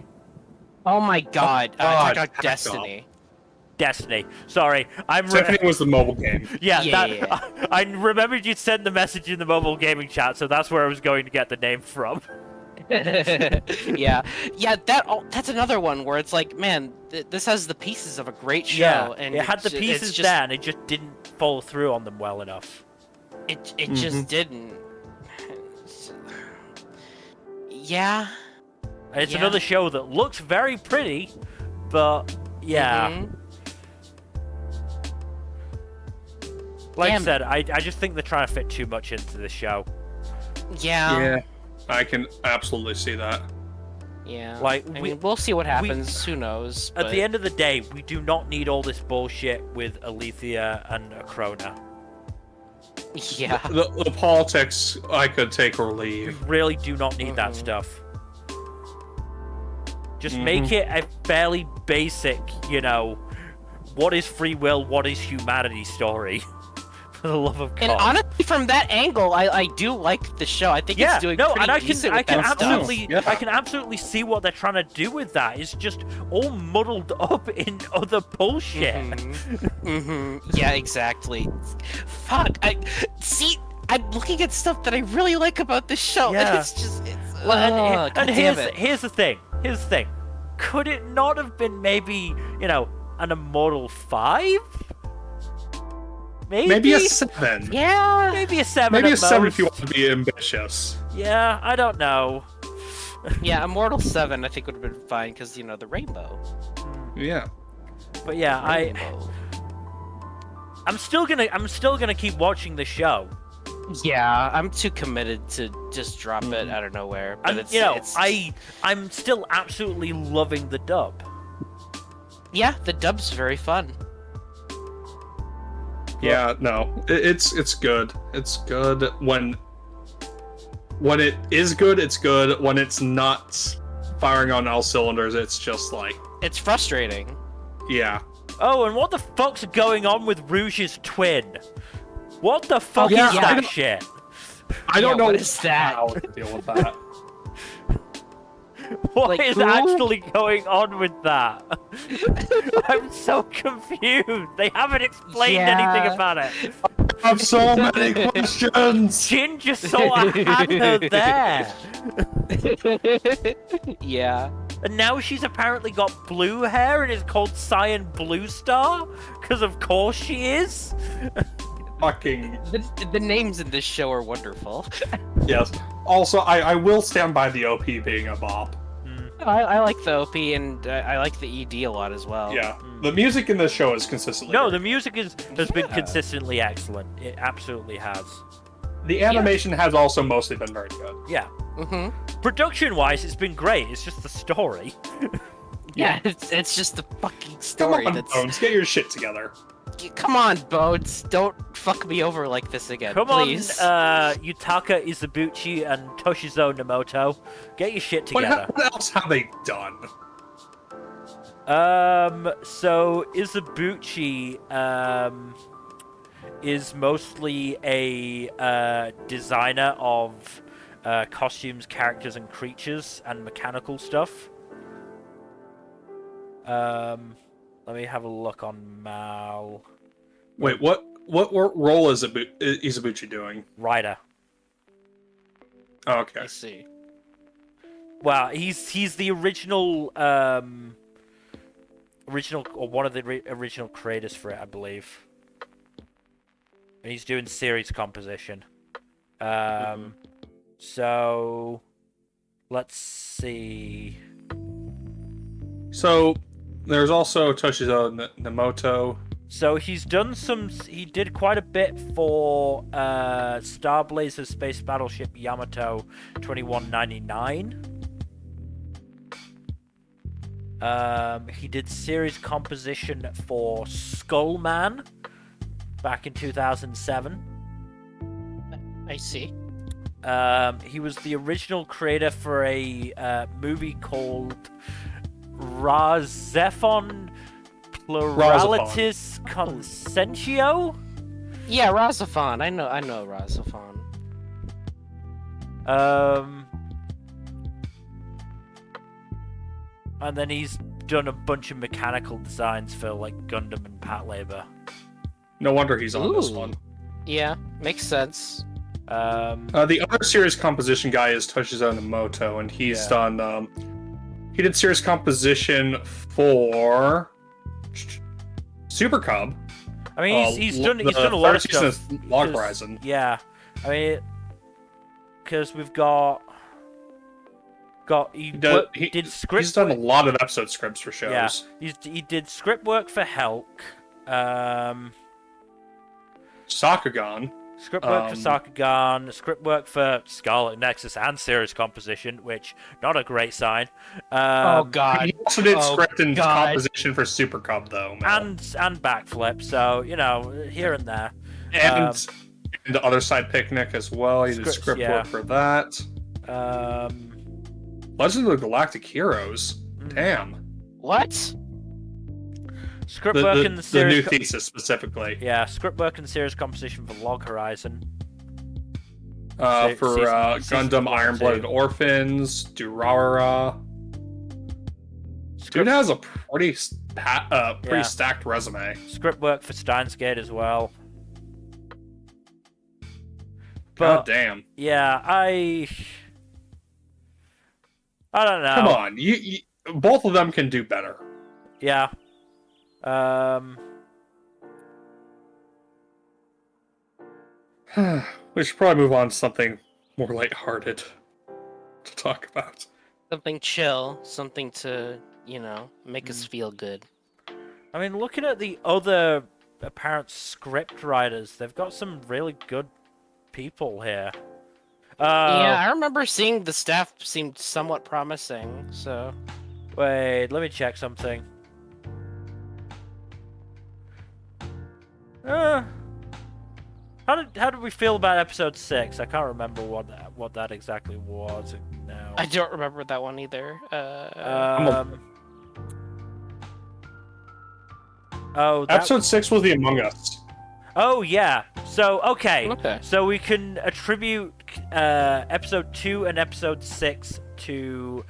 Oh my god, God, Attack on Tacked Destiny. Destiny. Sorry, Symphony was the mobile game. Yeah. I remembered you sent the message in the mobile gaming chat, so that's where I was going to get the name from. yeah, that's another one where it's like, man, this has the pieces of a great show, and it had the pieces just, there, and it just didn't follow through on them well enough. It just didn't. Yeah. And it's another show that looks very pretty, but yeah. Like I said, I just think they're trying to fit too much into this show. Yeah. I can absolutely see that. Yeah. Like, I mean, we'll see what happens. Who knows? At the end of the day, we do not need all this bullshit with Alethea and Acrona. Yeah. The politics, I could take or leave. We really do not need that stuff. Just make it a fairly basic, what is free will, what is humanity story. For the love of God. And honestly, from that angle, I do like the show. I think it's doing pretty decent with that stuff. I can absolutely see what they're trying to do with that. It's just all muddled up in other bullshit. Yeah, exactly. Fuck. I'm looking at stuff that I really like about this show, and it's just Here's the thing. Could it not have been maybe, an Immortal 5? Maybe a 7. Yeah. Maybe a 7. Maybe a at 7 most. if you want to be ambitious. Yeah, I don't know. Yeah, Immortal 7 I think would have been fine because the rainbow. Yeah. But yeah, I'm still gonna keep watching the show. Yeah, I'm too committed to just drop it out of nowhere. But And I'm still absolutely loving the dub. Yeah, the dub's very fun. Yeah, no, it's good. It's good when it is good. It's good when it's not firing on all cylinders. It's just like it's frustrating. Yeah. Oh, and what the fuck's going on with Rouge's twin? What the fuck yeah, is I that don't- shit? I don't know what is that? how to deal with that. What Like, is who? actually going on with that? I'm so confused. They haven't explained anything Yeah. about it. I have so many questions. Jin just sort of had her there. Yeah. And now she's apparently got blue hair and is called Cyan Blue Star? Because of course she is. Fucking The names in this show are wonderful. yes. Also, I will stand by the OP being a bop. I like the OP and I like the ED a lot as well. Yeah, the music in this show is consistently. No, great. the music has been Yeah. consistently excellent. It absolutely has. The animation has also mostly been very good. Yeah. Mm-hmm. Production-wise, it's been great. It's just the story. Yeah, it's just the fucking Come story on, that's... Bones, get your shit together. Come on, Bones, don't fuck me over like this again, Come please. on, Yutaka Izubuchi and Toshizo Namoto. Get your shit together. What else have they done? So Izubuchi, is mostly a, designer of, costumes, characters, and creatures, and mechanical stuff. Let me have a look on Mal. Wait, what role is Izubuchi doing? Ryder. Oh, okay. I see. Well, he's the original, or one of the original creators for it, I believe. And he's doing series composition. So let's see. So there's also Toshizo Namoto. So he did quite a bit for Star Blazer Space Battleship Yamato 2199. He did series composition for Skullman back in 2007. I see. He was the original creator for a movie called Razephon Pluralitas Consentio? Yeah, Razafon. I know Razafon. And then he's done a bunch of mechanical designs for like Gundam and Patlabor. No wonder he's on this Ooh. one. Yeah, makes sense. The other series composition guy is Toshizo Namoto, and he's done. He did series composition for Super Cub. I mean, he's done a lot of stuff. Log 'cause- Horizon. Yeah, I mean, because we've got he did script. He's done a lot of episode scripts for shows. Yeah, he did script work for Helk. Sakugan. Script work for Sakugan, script work for Scarlet Nexus and series composition, which not a great sign. Oh god. He also did Oh, script and God. composition for Super Cub, though. Mel. and Backflip, so you know, here and there. And the Other Side Picnic as well. He did Scripts, script yeah. work for that. Legend of the Galactic Heroes. Damn. What? Script work in the The series. new thesis specifically. Yeah, script work and series composition for Log Horizon. For season Gundam 1 Iron and Blooded 2. Orphans, Durarara. Dude has a pretty stacked resume. Script work for Steins Gate as well. God But damn. yeah, I don't know. Come on, you both of them can do better. Yeah. We should probably move on to something more lighthearted to talk about. Something chill, something to, make us feel good. I mean, looking at the other apparent script writers, they've got some really good people here. Yeah, I remember seeing the staff seemed somewhat promising, so... Wait, let me check something. How did we feel about episode 6? I can't remember what that exactly was now. I don't remember that one either. Oh, Episode 6 was the Among Us. Oh yeah. So okay. Okay. So we can attribute episode 2 and episode 6 to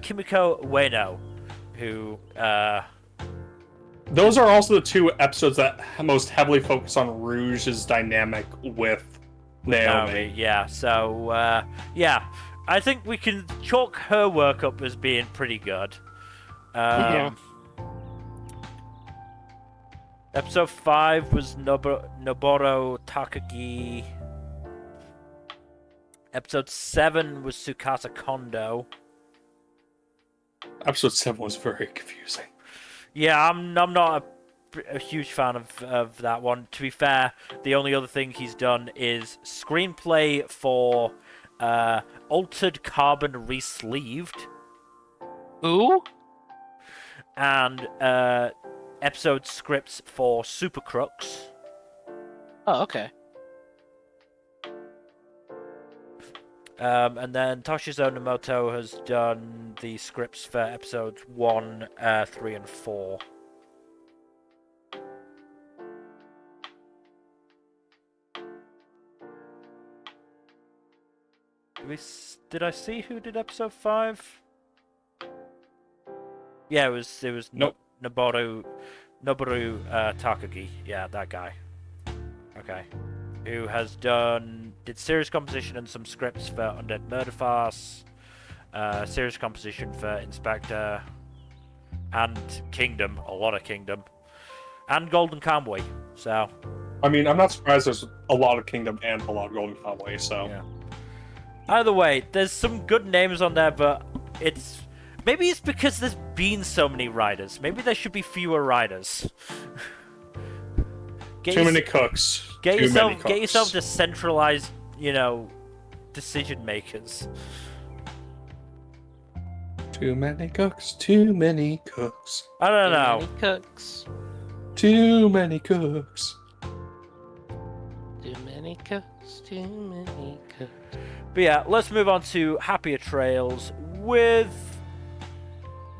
Kimiko Ueno, who Those are also the 2 episodes that most heavily focus on Rouge's dynamic with Naomi. Yeah. So yeah, I think we can chalk her work up as being pretty good. Yeah. Episode 5 was Noboro Takagi. Episode 7 was Tsukasa Kondo. Episode 7 was very confusing. Yeah, I'm not a huge fan of that one. To be fair, the only other thing he's done is screenplay for Altered Carbon Resleeved. Ooh? And episode scripts for Super Crux. Oh, okay. And then Toshizo Nomoto has done the scripts for episodes 1, 3, and 4. Did I see who did episode 5? Yeah, it was Nope. Noboru Takagi. Yeah, that guy. Okay. Who did series composition and some scripts for Undead Murder Farce, series composition for Inspector, and Kingdom, a lot of Kingdom, and Golden Kamuy. So, I mean, I'm not surprised there's a lot of Kingdom and a lot of Golden Kamuy, so... yeah. Either way, there's some good names on there, but maybe it's because there's been so many writers. Maybe there should be fewer writers. Too many cooks. Get Too many yourself cooks. to centralized, decision makers. Too many cooks. Too many cooks. I don't know. Too many cooks. Too many cooks. Too many cooks. Too many cooks. But yeah, let's move on to Happier Trails with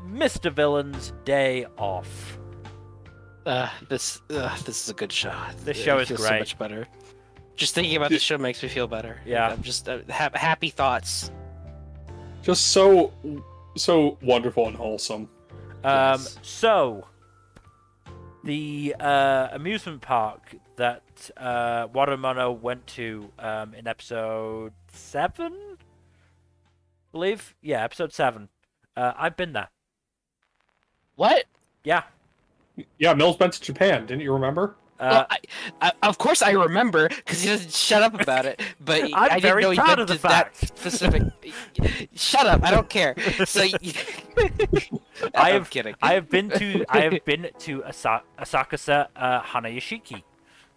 Mr. Villain's Day Off. This is a good show. This show It is feels great. So much better. Just thinking about the show makes me feel better. Yeah. I'm just happy thoughts. Just so wonderful and wholesome. Yes. So the amusement park that Watamono went to in episode 7, I believe. Yeah, episode 7. I've been there. What? Yeah. Yeah, Mills went to Japan, didn't you remember? Well, I, of course I remember because he doesn't shut up about it. But I'm I very didn't know proud he of the did that fact. specific. Shut up! I don't care. So I'm kidding. I have been to Asakusa Hanayashiki,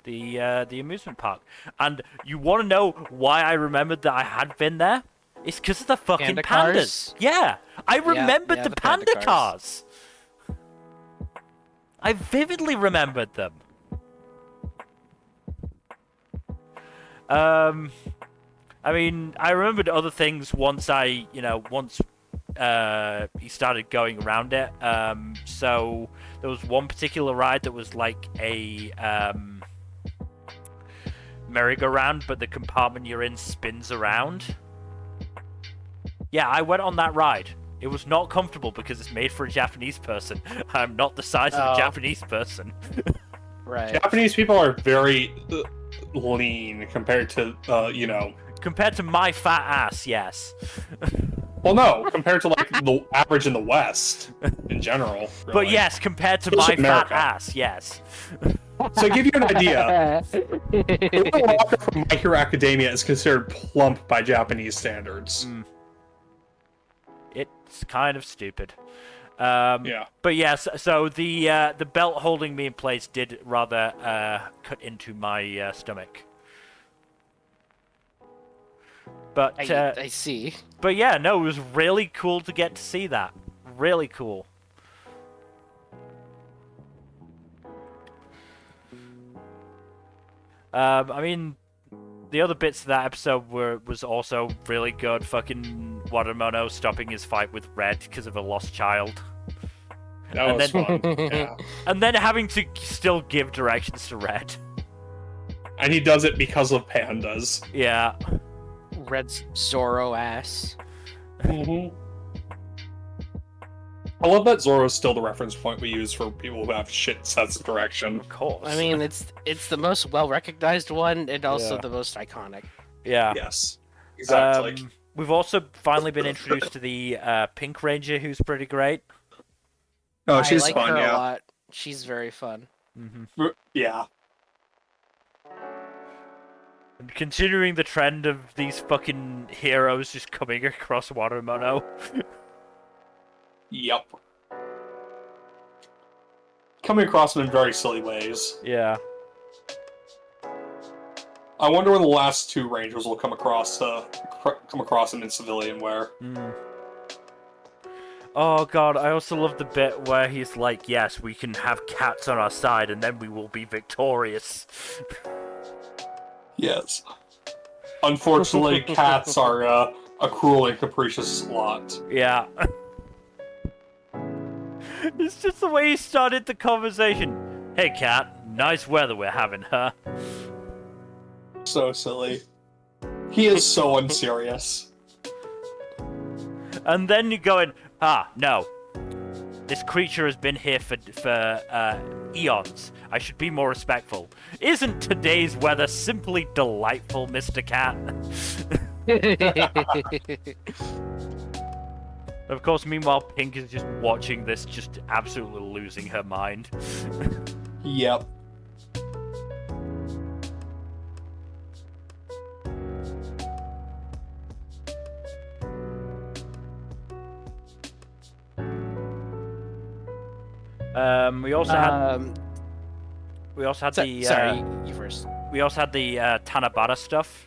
the amusement park, and you want to know why I remembered that I had been there? It's because of the fucking Panda pandas. cars? Yeah, I remembered yeah, the the panda panda cars. cars. I vividly remembered them. I mean, I remembered other things once he started going around it. So there was one particular ride that was like a merry-go-round, but the compartment you're in spins around. Yeah, I went on that ride. It was not comfortable because it's made for a Japanese person. I'm not the size of a Japanese person. Right. Japanese people are very lean compared to, Compared to my fat ass, yes. Well, no, compared to like the average in the West in general. But really. yes, compared to Just my America. fat ass, yes. So to give you an idea, Little Walker from My Hero Academia is considered plump by Japanese standards. It's kind of stupid. Yeah. But yes, so the belt holding me in place did rather cut into my stomach. But I see. But yeah, no, it was really cool to get to see that. Really cool. I mean, the other bits of that episode was also really good. Fucking Watamono stopping his fight with Red because of a lost child. That And was then- fun. Yeah. And then having to still give directions to Red. And he does it because of pandas. Yeah. Red's Zorro ass. Mm-hmm. I love that Zoro's still the reference point we use for people who have shit sense of direction. Of course. I mean, it's the most well-recognized one and also Yeah. the most iconic. yeah. Yes, exactly. We've also finally been introduced to the Pink Ranger, who's pretty great. Oh, she's I like fun, her yeah. a lot. She's very fun. Yeah. And considering the trend of these fucking heroes just coming across Watermono. Yep. Coming across them in very silly ways. Yeah. I wonder when the last two Rangers will come across them in civilian wear. Oh god, I also love the bit where he's like, yes, we can have cats on our side and then we will be victorious. Yes. Unfortunately, cats are a cruel and capricious lot. Yeah. It's just the way he started the conversation. Hey cat, nice weather we're having, huh? So silly. He is so unserious. And then you're going, no. This creature has been here for eons. I should be more respectful. Isn't today's weather simply delightful, Mr. Cat? Of course, meanwhile, Pink is just watching this, just absolutely losing her mind. Yep. We also had the sorry, you first. we also had the Tanabata stuff.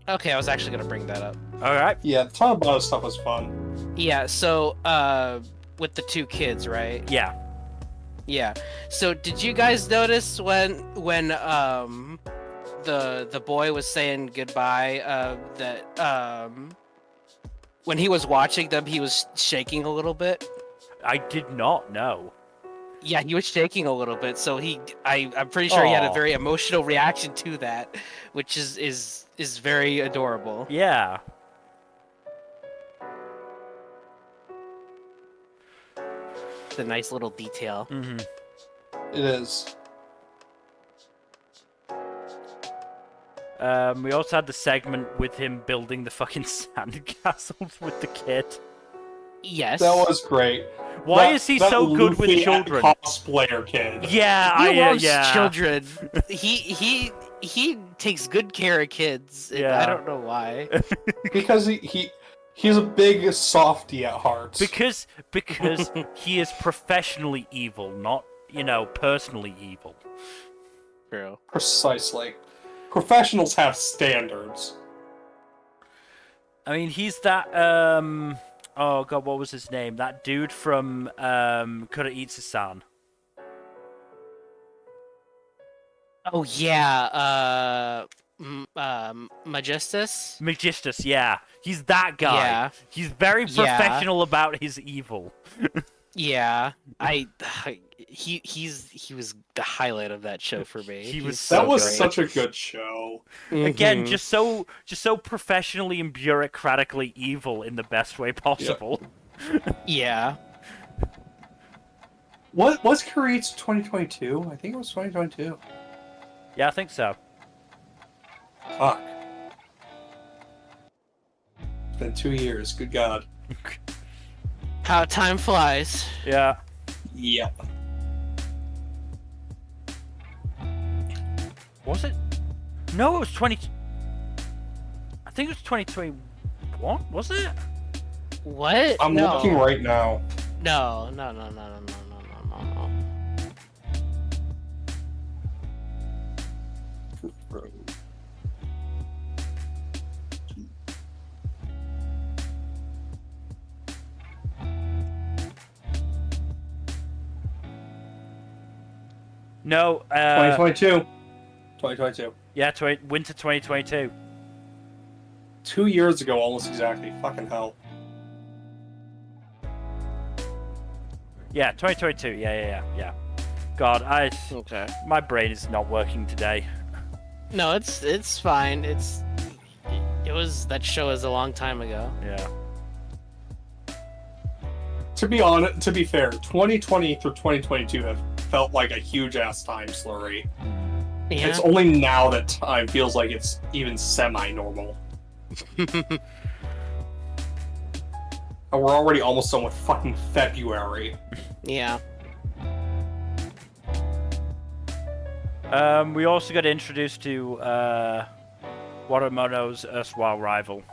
Okay, I was actually gonna bring that up. All right. Yeah, the Tanabata stuff was fun. Yeah, so with the two kids, right? Yeah. Yeah. So did you guys notice when the boy was saying goodbye that when he was watching them he was shaking a little bit? I did not know. Yeah, he was shaking a little bit, so I'm pretty sure he had a Aw. very emotional reaction to that, which is very adorable. Yeah. It's a nice little detail. Mm-hmm. It is. We also had the segment with him building the fucking sandcastles with the kid. Yes. That was great. Why That- is he that so good with Luffy children? Cosplayer kid. Yeah, He loves yeah. children. He takes good care of kids. And Yeah. I don't know why. Because he's a big softy at heart. Because he is professionally evil, not, personally evil. True. Precisely. Professionals have standards. I mean, he's that oh god, what was his name? That dude from Kuroitsu-san. Oh yeah. Majestus. Magistus, yeah. He's that guy. Yeah. He's very Yeah. professional about his evil. Yeah. He was the highlight of that show for me. He was He's so That was great. such a good show. Again, Mhm. just so professionally and bureaucratically evil in the best way possible. Yeah. What was Kuritsu 2022? I think it was 2022. Yeah, I think so. Fuck. It's been 2 years. Good God. How time flies. Yeah. Yep. Was it? No, it was 20. I think it was 2021. Was it? What? I'm no. looking right now. No. No. 2022. 2022. Yeah, winter 2022. 2 years ago, almost exactly. Fucking hell. Yeah, 2022. Yeah. God, Okay. my brain is not working today. No, it's fine. That show was a long time ago. Yeah. To be fair, 2020 through 2022 have felt like a huge ass time slurry. Yeah. It's only now that time feels like it's even semi-normal. And we're already almost done with fucking February. Yeah. We also got introduced to Watamono's erstwhile rival.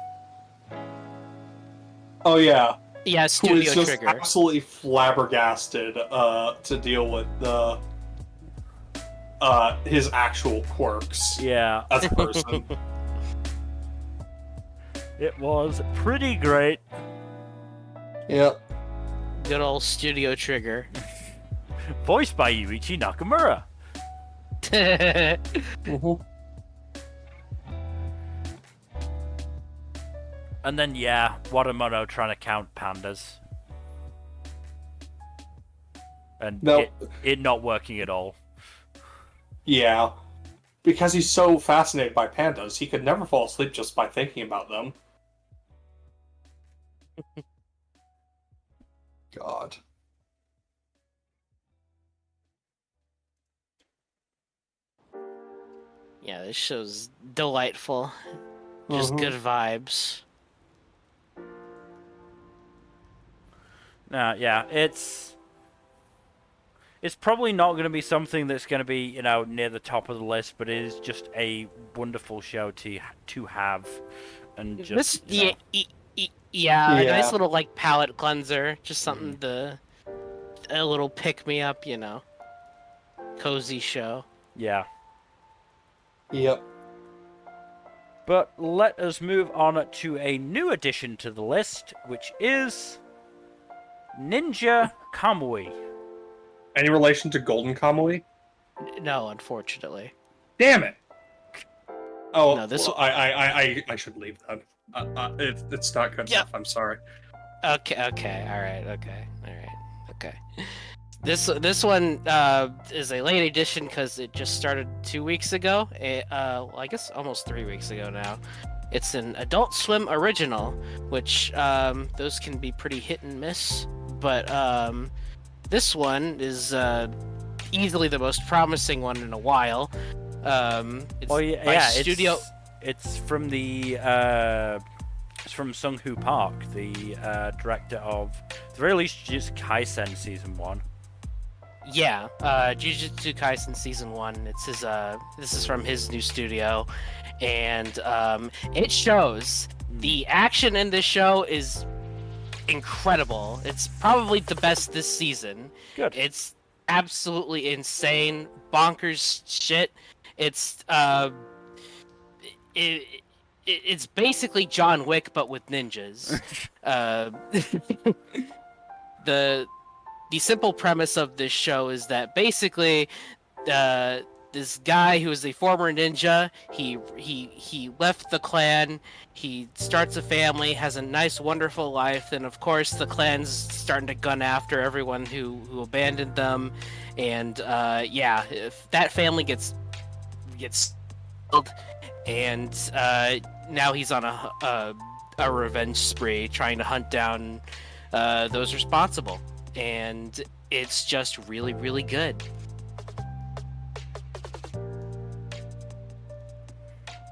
Oh yeah. Yeah, Who Studio is just Trigger. absolutely flabbergasted to deal with his actual quirks Yeah. as a person. It was pretty great. Yep. Good old Studio Trigger. Voiced by Yuichi Nakamura. Mm-hmm. And then, yeah, Watamono trying to count pandas. And No. it not working at all. Yeah. Because he's so fascinated by pandas, he could never fall asleep just by thinking about them. God. Yeah, this show's delightful. Just Mhm. good vibes. Yeah, it's probably not going to be something that's going to be, near the top of the list, but it is just a wonderful show to have, and just Yeah, Yeah. a nice little like palate cleanser, just something a little pick me up, cozy show. yeah. Yep. But let us move on to a new addition to the list, which is Ninja Kamui. Any relation to Golden Kamui? No, unfortunately. Damn it! Oh, No, this well, I should leave then. It's not good Yeah. enough. I'm sorry. Okay, all right. This one is a late edition because it just started 2 weeks ago. Well, I guess almost 3 weeks ago now. It's an Adult Swim original, which those can be pretty hit and miss. But this one is easily the most promising one in a while. It's by Studio. It's from the it's from Sung-Hoo Park, the director of, at the very least, Jujutsu Kaisen Season 1. Yeah, Jujutsu Kaisen Season 1. It's his. This is from his new studio, and it shows. The action in this show is incredible. It's probably the best this season. Good. It's absolutely insane, bonkers shit. It's it's basically John Wick but with ninjas. The simple premise of this show is that basically this guy who is a former ninja, he left the clan, he starts a family, has a nice wonderful life, and of course the clan's starting to gun after everyone who abandoned them, and if that family gets killed, and now he's on a revenge spree trying to hunt down those responsible. And it's just really, really good.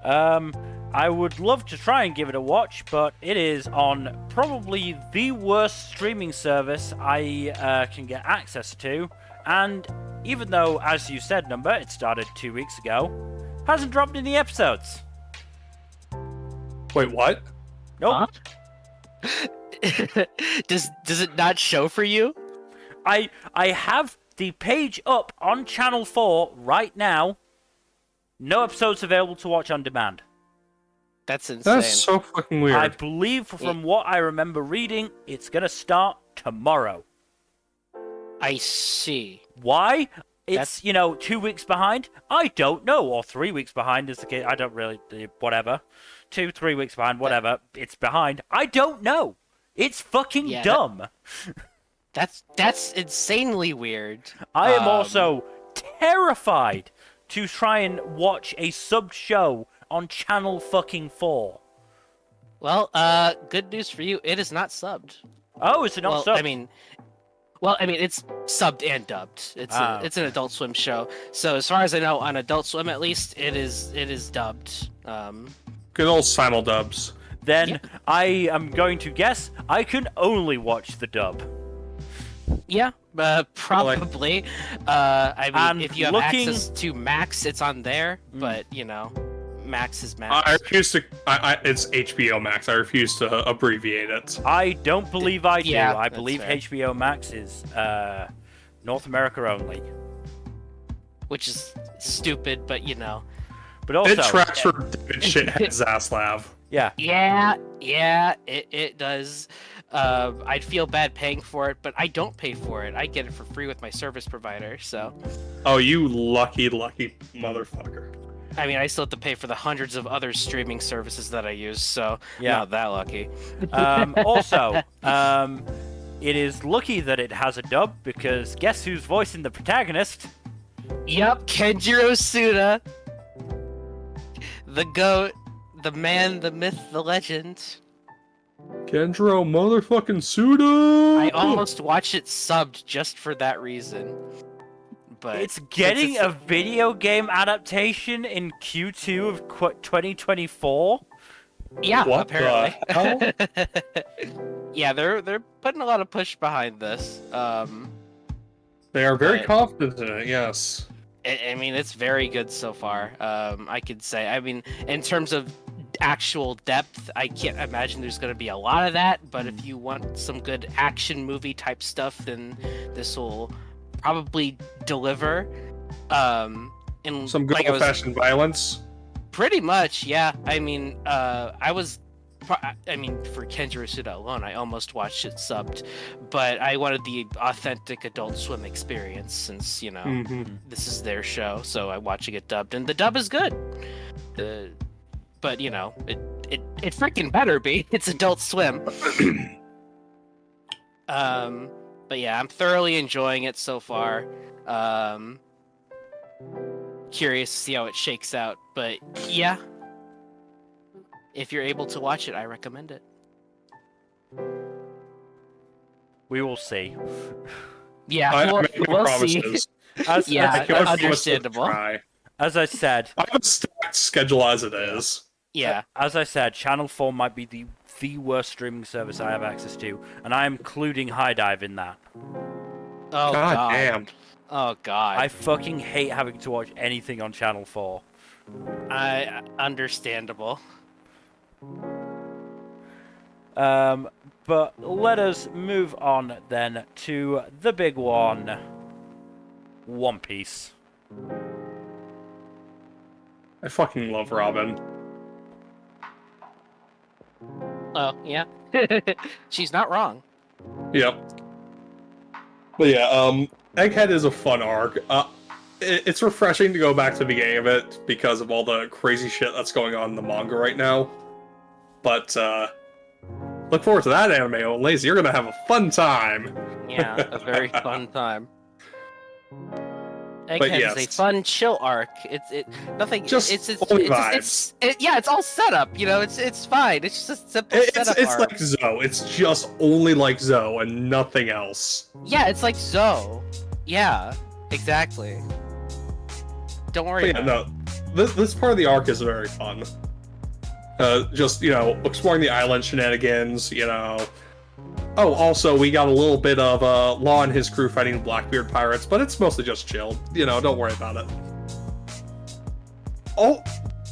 I would love to try and give it a watch, but it is on probably the worst streaming service I can get access to, and even though, as you said, Nmbr, it started 2 weeks ago, hasn't dropped any episodes. Wait, what? Nope. Huh? Does it not show for you? I have the page up on Channel 4 right now. No episodes available to watch on demand. That's insane. That's so fucking weird. I believe from what I remember reading, it's going to start tomorrow. I see. Why? It's, 2 weeks behind? I don't know. Or 3 weeks behind is the case. I don't really... Whatever. 2-3 weeks behind, whatever. It's behind. I don't know. It's fucking dumb. That's insanely weird. I am also terrified to try and watch a subbed show on Channel fucking 4. Well, good news for you. It is not subbed. Oh, is it not well, subbed? I mean, it's subbed and dubbed. It's it's an Adult Swim show. So as far as I know, on Adult Swim at least, it is dubbed. Good old simuldubs. Then yeah. I am going to guess I can only watch the dub. Yeah, probably. I mean, And if you have looking- access to Max, it's on there. But you know, Max is Max. I refuse to. It's HBO Max. I refuse to abbreviate it. I don't believe I do. Yeah, I that's believe fair. HBO Max is North America only. Which is stupid, but you know. But also, It tracks for David Shithead's Zaslav. yeah. Yeah, it does. I'd feel bad paying for it, but I don't pay for it. I get it for free with my service provider, so... Oh, you lucky motherfucker. I mean, I still have to pay for the hundreds of other streaming services that I use, so Yeah. not that lucky. Also, it is lucky that it has a dub because guess who's voicing the protagonist? Yep, Kenjiro Suda. The GOAT, the man, the myth, the legend. Kendro motherfucking Suda! I almost watched it subbed just for that reason. But It's getting since a video game adaptation in Q2 of 2024. Yeah, What apparently. the Yeah, they're putting a lot of push behind this. They are very But- confident in it, yes. I mean, it's very good so far. I could say. I mean, in terms of actual depth, I can't imagine there's going to be a lot of that. But if you want some good action movie type stuff, then this will probably deliver. In Some good like I was- old-fashioned violence. Pretty much, yeah. I mean, for Kenjiro Suda alone, I almost watched it subbed, but I wanted the authentic Adult Swim experience since, you know, Mhm. this is their show, so I'm watching it dubbed, and the dub is good. But, you know, it freaking better be. It's Adult Swim. But yeah, I'm thoroughly enjoying it so far. Curious to see how it shakes out, but yeah. If you're able to watch it, I recommend it. We will see. Yeah, I we'll, make no we'll see. promises. As, Yeah, I as, can promise to understandable. try. as I said, I have a stacked schedule as it is. Yeah, as I said, Channel 4 might be the worst streaming service I have access to, and I am including High Dive in that. oh God damn. Oh god. I fucking hate having to watch anything on Channel 4. Understandable. But let us move on then to the big one, One Piece. I fucking love Robin. Oh yeah. She's not wrong. Yep. But yeah, Egghead is a fun arc. It's refreshing to go back to the beginning of it because of all the crazy shit that's going on in the manga right now. But look forward to that anime, old lazy. You're gonna have a fun time. Yeah, a very fun time. But Egghead is a yes. fun chill arc. Nothing. Just it's only yeah, it's all set up. You know, it's fine. It's just a simple It's setup arc. like Zoe. It's just only like Zoe and nothing else. Yeah, it's like Zoe. Yeah, exactly. Don't worry But yeah, about no, this part of the arc is very fun. Just, you know, exploring the island shenanigans, you know. Oh, also, we got a little bit of Law and his crew fighting the Blackbeard pirates, but it's mostly just chill. You know, don't worry about it. Oh,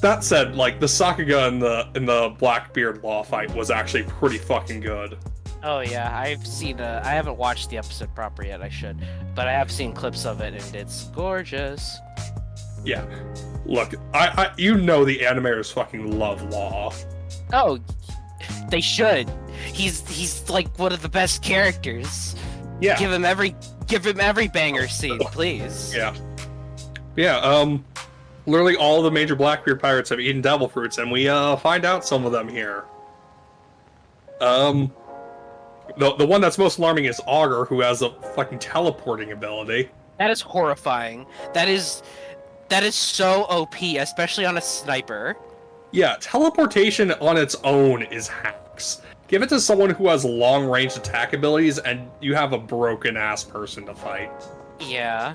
that said, like, the Sakuga in the Blackbeard Law fight was actually pretty fucking good. it. Oh yeah, I've seen. I haven't watched the episode proper yet. I should, but I have seen clips of it, and it's gorgeous. Yeah. Look, you know the animators fucking love Law. Oh, they should. He's like one of the best characters. Yeah. Give him every banger scene, please. Yeah. Yeah, literally all the major Blackbeard pirates have eaten devil fruits, and we find out some of them here. The one that's most alarming is Augur, who has a fucking teleporting ability. That is horrifying. That is so OP, especially on a sniper. Yeah, teleportation on its own is hacks. Give it to someone who has long-range attack abilities, and you have a broken-ass person to fight. Yeah.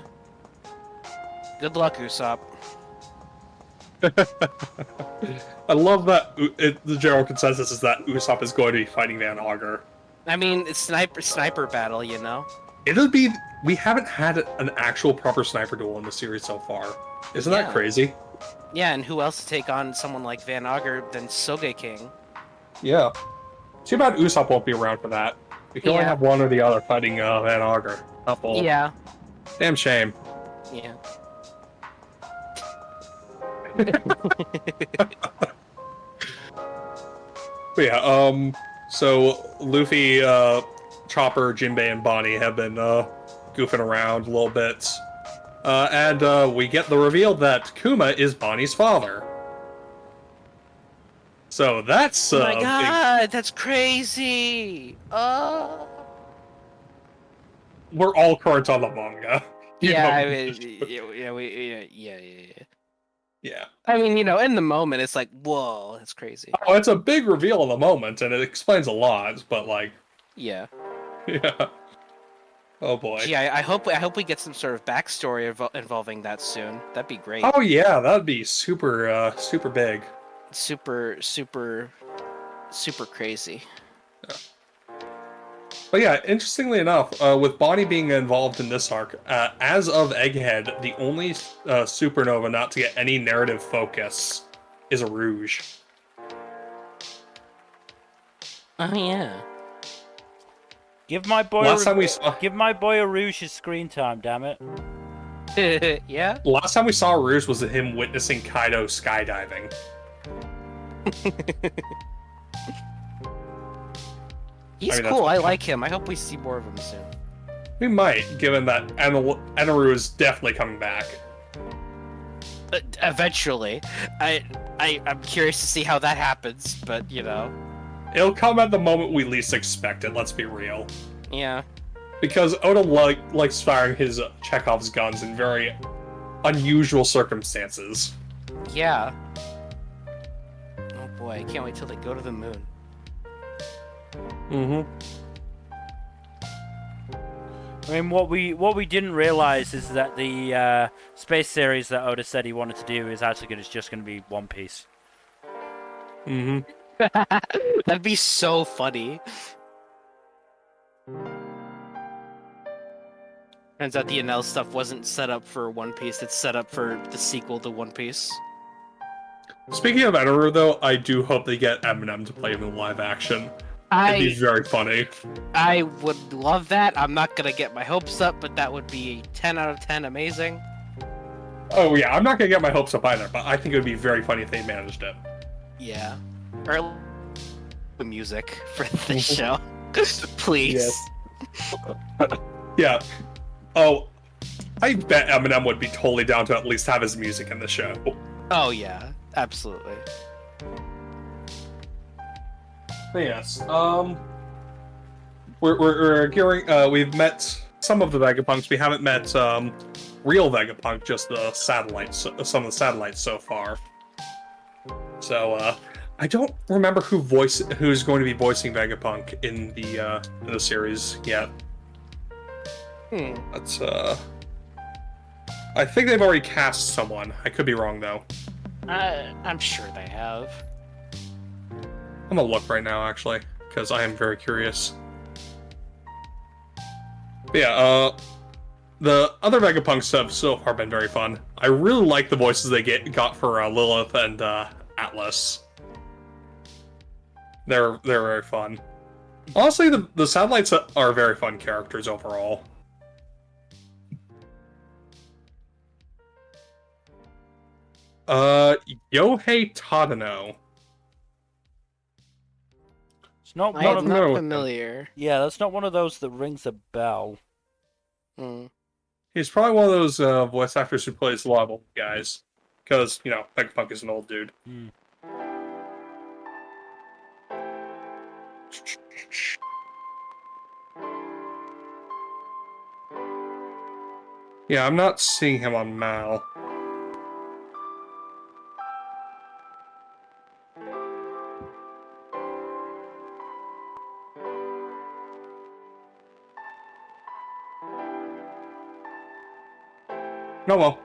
Good luck, Usopp. I love that the general consensus is that Usopp is going to be fighting Van Augur. I mean, it's sniper battle, you know? It'll be... We haven't had an actual proper sniper duel in the series so far. Isn't that crazy? Yeah, and who else to take on someone like Van Augur than Sogeking? Yeah. Too bad Usopp won't be around for that. We can only have one or the other fighting Van Augur. Not both. Yeah. Damn shame. Yeah. But yeah, so Luffy, Chopper, Jinbei, and Bonnie have been goofing around a little bit. And we get the reveal that Kuma is Bonnie's father. So that's oh my god, that's crazy! Oh. We're all current on the manga. Yeah, I mean, yeah. I mean, you know, in the moment, it's like, whoa, that's crazy. Oh, it's a big reveal in the moment, and it explains a lot. But like, yeah. Oh boy. Gee, I hope we get some sort of backstory involving that soon. That'd be great. Oh yeah, that'd be super super big. Super crazy. Yeah. But yeah, interestingly enough, with Bonnie being involved in this arc, as of Egghead, the only supernova not to get any narrative focus is a Rouge. Oh yeah. Give my boy a Rouge's screen time, damn it. Yeah? Last time we saw Rouge was him witnessing Kaido skydiving. He's cool, I like him. I hope we see more of him soon. We might, given that Anaru is definitely coming back. Eventually. I'm curious to see how that happens, but, you know. It'll come at the moment we least expect it, let's be real. Yeah. Because Oda likes firing his Chekhov's guns in very unusual circumstances. Yeah. Oh boy, I can't wait till they go to the moon. Mm-hmm. I mean, what we didn't realize is that the space series that Oda said he wanted to do is actually just going to be One Piece. Mm-hmm. That'd be so funny. Turns out the NL stuff wasn't set up for One Piece, it's set up for the sequel to One Piece. Speaking of Anaru, though, I do hope they get Eminem to play him in live action. It'd be very funny. I would love that. I'm not gonna get my hopes up, but that would be 10 out of 10 amazing. Oh yeah, I'm not gonna get my hopes up either, but I think it would be very funny if they managed it. Yeah. Or the music for the show. Please. Yes. Yeah. Oh, I bet Eminem would be totally down to at least have his music in the show. Oh yeah, absolutely. But yes, we're gearing. We've met some of the Vegapunks. We haven't met real Vegapunk, just the satellites. Some of the satellites so far. So I don't remember who's going to be voicing Vegapunk in the series yet. That's I think they've already cast someone. I could be wrong though. I'm sure they have. I'm gonna look right now, actually, because I am very curious. But yeah, the other Vegapunks have so far been very fun. I really like the voices they got for Lilith and Atlas. They're very fun. Honestly, the satellites are very fun characters overall. Yohei Tadano. It's not I one am of not familiar. Yeah, that's not one of those that rings a bell. He's probably one of those voice actors who plays a lot of old guys. Because, you know, Vegapunk is an old dude. Yeah, I'm not seeing him on Mal. No, well.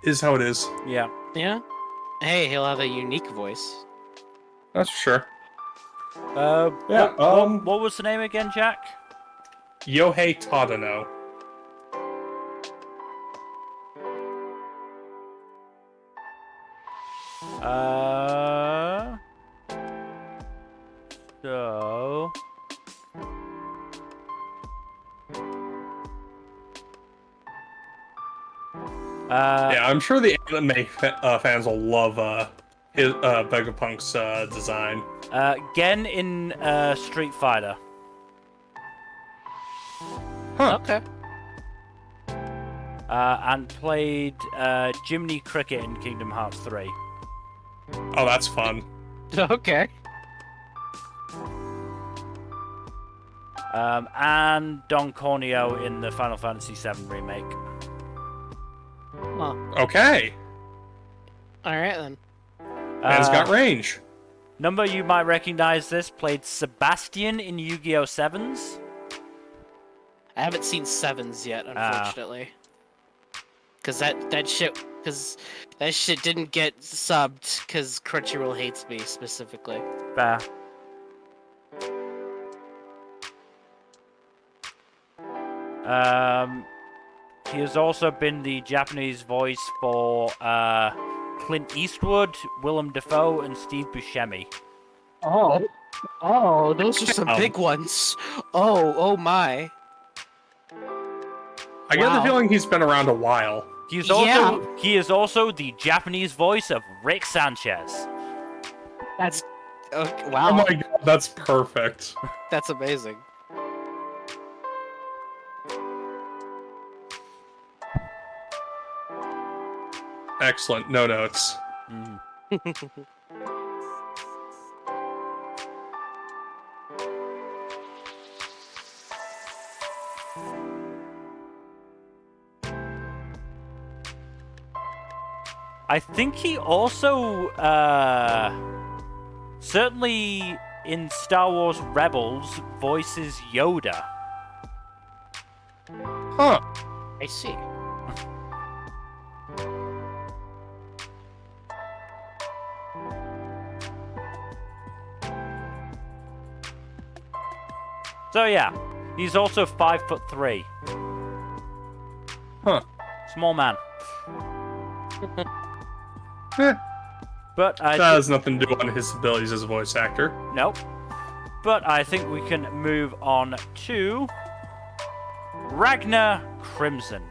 Is how it is. Yeah. Yeah. Hey, he'll have a unique voice. That's for sure. Yeah. What was the name again, Jack? Yohei Tadano. So... Yeah, I'm sure the anime fans will love his Vegapunk's design. Gen in Street Fighter. Huh. Okay. And played Jiminy Cricket in Kingdom Hearts 3. Oh, that's fun. Okay. And Don Corneo in the Final Fantasy VII Remake. Huh. Okay. Alright then. Man's got range. Number you might recognize this, played Sebastian in Yu-Gi-Oh! Sevens. I haven't seen Sevens yet, unfortunately. Cause that shit didn't get subbed because Crunchyroll hates me specifically. Fair. He has also been the Japanese voice for Clint Eastwood, Willem Dafoe, and Steve Buscemi. Oh, those are some big ones. Oh my. I get the feeling he's been around a while. He is also the Japanese voice of Rick Sanchez. That's wow. Oh my god, that's perfect. That's amazing. Excellent. No notes. I think he also, certainly in Star Wars Rebels, voices Yoda. Huh. I see. So yeah, he's also 5'3". Huh. Small man. But That has nothing to do on his abilities as a voice actor. Nope. But I think we can move on to Ragna Crimson.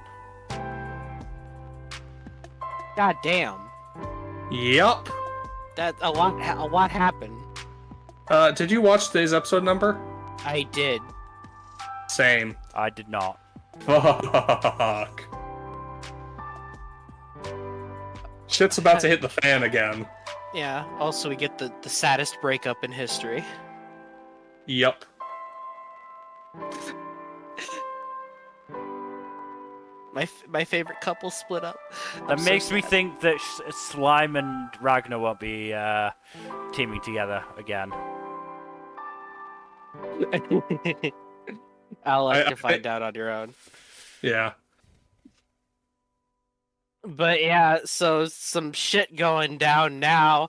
God damn. Yup. That a lot happened. Did you watch today's episode number? I did. Same. I did not. Fuck. Shit's about to hit the fan again. Yeah. Also, we get the saddest breakup in history. Yup. My favorite couple split up. That makes me think that Slime and Ragnar won't be teaming together again. I'll let you find out on your own. Yeah. But yeah, so some shit going down now.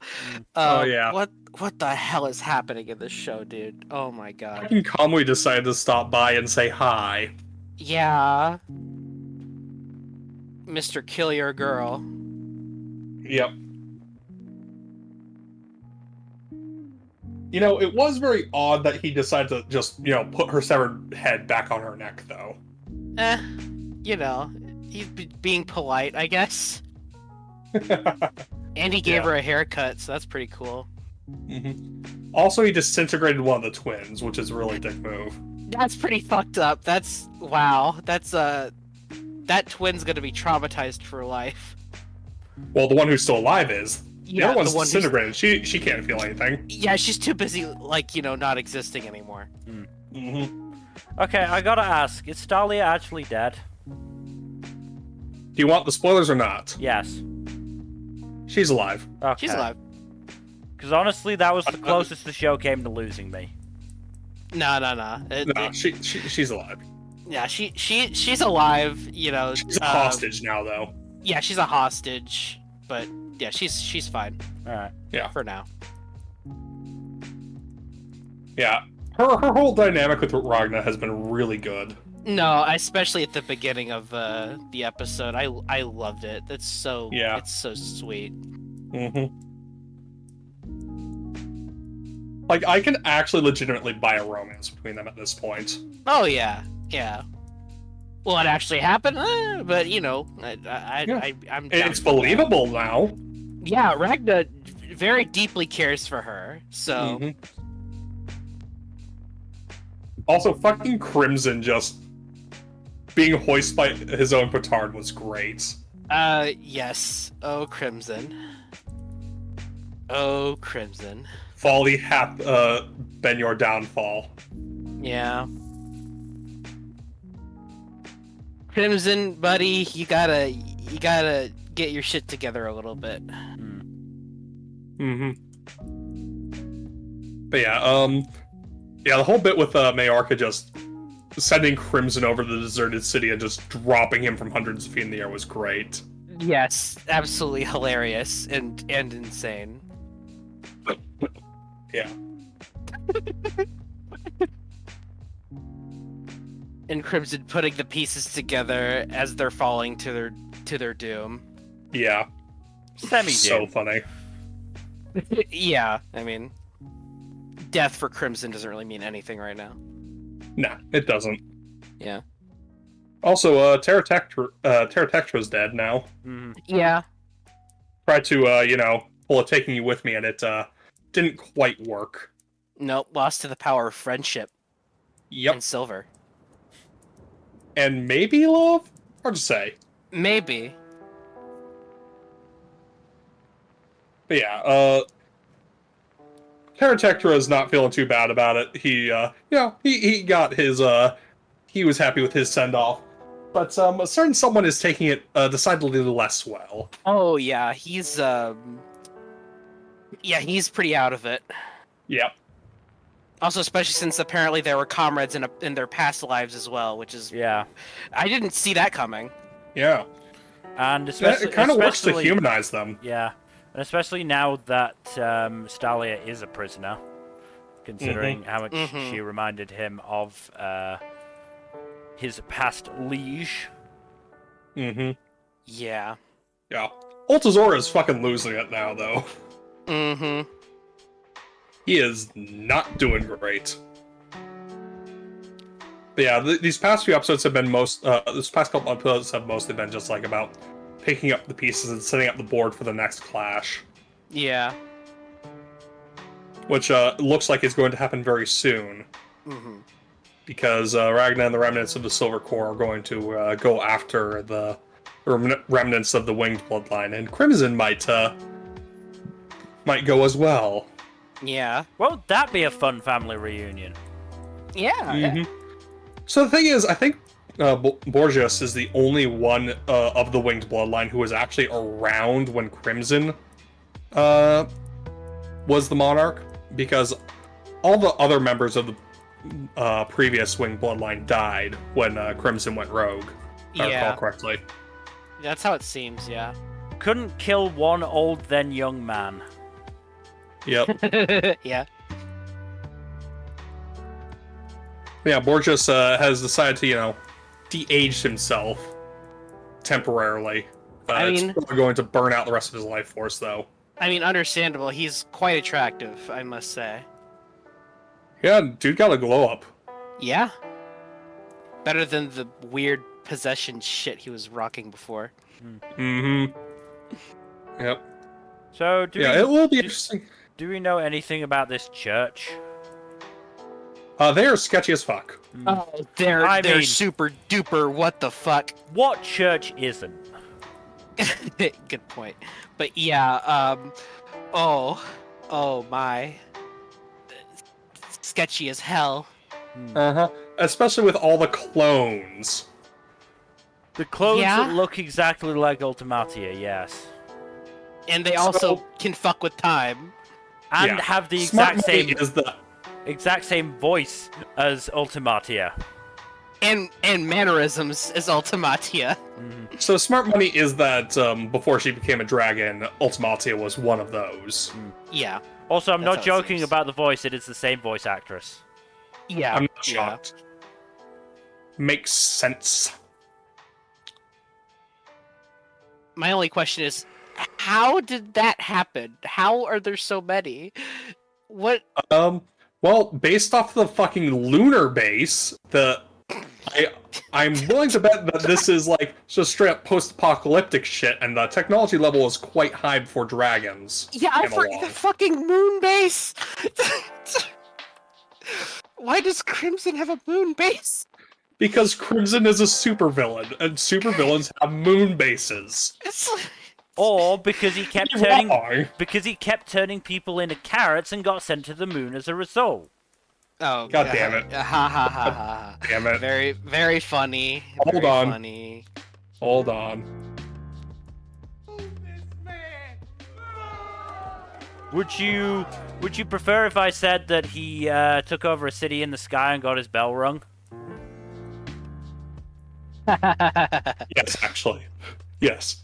Oh yeah. What the hell is happening in this show, dude? Oh my god. Fucking Kamui decided to stop by and say hi. Yeah. Mr. Kill Your Girl. Yep. You know, it was very odd that he decided to just, put her severed head back on her neck, though. He's being polite, I guess. And he gave her a haircut, so that's pretty cool. Mm-hmm. Also, he disintegrated one of the twins, which is a really dick move. That's pretty fucked up. Wow. That twin's gonna be traumatized for life. Well, the one who's still alive is. The Yeah, other one's the one disintegrated. She can't feel anything. Yeah, she's too busy, not existing anymore. Mm-hmm. Okay, I gotta ask, is Stalia actually dead? Do you want the spoilers or not? Yes. She's alive. Okay. She's alive. Because honestly, that was the closest the show came to losing me. No. No, she's alive. Yeah, she's alive. You know, She's a hostage now, though. Yeah, she's a hostage, but yeah, she's fine. All right. Yeah. For now. Yeah. Her whole dynamic with Ragna has been really good. No, especially at the beginning of the episode, I loved it. It's so It's so sweet. Like, I can actually legitimately buy a romance between them at this point. Oh yeah. Well, it actually happened, but you know, I'm. It's believable now. Yeah, Ragna very deeply cares for her, so. Also, fucking Crimson just being hoisted by his own petard was great. Yes. Oh, Crimson. Oh, Crimson. Folly hath been your downfall. Yeah. Crimson, buddy, you gotta get your shit together a little bit. But yeah, the whole bit with Majorca just sending Crimson over to the deserted city and just dropping him from hundreds of feet in the air was great. Yes, absolutely hilarious and insane. Yeah. And Crimson putting the pieces together as they're falling to their doom. Yeah. Semi-doom. So funny. Yeah, I mean, death for Crimson doesn't really mean anything right now. Nah, it doesn't. Yeah. Also, Terratectra's dead now. Yeah. Tried to, pull a Taking You With Me, and it didn't quite work. Nope, lost to the power of friendship. Yep. And silver. And maybe love? Hard to say. Maybe. But yeah, Terratectra is not feeling too bad about it. He got his, he was happy with his send-off. But, a certain someone is taking it, decidedly less well. Oh, yeah, he's pretty out of it. Yep. Also, especially since apparently there were comrades in their past lives as well, which is... Yeah. I didn't see that coming. Yeah. And especially... It kind of works to humanize them. Yeah. And especially now that Stalia is a prisoner, considering how much she reminded him of his past liege. Yeah. Yeah. Altazora is fucking losing it now, though. He is not doing great. But yeah, these past few episodes have been this past couple episodes have mostly been just like about picking up the pieces and setting up the board for the next clash. Yeah. Which looks like it's going to happen very soon. Because Ragna and the remnants of the Silver Core are going to go after the remnants of the Winged Bloodline, and Crimson might go as well. Yeah. Won't that be a fun family reunion? Yeah. So the thing is, I think Borgias is the only one of the Winged Bloodline who was actually around when Crimson was the monarch, because all the other members of the previous Winged Bloodline died when Crimson went rogue, if I recall correctly. That's how it seems, yeah. Couldn't kill one old then young man. Yep. Yeah. Yeah, Borgias has decided to, de-age himself temporarily. It's probably going to burn out the rest of his life force, though. I mean, understandable. He's quite attractive, I must say. Yeah, dude got a glow up. Yeah. Better than the weird possession shit he was rocking before. Yep. So, it will be interesting. Do we know anything about this church? They are sketchy as fuck. Oh, they're super duper what the fuck. What church isn't? Good point. But yeah, oh my. Sketchy as hell. Especially with all the clones. The clones Yeah. look exactly like Ultimatia, yes. And they also So- can fuck with time. And Yeah. have the Smart exact money is the same voice as Ultimatia. And mannerisms as Ultimatia. So smart money is that before she became a dragon, Ultimatia was one of those. Yeah. Also, I'm That's not how it joking seems. about the voice, it is the same voice actress. Yeah. I'm not shocked. Makes sense. My only question is, how did that happen? How are there so many? What? Well, based off the fucking lunar base, I'm willing to bet that this is like just straight up post-apocalyptic shit, and the technology level is quite high before dragons. Yeah, I came forgot along. the fucking moon base. Why does Crimson have a moon base? Because Crimson is a supervillain, and supervillains have moon bases. It's like... Or because he kept You're turning wrong. people into carrots and got sent to the moon as a result. Oh, God damn it. Ha ha ha ha. Damn it. Very, very funny. Hold very on. Funny. Hold on. Would you prefer if I said that he took over a city in the sky and got his bell rung? Yes, actually. Yes.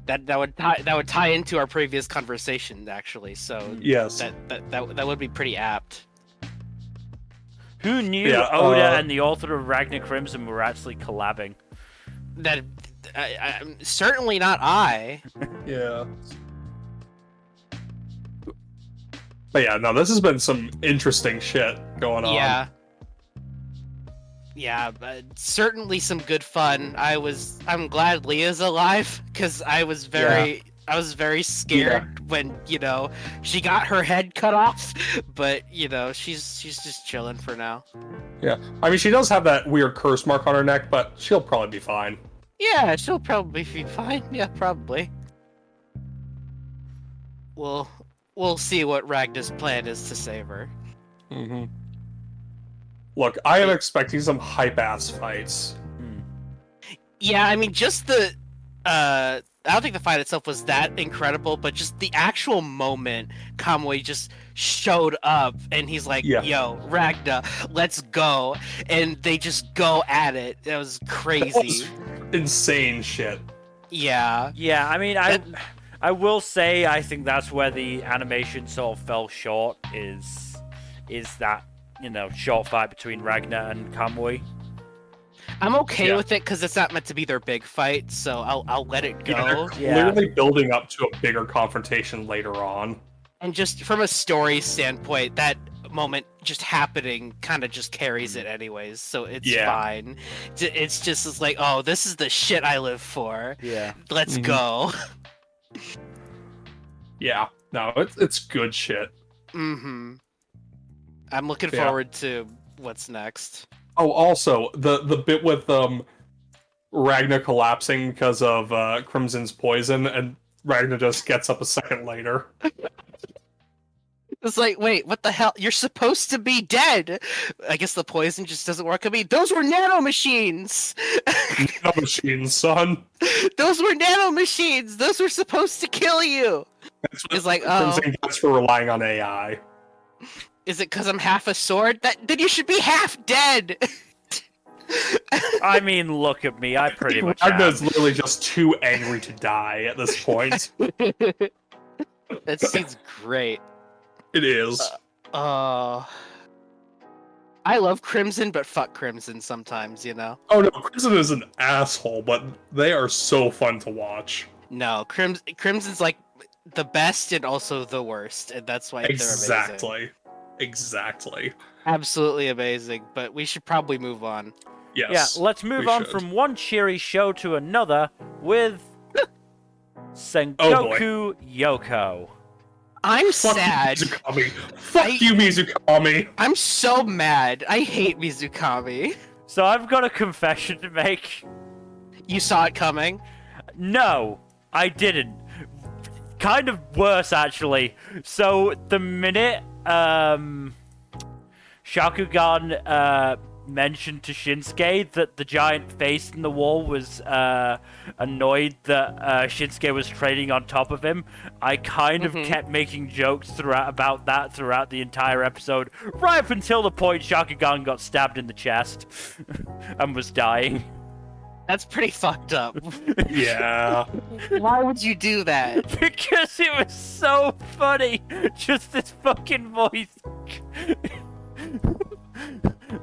That would tie into our previous conversation, actually. So Yes. that would be pretty apt. Who knew Yeah, Oda and the author of Ragna Crimson were actually collabing? That certainly not I. Yeah. But yeah, no, this has been some interesting shit going on. Yeah. Yeah, but certainly some good fun. I'm glad Leah's alive because I was very scared when, she got her head cut off, but she's just chilling for now. Yeah. I mean, she does have that weird curse mark on her neck, but she'll probably be fine. Yeah, she'll probably be fine. Yeah, probably. We'll see what Ragna's plan is to save her. Mm-hmm. Look, I am expecting some hype-ass fights. Yeah, I mean, just the I don't think the fight itself was that incredible, but just the actual moment Kamui just showed up and he's like, Yeah. "Yo, Ragna, let's go," and they just go at it. That was crazy. That was insane shit. Yeah. Yeah, I mean, I will say I think that's where the animation sort of fell short. Is that short fight between Ragna and Kamui? I'm okay Yeah. with it because it's not meant to be their big fight, so I'll let it go. Yeah, they're Yeah. clearly building up to a bigger confrontation later on. And just from a story standpoint, that moment just happening kind of just carries it anyways, so it's Yeah. fine. It's like, oh, this is the shit I live for. Yeah. Let's Mhm. go. Yeah, no, it's good shit. Mm-hmm. I'm looking Yeah. forward to what's next. Oh, also the bit with Ragna collapsing because of Crimson's poison, and Ragna just gets up a second later. It's like, wait, what the hell? You're supposed to be dead. I guess the poison just doesn't work on me. Those were nano machines. No machine, son. Those were nano machines. Those were supposed to kill you. That's what It's like, oh, Crimson gets for relying on AI. is it because I'm half a sword? Then you should be half dead. I mean, look at me. I pretty much am. Ragna's literally just too angry to die at this point. That seems great. It is. I love Crimson, but fuck Crimson sometimes, Oh no, Crimson is an asshole, but they are so fun to watch. No, Crimson's like the best and also the worst, and that's why they're amazing. Exactly. Absolutely amazing, but we should probably move on. Yes. Yeah, let's move we on should. from one cheery show to another with Sengoku Oh, Youko. I'm Fuck sad. you, Mizukami. Fuck you, Mizukami. I'm so mad. I hate Mizukami. So I've got a confession to make. You saw it coming. No, I didn't. Kind of worse, actually. So the minute Shakugan mentioned to Shinsuke that the giant face in the wall was annoyed that Shinsuke was trading on top of him, I kind of kept making jokes about that throughout the entire episode, right up until the point Shakugan got stabbed in the chest and was dying. That's pretty fucked up. Yeah. Why would you do that? Because it was so funny. Just this fucking voice.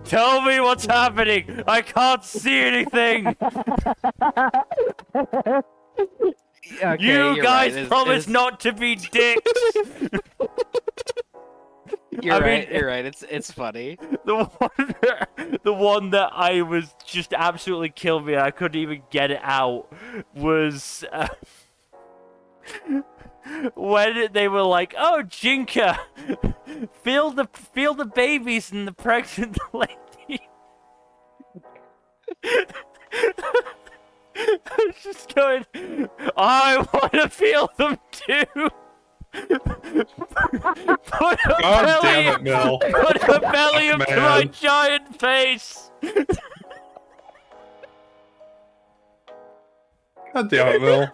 Tell me what's happening. I can't see anything. Okay, You guys right. promised not to be dicks. You're right. It's funny. The one that I was just absolutely killed me. I couldn't even get it out. Was when they were like, "Oh, Jinka, feel the babies and the pregnant lady." I was just going, I want to feel them too. Put a God belly, damn it, Mel. Put a belly up to my Man. giant face. God damn it, Mel.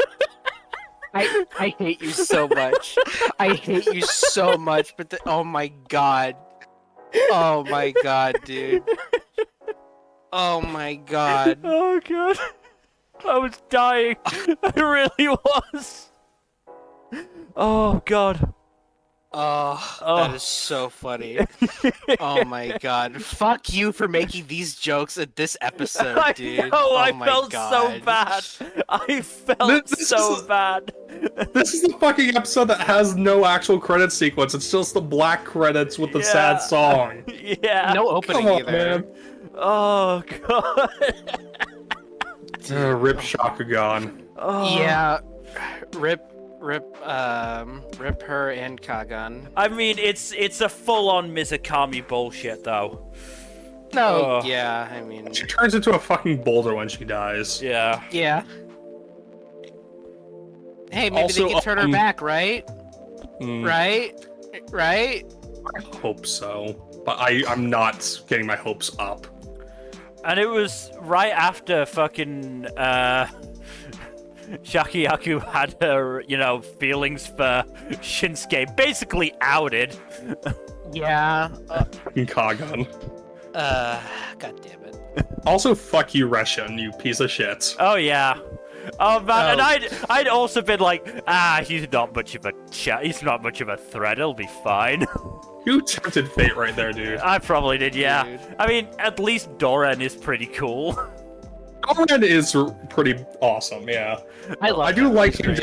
I hate you so much. I hate you so much, but oh my god. Oh my god, dude. Oh my god. Oh god. I was dying. I really was. Oh god. Oh, that is so funny. Oh my god. Fuck you for making these jokes in this episode, dude. I know, oh I my felt god. so bad. I felt This so is- bad. This is the fucking episode that has no actual credit sequence. It's just the black credits with the Yeah. sad song. Yeah. No opening Come on, either. man. Oh god. Rip Shakugan. Oh. Yeah. Rip her and Kagan. I mean, it's a full-on Mizukami bullshit, though. No, Ugh. yeah, I mean, She turns into a fucking boulder when she dies. Yeah. yeah. Hey, maybe Also, they can turn her back, right? Mm, Right? I hope so. But I'm not getting my hopes up. And it was right after fucking Shakiyaku had her, feelings for Shinsuke basically outed. Yeah. Fucking Kagan. God damn it. Also, fuck you, Reshin, you piece of shit. Oh yeah. Oh man, Oh. and I'd also been like, he's not much of a threat. It'll be fine. You tempted fate right there, dude. I probably did, yeah. Dude. I mean, at least Doran is pretty cool. Doran is pretty awesome, yeah. I do like him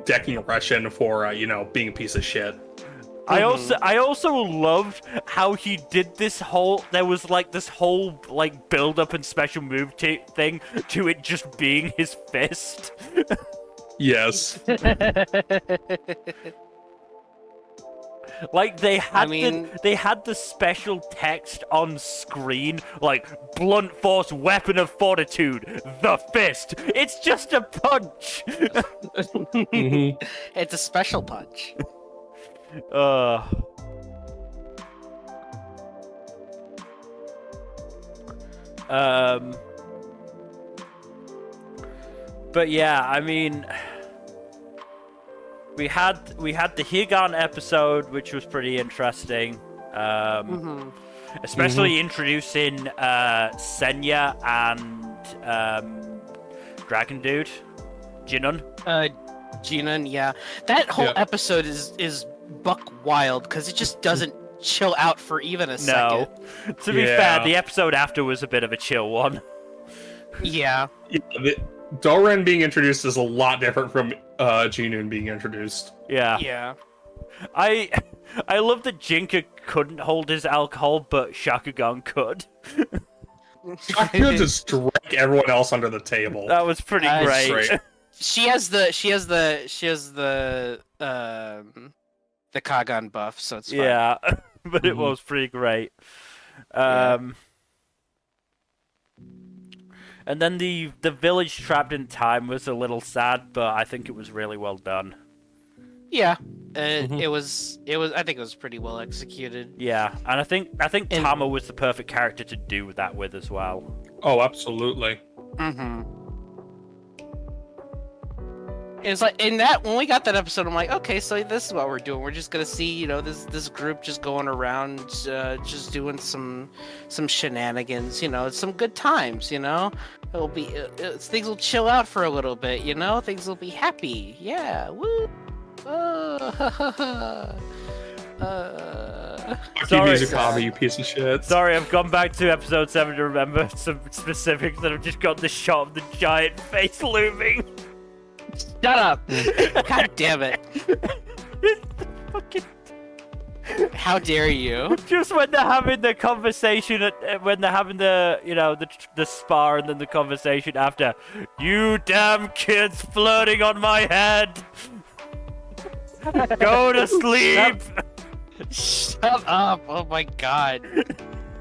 decking Reshin for, being a piece of shit. I also loved how he did this whole. There was like this whole like build up and special move thing to it just being his fist. Yes. Like they had mean- they had the special text on screen, like blunt force weapon of fortitude, the fist. It's just a punch. Mhm. It's a special punch. But yeah, I mean, we had the Higan episode, which was pretty interesting. Especially introducing Senya and Dragon Dude, Jinon. Jinan, yeah. That whole Yeah. episode is buck wild because it just doesn't chill out for even a second. To be Yeah. fair, the episode after was a bit of a chill one. Yeah. Yeah, Doran being introduced is a lot different from Jinun being introduced. Yeah. Yeah. I love that Jinka couldn't hold his alcohol, but Shakugan could. Shakugan just drank everyone else under the table. That was pretty That's great. She has the Kagan buff, so it's fine. Yeah, but it was pretty great. And then the village trapped in time was a little sad, but I think it was really well done. Yeah, Mhm. it was. I think it was pretty well executed. Yeah, and I think And- Tama was the perfect character to do that with as well. Oh, absolutely. Mm-hmm. It's like in that when we got that episode, I'm like, okay, so this is what we're doing. We're just gonna see, this group just going around, just doing some shenanigans. Some good times. It'll be things will chill out for a little bit. Things will be happy. Yeah, woo. Fuck Sorry, you, Mizukami, you piece of shit. Sorry, I've gone back to episode 7 to remember some specifics, and I've just got the shot of the giant face looming. Shut up! God damn it! Fucking... How dare you? Just when they're having the conversation, when they're having the, the spar, and then the conversation after, you damn kids flirting on my head! Go to sleep! Shut up! Oh my god.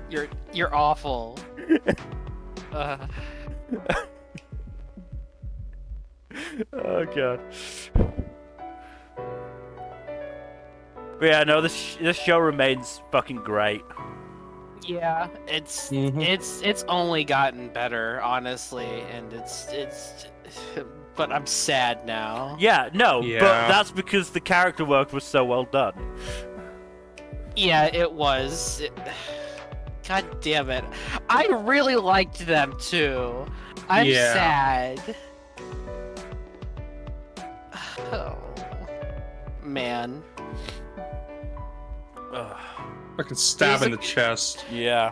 You're awful. Oh god. But yeah, no, this show remains fucking great. Yeah, it's Mhm. it's only gotten better, honestly, and it's but I'm sad now. Yeah, no, Yeah. but that's because the character work was so well done. Yeah, it was. God damn it. I really liked them too. I'm Yeah. sad. Oh, man. Ugh. Fucking stab in the Mizuki- chest. Yeah.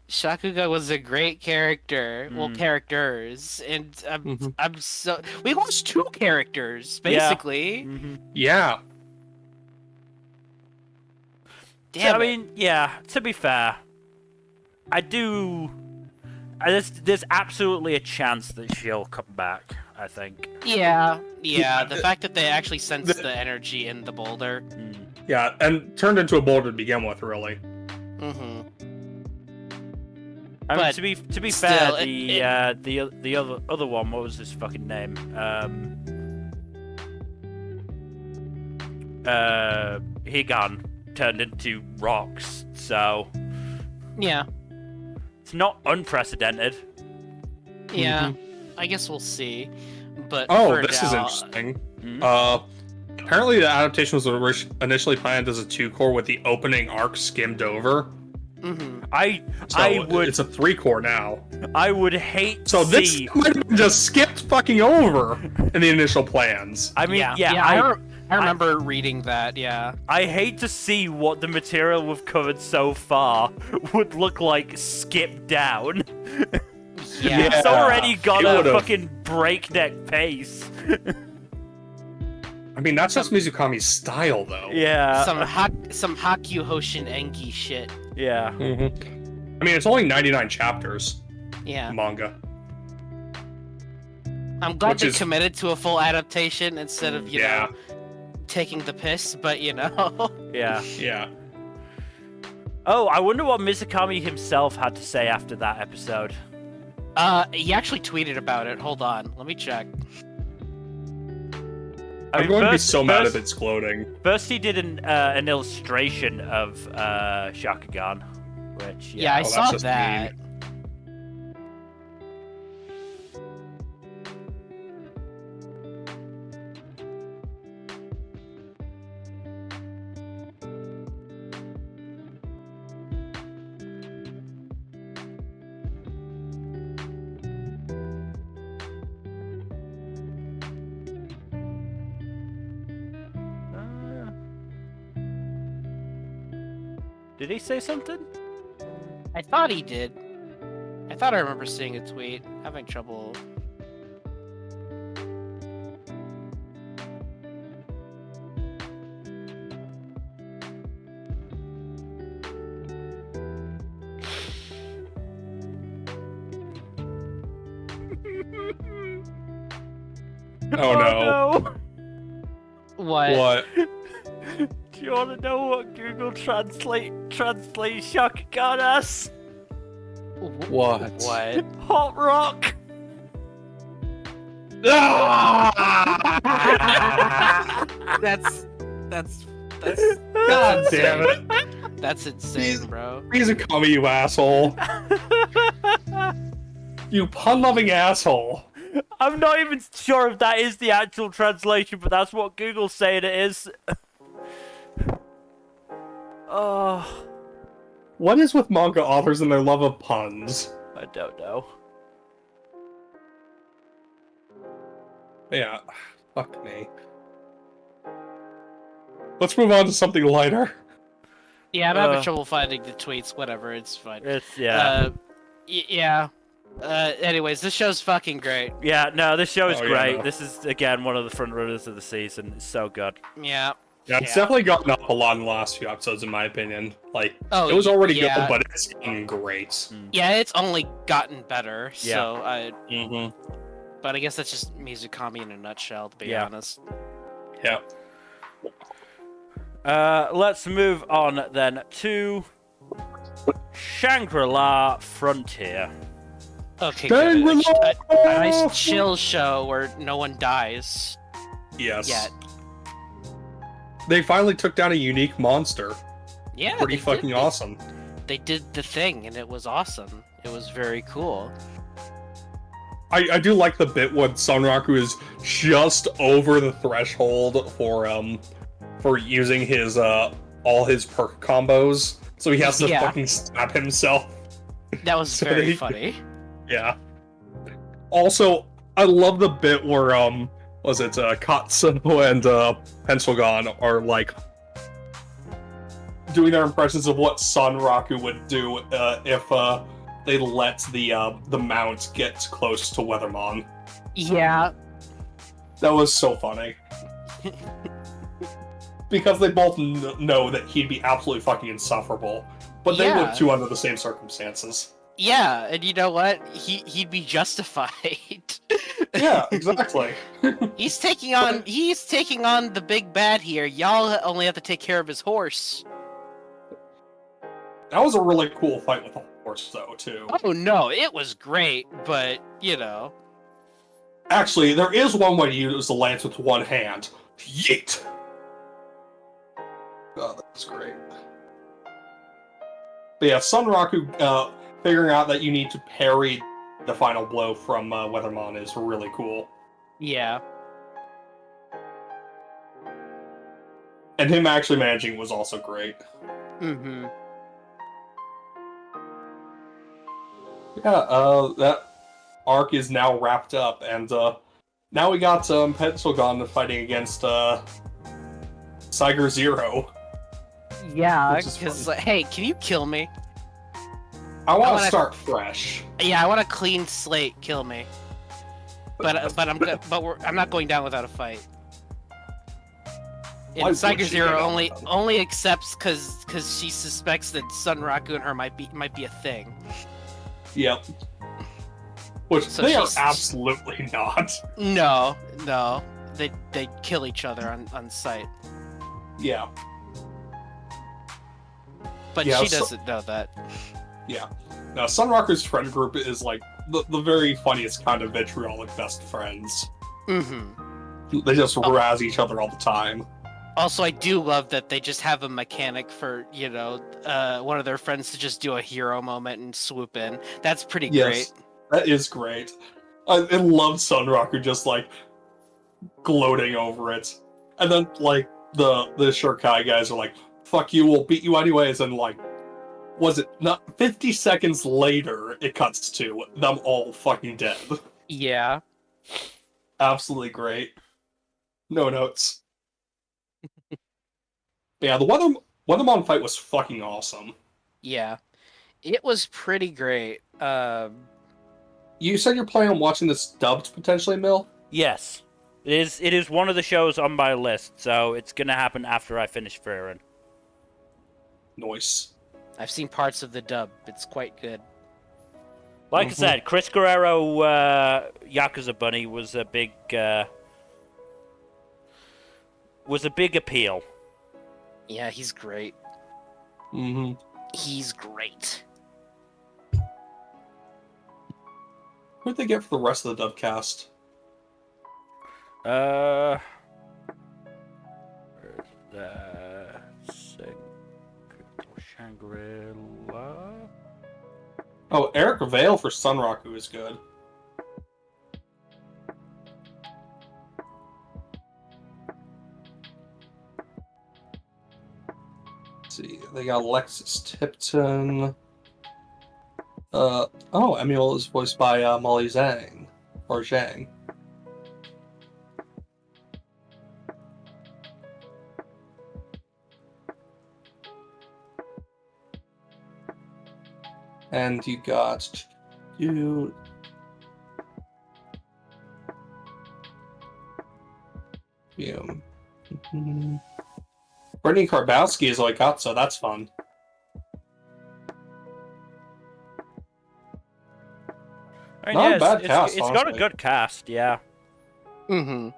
Shakuga was a great character. Well, characters, and Mhm. I'm so. We lost 2 characters basically. Mm-hmm. Yeah. Damn I it. mean, yeah, to be fair, I do... There's absolutely a chance that she'll come back, I think. Yeah. Yeah, The fact that they actually sense the- the energy in the boulder. Yeah, and turned into a boulder to begin with, really. Mm-hmm. I mean, But to be still, fair, it- the other one, what was his fucking name? Higan turned into rocks, so Yeah. it's not unprecedented. Yeah. I guess we'll see. But Oh, for this is now- interesting. Mhm. Apparently the adaptation was initially planned as a 2-core with the opening arc skimmed over. Mhm. I So would it's a 3-core now. hate So to this see. might have been just skipped fucking over in the initial plans. I mean, I remember reading that. Yeah. I hate to see what the material we've covered so far would look like skipped down. Yeah. It's already got it a would've. fucking breakneck pace. I mean, that's just Mizukami's style, though. Yeah. Some Hakyu Hoshin Engi shit. Yeah. Mhm. I mean, it's only 99 chapters, Yeah. manga. I'm glad Which they is- committed to a full adaptation instead of, Yeah. taking the piss, but Yeah. Yeah. Oh, I wonder what Mizukami himself had to say after that episode. He actually tweeted about it. Hold on. Let me check. I'm going to be so mad if it's gloating. First, he did an illustration of Shakugan, which Yeah, I Oh, that's saw just that. Did he say something? I thought he did. I thought I remember seeing a tweet. Having trouble. Oh no. What? What? Do you want to know what Google translates Shakugan as? What? What? Hot rock. That's God damn it. That's insane, bro. He's a Kamui, you asshole. You pun-loving asshole. I'm not even sure if that is the actual translation, but that's what Google's saying it is. Oh, What is with manga authors and their love of puns? I don't know. Yeah, fuck me. Let's move on to something lighter. Yeah, I'm having trouble finding the tweets. Whatever, it's fine. It's yeah. Yeah. Anyways, this show's fucking great. Yeah, no, this show is Oh, yeah, great. no. This is again one of the front runners of the season. It's so good. Yeah. Yeah, it's definitely gotten up a lot in the last few episodes, in my opinion. Like, Oh, it was already yeah. good, but it's gotten great. Yeah, it's only gotten better. Yeah. So, Mm-hmm. but I guess that's just Mizukami in a nutshell, to be Yeah. honest. Yeah. Let's move on then to Shangri-La Frontier. Okay, good. Shangri-La! A nice chill show where no one dies Yes. yet. They finally took down a unique monster. Yeah, Pretty they fucking did. awesome. They did the thing, and it was awesome. It was very cool. I do like the bit when Sunraku is just over the threshold for using his all his perk combos, so he has to Yeah. fucking stab himself. That was So very they- funny. Yeah. Also, I love the bit where was it Katsuno and Pencilgon are like doing their impressions of what Sunraku would do if they let the mount get close to Weathermon. Yeah. That was so funny. Because they both know that he'd be absolutely fucking insufferable, but they Yeah. would too under the same circumstances. Yeah, and you know what? He'd be justified. Yeah, exactly. He's taking on the big bad here. Y'all only have to take care of his horse. That was a really cool fight with the horse, though, too. Oh no, it was great, but you know. Actually, there is one way to use the lance with one hand. Yeet! Oh, that's great. But yeah, Sunraku figuring out that you need to parry the final blow from Weathermon is really cool. Yeah. And him actually managing was also great. Mm-hmm. Yeah, that arc is now wrapped up, and now we got Pencilgon fighting against Saiger Zero. Yeah, Which is because funny. hey, can you kill me? I want to wanna- start fresh. Yeah, I want a clean slate. Kill me. But I'm not going down without a fight. Why And would Saiger she Zero get out only of that? only accepts because she suspects that Sunraku and her might be a thing. Yep. Which So they are she's- absolutely not. No, they kill each other on sight. Yeah, But Yeah, she so- doesn't know that. yeah. Now, Sunraku's friend group is like the very funniest kind of vitriolic best friends. Mm-hmm. They just razz each other all the time. Also, I do love that they just have a mechanic for, one of their friends to just do a hero moment and swoop in. That's pretty Yes, great. that is great. I love Sunraku just like gloating over it, and then like the Shurkai guys are like, "Fuck you, we'll beat you anyways," and like, was it not 50 seconds later? It cuts to them all fucking dead. Yeah. Absolutely great. No notes. Yeah, the Weathermon fight was fucking awesome. Yeah. It was pretty great. You said you're planning on watching this dubbed potentially, Mill? Yes, it is one of the shows on my list, so it's gonna happen after I finish Frieren. Nice. I've seen parts of the dub. It's quite good. Like I said, Chris Guerrero, Yakuza Bunny was a big appeal. Yeah, he's great. Mm-hmm. He's great. Who'd they get for the rest of the dub cast? Where's the Shangri-La? Oh, Eric Vale for Sunraku is good. Let's see, they got Alexis Tipton. Emil is voiced by Molly Zhang. Or Zhang. And you got you. Brittany Karbowski is Oikatsu, that's fun. I mean, Not yeah, a bad cast, it's got a honestly. good cast, yeah. Mm-hmm.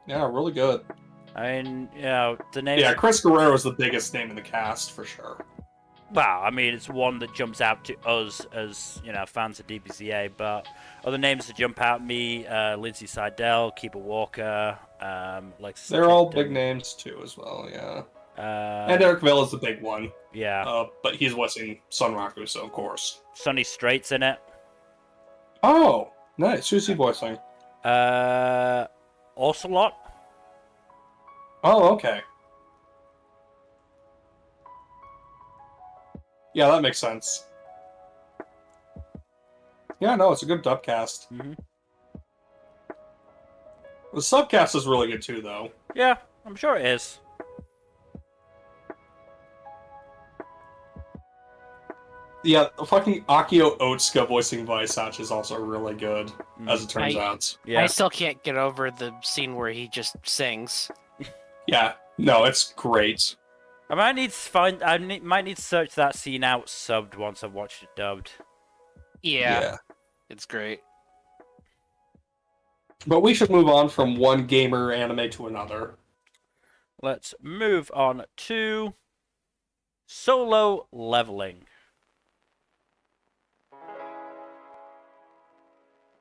Yeah, really good. I mean, you know, the name. Yeah, Chris Guerrero is the biggest name in the cast, for sure. Well, I mean, it's one that jumps out to us as, you know, fans of DBZA, but other names that jump out at me, Lindsay Seidel, Keeper Walker, Lexus They're all Tipton, big names, too, as well, yeah. uh, And Eric Vale is the big one. yeah. But he's voicing Sunraku, so of course. Sonny Straight's in it. Oh, nice. Who's he voicing? Ocelot. Oh, okay. Yeah, that makes sense. Yeah, no, it's a good dub cast. Mm-hmm. The subcast is really good too, though. Yeah, I'm sure it is. Yeah, fucking Akio Otsuka voicing Visach is also really good, as it turns out. Yeah. I still can't get over the scene where he just sings. Yeah, no, it's great. I might need to might need to search that scene out subbed once I've watched it dubbed. Yeah. It's great. But we should move on from one gamer anime to another. Let's move on to Solo Leveling.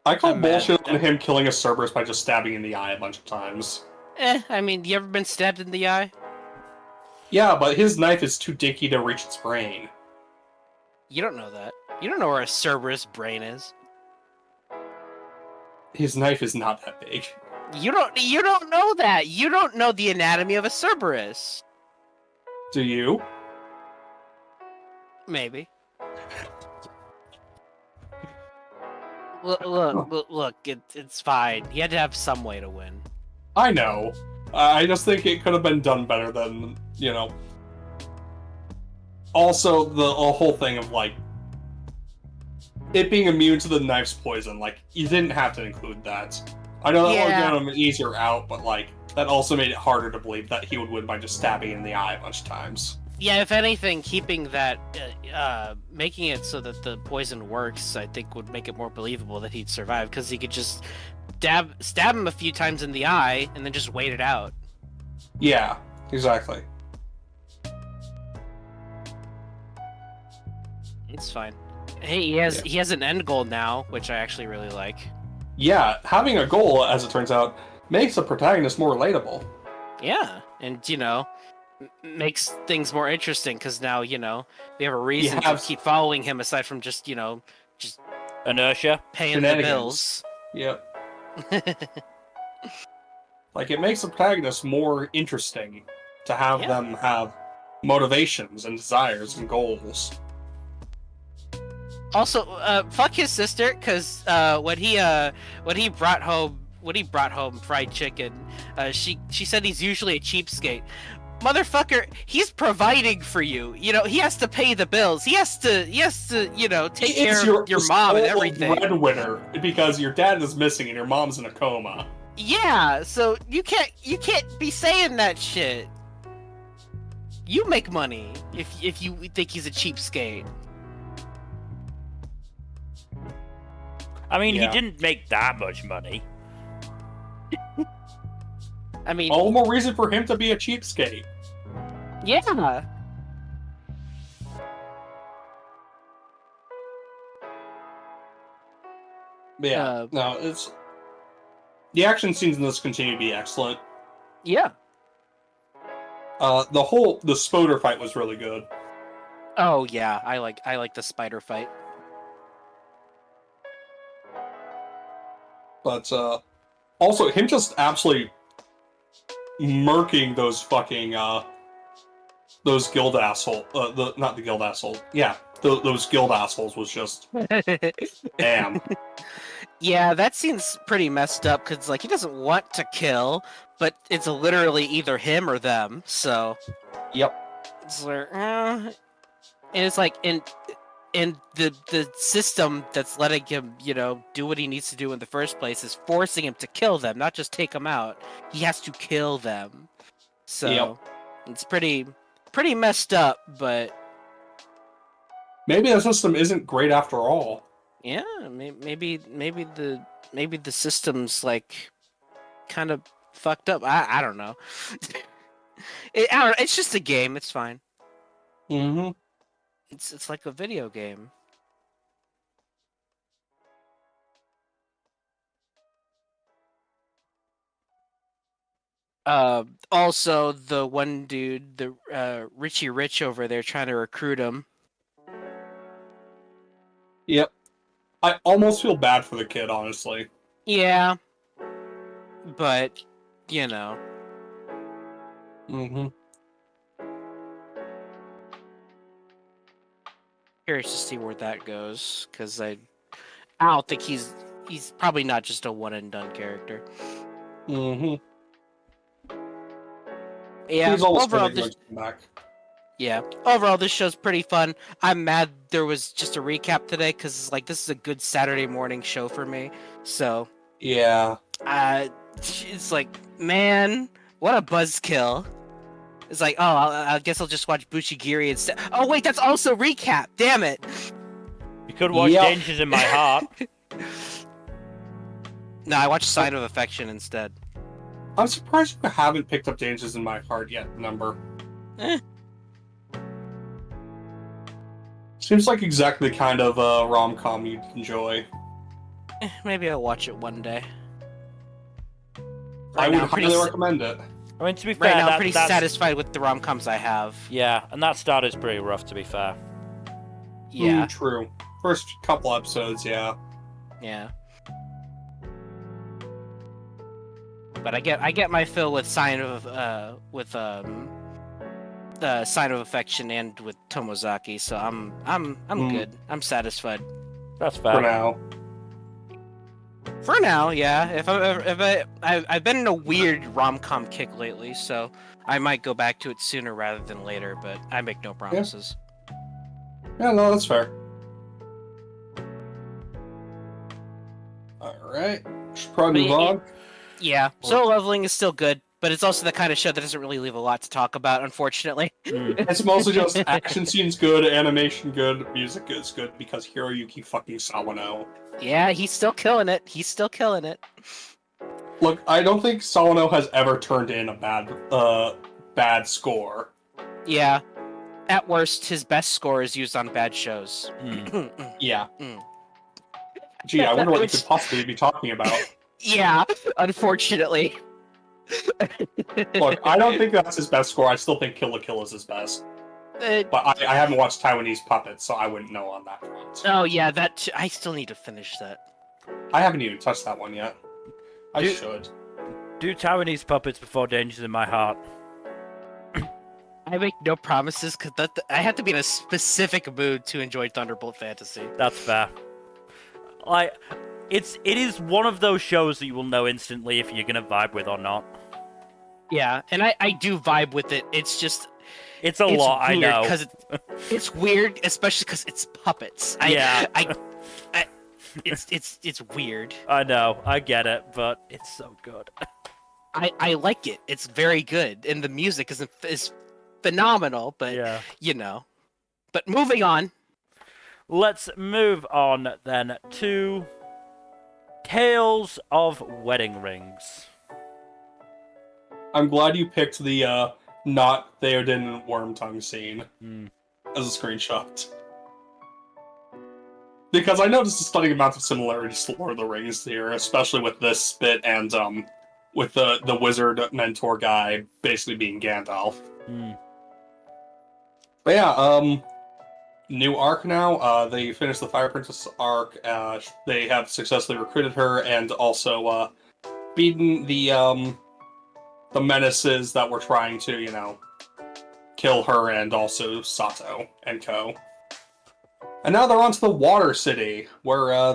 I call I'm mad. bullshit on him killing a Cerberus by just stabbing in the eye a bunch of times. I mean, you ever been stabbed in the eye? Yeah, but his knife is too dinky to reach its brain. You don't know that. You don't know where a Cerberus brain is. His knife is not that big. You don't know that. You don't know the anatomy of a Cerberus. Do you? Maybe. Look, it's fine. He had to have some way to win. I know. I just think it could have been done better than, you know. Also, the whole thing of, like, it being immune to the knife's poison, like, you didn't have to include that. I know that would Yeah. give him an easier out, but, like, that also made it harder to believe that he would win by just stabbing in the eye a bunch of times. Yeah, if anything, keeping that, making it so that the poison works, I think would make it more believable that he'd survive, because he could just stab him a few times in the eye, and then just wait it out. Yeah, exactly. It's fine. Hey, he has an end goal now, which I actually really like. Yeah, having a goal, as it turns out, makes the protagonist more relatable. Yeah, and you know, makes things more interesting because now we have a reason to keep following him aside from just just Inertia. paying the Shenanigans. bills. Yep. Like, it makes the protagonist more interesting to have them have motivations and desires and goals. Also, fuck his sister, because when he brought home fried chicken, she said he's usually a cheapskate. Motherfucker, he's providing for you. You know, he has to pay the bills. He has to take care of your mom and everything. Breadwinner, because your dad is missing and your mom's in a coma. Yeah, so you can't be saying that shit. You make money if you think he's a cheapskate. I mean, Yeah. he didn't make that much money. I mean, All the more reason for him to be a cheapskate. yeah. Yeah, no, it's... The action scenes in this continue to be excellent. Yeah. The Spoder fight was really good. Oh yeah, I like the spider fight. But also him just absolutely murking those fucking those guild asshole not the guild asshole. Yeah, those guild assholes was just damn. Yeah, that seems pretty messed up because like he doesn't want to kill, but it's literally either him or them. So Yep. it's like, and it's like in the system that's letting him, do what he needs to do in the first place is forcing him to kill them, not just take them out. He has to kill them. So Yep. it's pretty messed up, but Maybe the system isn't great after all. yeah, maybe the system's like kind of fucked up. I don't know. It's just a game. It's fine. Mm-hmm. It's like a video game. Also, the one dude, the Richie Rich over there, trying to recruit him. Yep. I almost feel bad for the kid, honestly. Yeah, but you know. Mm-hmm. Curious to see where that goes, because I don't think he's probably not just a one and done character. Mm-hmm. Yeah, He's almost overall, going to come back. Yeah, overall, this show's pretty fun. I'm mad there was just a recap today because like this is a good Saturday morning show for me. So Yeah. it's like, man, what a buzzkill. It's like, oh, I guess I'll just watch Bucchigiri instead. Oh wait, that's also recap. Damn it. You could watch Yep. Dangers in My Heart. No, I watched Sign of Affection instead. I'm surprised you haven't picked up Dangers in My Heart yet, Nmbr. Eh. Seems like exactly the kind of rom-com you'd enjoy. Maybe I'll watch it one day. I now, would pretty highly s- recommend it. I mean, to be fair, Right now, I'm that- pretty that's, satisfied with the rom-coms I have. Yeah, and that start is pretty rough, to be fair. Yeah, True. First couple episodes, yeah. yeah. But I get my fill with Sign of Affection and with Tomozaki, so I'm good. I'm satisfied. That's For fair. now. For now, yeah. If I've been in a weird rom-com kick lately, so I might go back to it sooner rather than later, but I make no promises. Yeah, no, that's fair. Alright. Should probably move But on. Yeah, Solo Leveling is still good, but it's also the kind of show that doesn't really leave a lot to talk about, unfortunately. It's mostly just action scenes good, animation good, music is good because Hiroyuki fucking Sawano. Yeah, he's still killing it. He's still killing it. Look, I don't think Sawano has ever turned in a bad score. Yeah. At worst, his best score is used on bad shows. Yeah. Mm. Gee, I wonder what you could possibly be talking about. Yeah, unfortunately. Look, I don't think that's his best score. I still think Kill la Kill is his best. But I haven't watched Taiwanese Puppets, so I wouldn't know on that front. Oh yeah, I still need to finish that. I haven't even touched that one yet. I Dude. should. Do Taiwanese puppets before Dangers in My Heart. I make no promises because I have to be in a specific mood to enjoy Thunderbolt Fantasy. That's fair. Like, it is one of those shows that you will know instantly if you're gonna vibe with or not. Yeah, and I do vibe with it. It's just It's a lot, I know. Because it's weird, especially because it's puppets. It's weird. I know, I get it, but it's so good. I like it. It's very good, and the music is phenomenal. But Yeah. But moving on. Let's move on then to Tales of Wedding Rings. I'm glad you picked the not Theoden Wormtongue scene Hmm. as a screenshot. Because I noticed a stunning amount of similarities to Lord of the Rings here, especially with this bit and with the wizard mentor guy basically being Gandalf. But yeah, new arc now. They finished the Fire Princess arc. They have successfully recruited her and also beaten the menaces that were trying to, kill her and also Sato and co. And now they're on to the Water City, where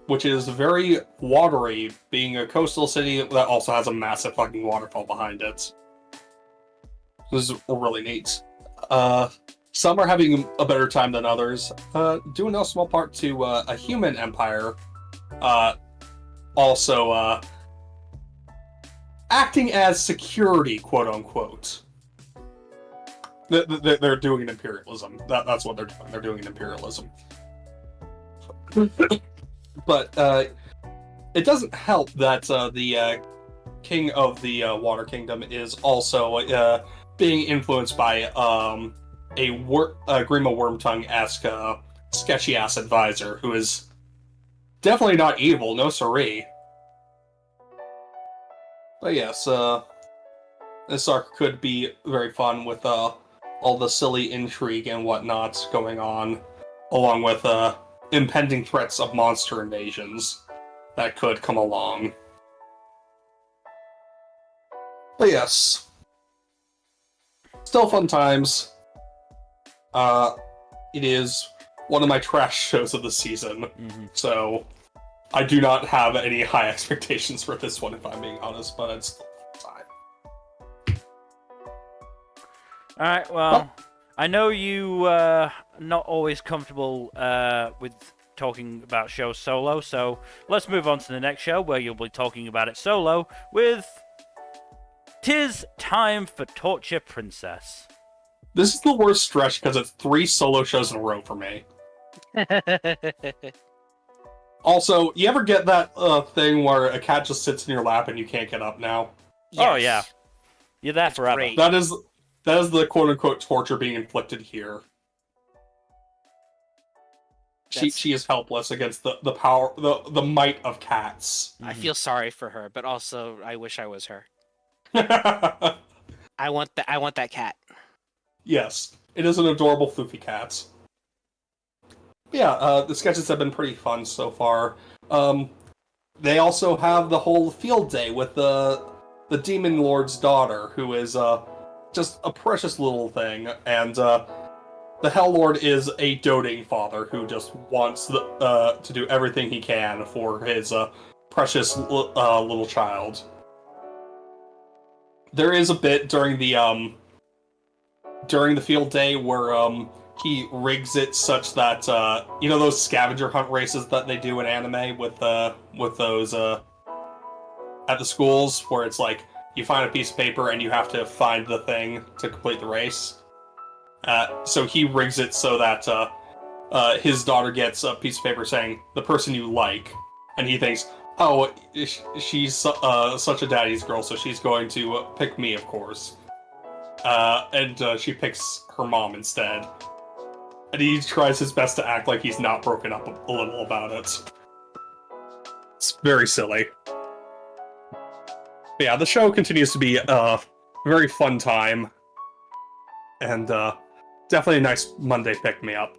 which is very watery, being a coastal city that also has a massive fucking waterfall behind it. This is really neat. Some are having a better time than others, due in no small part to a human empire, also acting as security, quote-unquote. They're doing an imperialism. That's what they're doing. They're doing an imperialism. But it doesn't help that the king of the Water Kingdom is also being influenced by a Grima Wormtongue-esque sketchy-ass advisor who is definitely not evil, no siree. But yes, this arc could be very fun with all the silly intrigue and whatnot going on, along with impending threats of monster invasions that could come along. But yes, still fun times. It is one of my trash shows of the season, so I do not have any high expectations for this one, if I'm being honest, but it's still fun. Alright, well, I know you not always comfortable with talking about shows solo, so let's move on to the next show where you'll be talking about it solo with Tis Time for Torture Princess. This is the worst stretch because it's 3 solo shows in a row for me. Also, you ever get that thing where a cat just sits in your lap and you can't get up now? Yes. Oh yeah, you're there forever. Great. That is the quote-unquote torture being inflicted here. She is helpless against the power, the might of cats. I feel sorry for her, but also I wish I was her. I want that cat. Yes, it is an adorable floofy cat. Yeah, the sketches have been pretty fun so far. They also have the whole field day with the Demon Lord's daughter, who is just a precious little thing, and the Hell Lord is a doting father who just wants to do everything he can for his precious little child. There is a bit during the field day where he rigs it such that those scavenger hunt races that they do in anime with those at the schools, where it's like you find a piece of paper and you have to find the thing to complete the race. So he rigs it so that his daughter gets a piece of paper saying the person you like, and he thinks, oh, she's such a daddy's girl, so she's going to pick me, of course. And she picks her mom instead. And he tries his best to act like he's not broken up a little about it. It's very silly. But yeah, the show continues to be a very fun time. And definitely a nice Monday pick-me-up.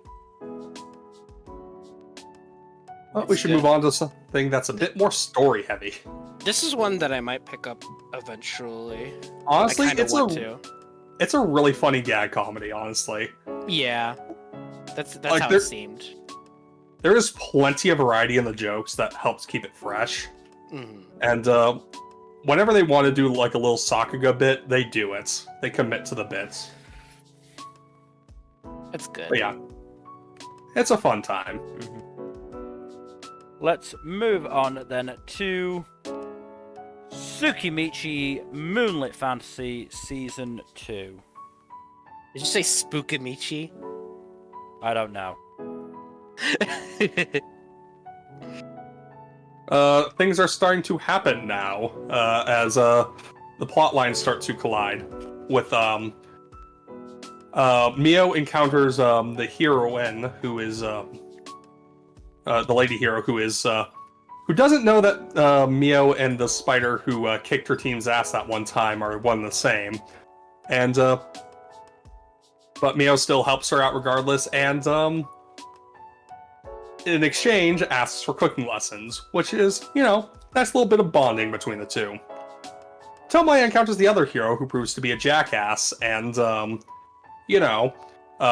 Well, we should move on to something that's a bit more story-heavy. This is one that I might pick up eventually. Honestly, it's a really funny gag comedy, honestly. Yeah. That's like, how it seemed. There is plenty of variety in the jokes that helps keep it fresh. Mm-hmm. And whenever they want to do like a little Sakuga bit, they do it. They commit to the bits. That's good. But yeah, it's a fun time. Mm-hmm. Let's move on then to Tsukimichi Moonlit Fantasy Season 2. Did you say Spookamichi? I don't know. Things are starting to happen now, as the plot lines start to collide. With Mio encounters the heroine, who is the lady hero who doesn't know that Mio and the spider who kicked her team's ass that one time are one and the same. And, but Mio still helps her out regardless, and, in exchange, asks for cooking lessons, which is, nice little bit of bonding between the two. Tomoe encounters the other hero, who proves to be a jackass, and,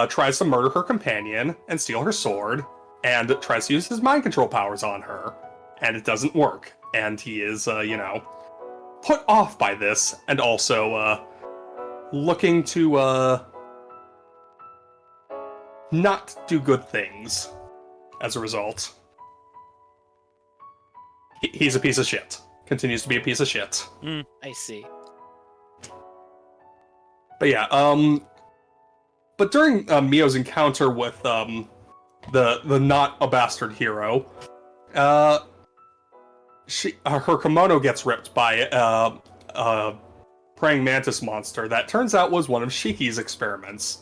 tries to murder her companion and steal her sword, and tries to use his mind control powers on her. And it doesn't work. And he is, put off by this, and also, looking to, not do good things as a result. He's a piece of shit. Continues to be a piece of shit. I see. But yeah, but during Mio's encounter with, the not a bastard hero, her kimono gets ripped by a praying mantis monster that turns out was one of Shiki's experiments.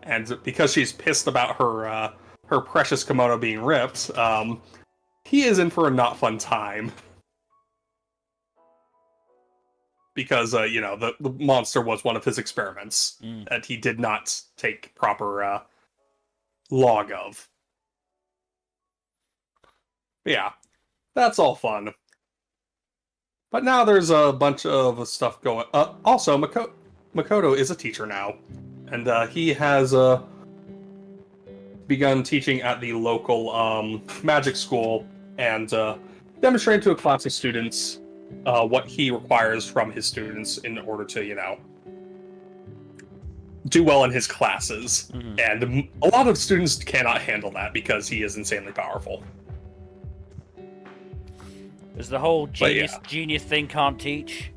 And because she's pissed about her precious kimono being ripped, he is in for a not fun time. Because, the monster was one of his experiments that he did not take proper log of. Yeah, that's all fun. But now there's a bunch of stuff going. Also, Makoto is a teacher now, and he has begun teaching at the local magic school and demonstrating to a class of students what he requires from his students in order to, do well in his classes. And a lot of students cannot handle that because he is insanely powerful. Is the whole genius thing can't teach?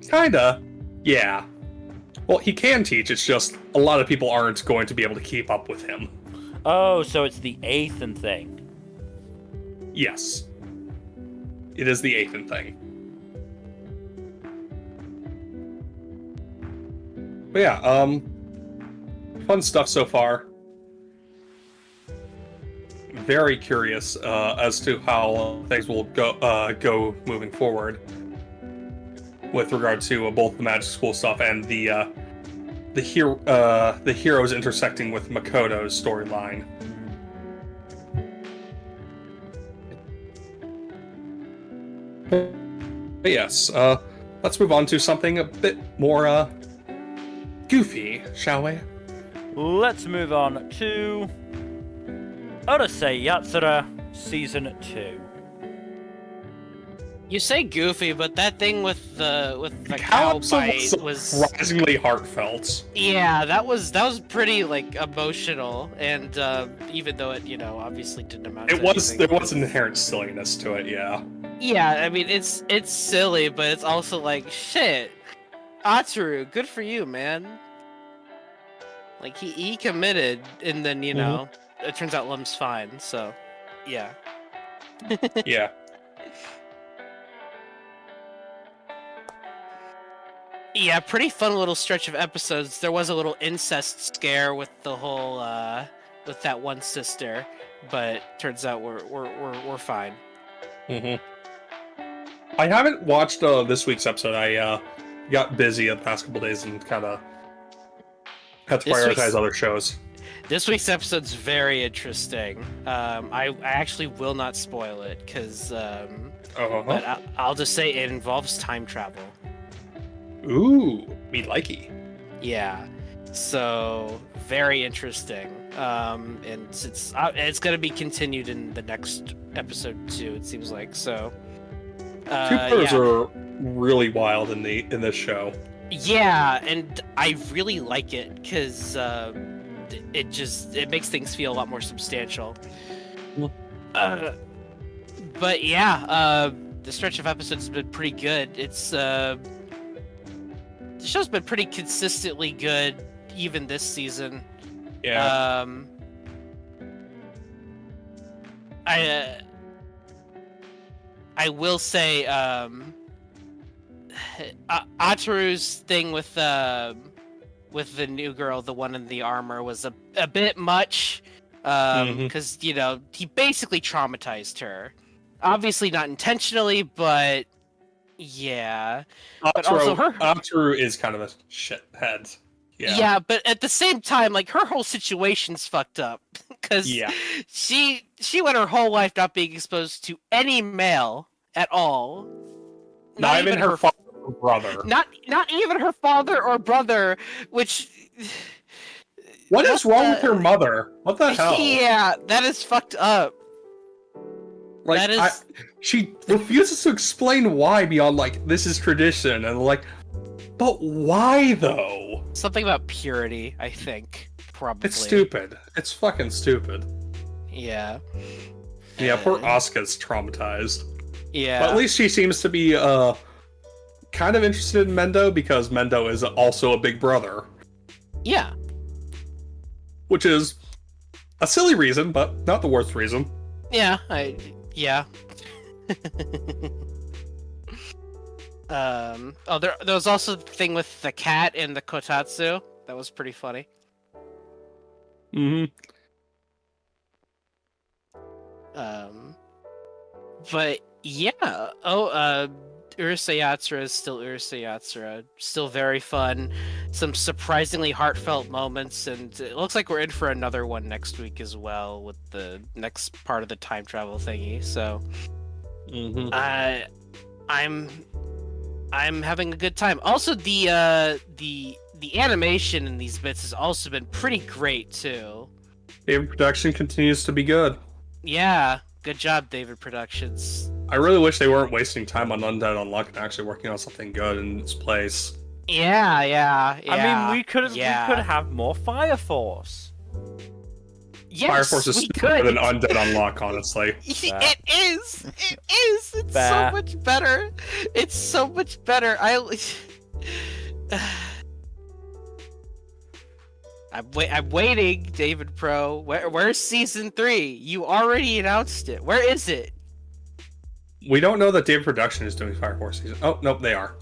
Kinda, yeah. Well, he can teach, it's just a lot of people aren't going to be able to keep up with him. Oh, so it's the Aethan thing. Yes. It is the Aethan thing. But yeah, fun stuff so far. Very curious as to how things will go moving forward with regard to both the magic school stuff and the heroes intersecting with Makoto's storyline. But yes, let's move on to something a bit more goofy, shall we? Let's move on to Urusei Yatsura Season 2. You say goofy, but that thing with the cow bite was surprisingly heartfelt. Yeah, that was pretty emotional, and even though it obviously didn't amount to anything. There was an inherent silliness to it, yeah. Yeah, I mean it's silly, but it's also like shit. Atsuru, good for you, man. Like he committed, and then it turns out Lum's fine. So, yeah. Yeah. Yeah, pretty fun little stretch of episodes. There was a little incest scare with the whole with that one sister, but turns out we're fine. I haven't watched this week's episode. I got busy the past couple days and kind of had to prioritize other shows. This week's episode's very interesting. I actually will not spoil it because, but I'll just say it involves time travel. Ooh, me likey. Yeah, so very interesting. And it's gonna be continued in the next episode too. It seems like so. Two-parters are really wild in this show. Yeah, and I really like it because it makes things feel a lot more substantial. But yeah, the stretch of episodes has been pretty good. The show's been pretty consistently good, even this season. Yeah. I will say, Ataru's thing with the new girl, the one in the armor, was a bit much. Because, you know, he basically traumatized her. Obviously not intentionally, but yeah. But also Atsuru is kind of a shithead. Yeah. Yeah, but at the same time, like, her whole situation's fucked up. Because she went her whole life not being exposed to any male at all. Not even her father or brother. Not even her father or brother, which... What is wrong with her mother? What the hell? Yeah, that is fucked up. Like, that is... she refuses to explain why beyond, like, this is tradition, and like, but why though? Something about purity, I think, probably. It's stupid. It's fucking stupid. Yeah. Yeah, poor Asuka's traumatized. Yeah. But at least she seems to be, kind of interested in Mendo, because Mendo is also a big brother. Yeah. Which is a silly reason, but not the worst reason. Yeah, yeah. There was also the thing with the cat and the kotatsu. That was pretty funny. But yeah. Urusei Yatsura is still Urusei Yatsura. Still very fun. Some surprisingly heartfelt moments, and it looks like we're in for another one next week as well with the next part of the time travel thingy. So, I'm having a good time. Also, the animation in these bits has also been pretty great too. David Production continues to be good. Yeah, good job, David Productions. I really wish they weren't wasting time on Undead Unluck and actually working on something good in its place. Yeah. I mean, we could have more Fire Force. Yes, Fire Force is better than Undead Unluck, honestly. It is. It's so much better. It's so much better. I'm waiting, David Pro. Where's season 3? You already announced it. Where is it? We don't know that David Production is doing Fire Force season. Oh, nope, they are.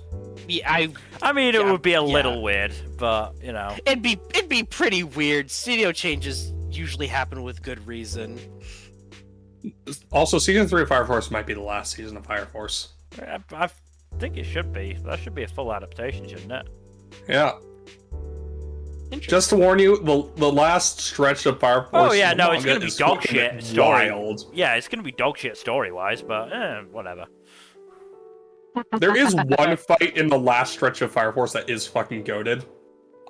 Yeah, I mean, it would be a little weird, but you know, it'd be pretty weird. Studio changes usually happen with good reason. Also, season 3 of Fire Force might be the last season of Fire Force. I think it should be. That should be a full adaptation, shouldn't it? Yeah. Just to warn you, the last stretch of Fire Force. Oh yeah, no, it's gonna be dog shit story. Wild. Yeah, it's gonna be dog shit story wise, but whatever. There is one fight in the last stretch of Fire Force that is fucking goated.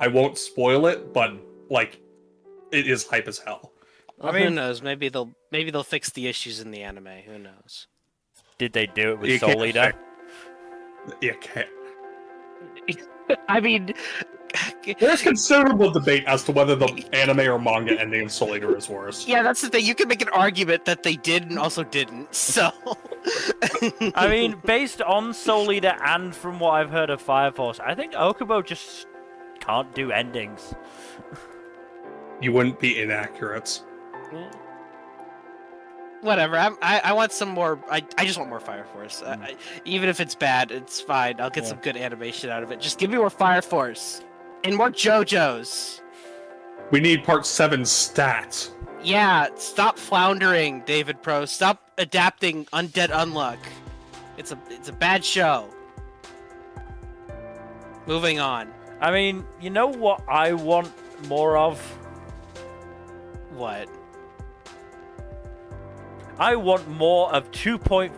I won't spoil it, but like, it is hype as hell. Well, who knows? Maybe they'll fix the issues in the anime. Who knows? Did they do it with Soul Eater? You can't. I mean, there's considerable debate as to whether the anime or manga ending of Soul Eater is worse. Yeah, that's the thing. You can make an argument that they did and also didn't. So, I mean, based on Soul Eater and from what I've heard of Fire Force, I think Okubo just can't do endings. You wouldn't be inaccurate. Whatever. I want some more. I just want more Fire Force. Even if it's bad, it's fine. I'll get some good animation out of it. Just give me more Fire Force and more JoJo's. We need Part 7 stats. Yeah. Stop floundering, David Pro. Stop adapting Undead Unluck. It's a bad show. Moving on. I mean, you know what I want more of? What? I want more of 2.43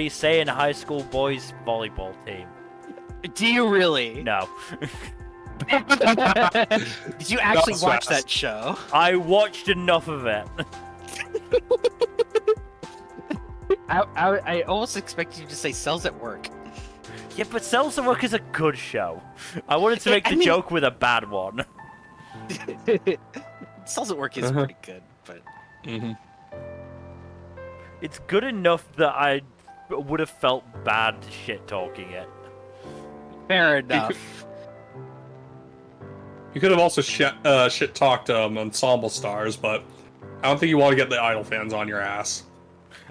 Saiyan High School boys volleyball team. Do you really? No. Did you actually watch that show? I watched enough of it. I almost expected you to say Cells at Work. Yeah, but Cells at Work is a good show. I wanted to make the joke with a bad one. Cells at Work is pretty good, but... It's good enough that I would have felt bad shit-talking it. Fair enough. You could have also shit-talked Ensemble Stars, but I don't think you want to get the Idol fans on your ass.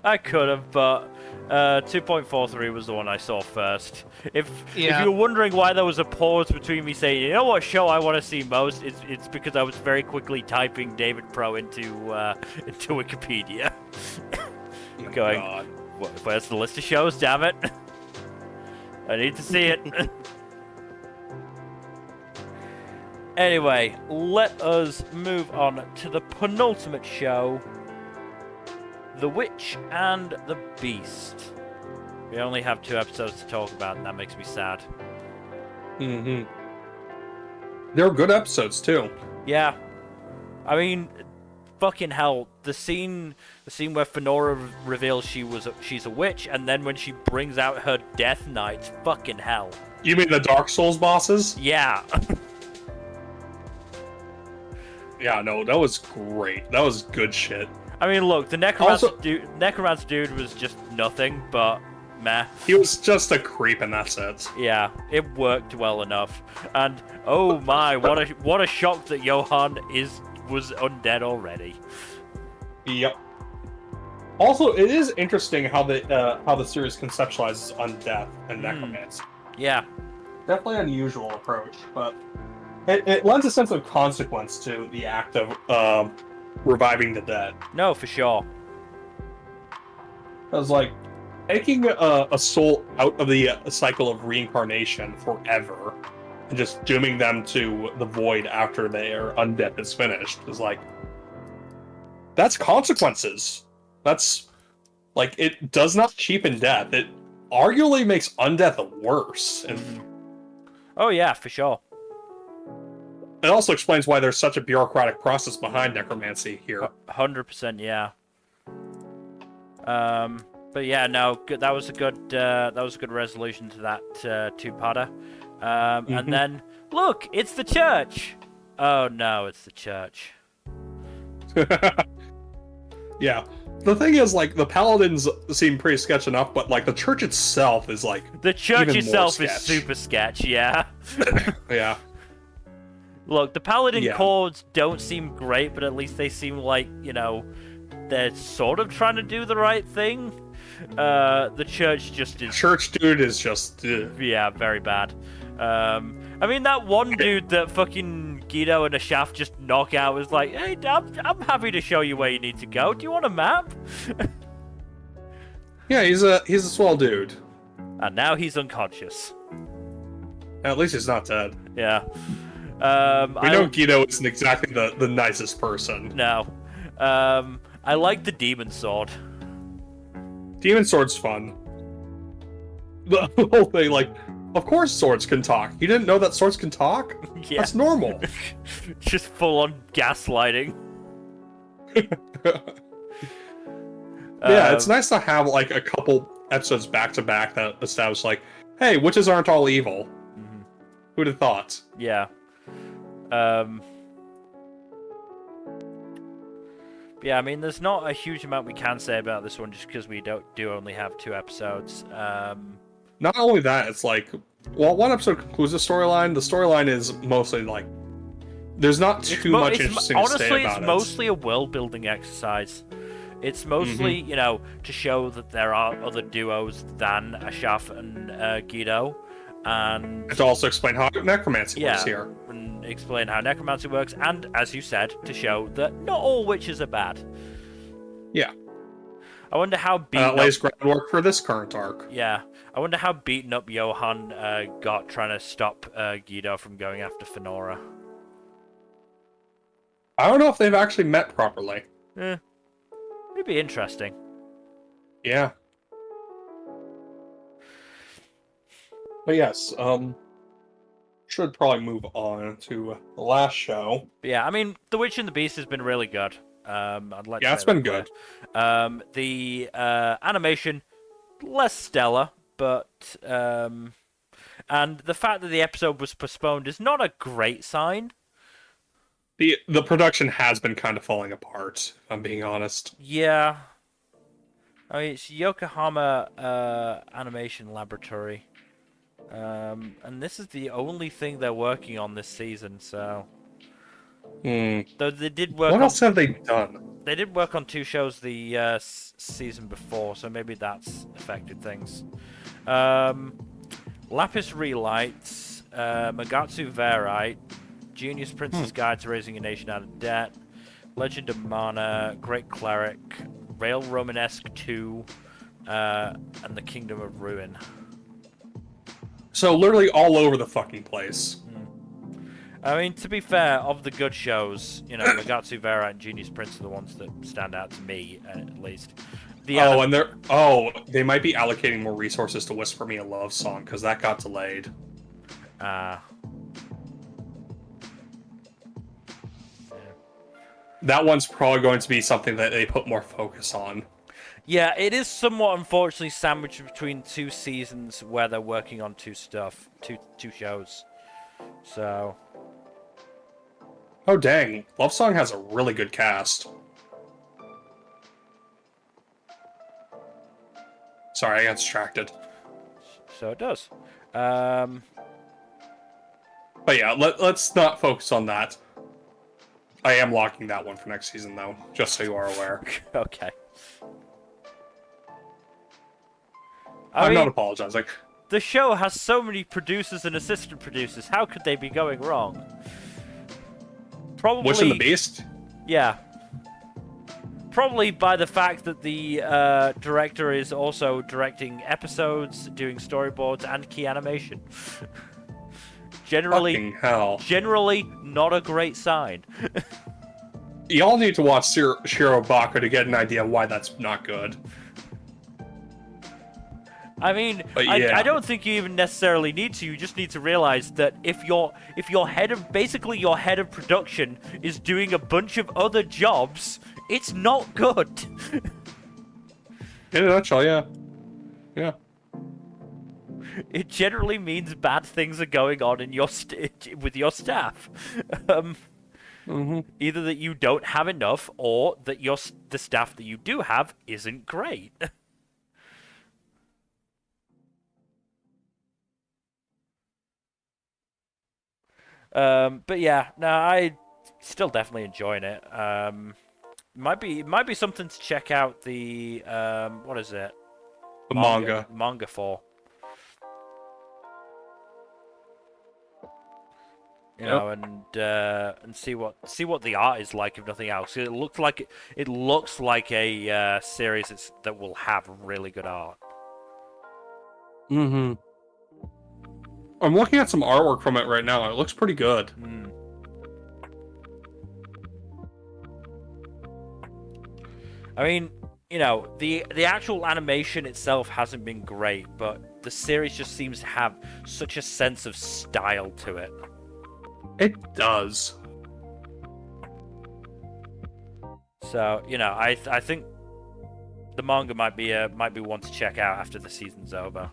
I could have, but 2.43 was the one I saw first. If you're wondering why there was a pause between me saying, you know what show I want to see most, it's because I was very quickly typing David Pro into Wikipedia. Oh, Going, God. where's the list of shows, damn it? I need to see it. Anyway, let us move on to the penultimate show, The Witch and the Beast. We only have 2 episodes to talk about, and that makes me sad. Mm-hmm. They're good episodes, too. Yeah. I mean, fucking hell, the scene where Fenora reveals she's a witch, and then when she brings out her Death Knights, fucking hell. You mean the Dark Souls bosses? Yeah. Yeah, no, that was great. That was good shit. I mean, look, the Necromancer dude was just nothing, but meh. He was just a creep and that's it. Yeah, it worked well enough. And oh my, what a shock that Johan was undead already. Yep. Also, it is interesting how the series conceptualizes undeath and necromancy. Yeah. Definitely an unusual approach, but it lends a sense of consequence to the act of reviving the dead. No, for sure. Because, like, taking a soul out of the cycle of reincarnation forever and just dooming them to the void after their undeath is finished is like, that's consequences. That's, like, it does not cheapen death. It arguably makes undeath worse. And Oh yeah, for sure. it also explains why there's such a bureaucratic process behind necromancy here. 100%, yeah. But yeah, no, good. That was a good resolution to that two-parter. And then look, it's the church. Oh no, it's the church. Yeah. The thing is, like, the paladins seem pretty sketch enough, but, like, the church itself is, like, The church even itself more is sketch. super sketch, yeah. Yeah. Look, the paladin Yeah. chords don't seem great, but at least they seem like, you know, they're sort of trying to do the right thing. The church just is... Church dude is just... Yeah, very bad. I mean, that one dude that fucking Guido and Ashaf just knock out was like, hey, I'm happy to show you where you need to go. Do you want a map? Yeah, he's a swell dude. And now he's unconscious. At least he's not dead. Yeah. We know Guido isn't exactly the nicest person. No. I like the demon sword. Demon Sword's fun. The whole thing, like, of course swords can talk. You didn't know that swords can talk? Yeah. That's normal. Just full on gaslighting. Yeah, it's nice to have, like, a couple episodes back-to-back that establish, like, hey, witches aren't all evil. Mhm. Who'd have thought? Yeah. Yeah, I mean, there's not a huge amount we can say about this one just because we do only have 2 episodes. Not only that, it's like, well, one episode concludes the storyline. The storyline is mostly, like, there's not too much interesting to say about it. Honestly, it's mostly a world-building exercise. It's mostly, you know, to show that there are other duos than Ashaf and Guido, and to also explain how necromancy works here. And explain how necromancy works, and, as you said, to show that not all witches are bad. Yeah. I wonder how beaten That lays groundwork for this current arc. Yeah. I wonder how beaten up Johan got trying to stop Guido from going after Fenora. I don't know if they've actually met properly. It'd be interesting. Yeah. But yes, should probably move on to the last show. But yeah, I mean, The Witch and the Beast has been really good. I'd like to Yeah, say it's been that good. The animation, less stellar, but and the fact that the episode was postponed is not a great sign. The production has been kind of falling apart, if I'm being honest. Yeah. I mean, it's Yokohama Animation Laboratory. And this is the only thing they're working on this season, so... Though they did work What on. else have they done? They did work on 2 shows the season before, so maybe that's affected things. Lapis Relights, Magatsu Verite, Genius Prince's Guide to Raising a Nation Out of Debt, Legend of Mana, Great Cleric, Rail Romanesque 2, and The Kingdom of Ruin. So literally all over the fucking place. I mean, to be fair, of the good shows, you know, Magatsu Verite and Genius Prince are the ones that stand out to me, at least. They might be allocating more resources to Whisper Me a Love Song, because that got delayed. That one's probably going to be something that they put more focus on. Yeah, it is somewhat unfortunately sandwiched between 2 seasons where they're working on 2 shows. So... Oh dang, Love Song has a really good cast. Sorry, I got distracted. So it does. But yeah, let's not focus on that. I am locking that one for next season, though, just so you are aware. Okay. I'm not apologizing. The show has so many producers and assistant producers. How could they be going wrong? Probably. Witch and the Beast? Yeah. Probably by the fact that the director is also directing episodes, doing storyboards, and key animation. Fucking hell. Generally, not a great sign. Y'all need to watch Shirobako to get an idea of why that's not good. I mean, yeah. I don't think you even necessarily need to. You just need to realize that if your head of production is doing a bunch of other jobs, it's not good. In a nutshell, yeah. Yeah. It generally means bad things are going on in with your staff. Either that you don't have enough, or that the staff that you do have isn't great. But yeah, no, I still definitely enjoying it. Might be something to check out the what is it? The manga for. You know, and see what the art is like, if nothing else. It looks like a series that will have really good art. I'm looking at some artwork from it right now. It looks pretty good. I mean, you know, the actual animation itself hasn't been great, but the series just seems to have such a sense of style to it. It does. So, you know, I think the manga might be one to check out after the season's over.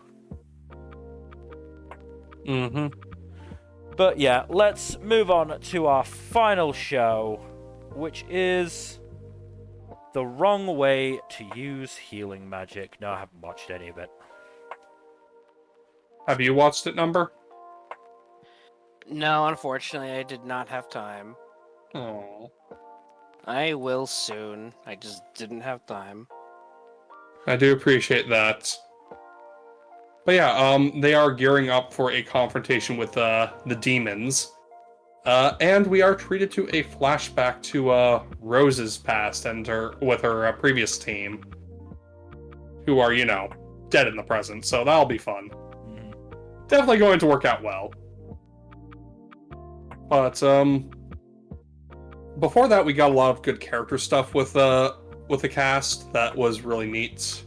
But yeah, let's move on to our final show, which is The Wrong Way to Use Healing Magic. No, I haven't watched any of it. Have you watched it, Nmbr? No, unfortunately, I did not have time. Oh. I will soon. I just didn't have time. I do appreciate that. But yeah, they are gearing up for a confrontation with the demons. And we are treated to a flashback to Rose's past and her previous team. Who are, you know, dead in the present, so that'll be fun. Definitely going to work out well. But before that, we got a lot of good character stuff with the cast that was really neat.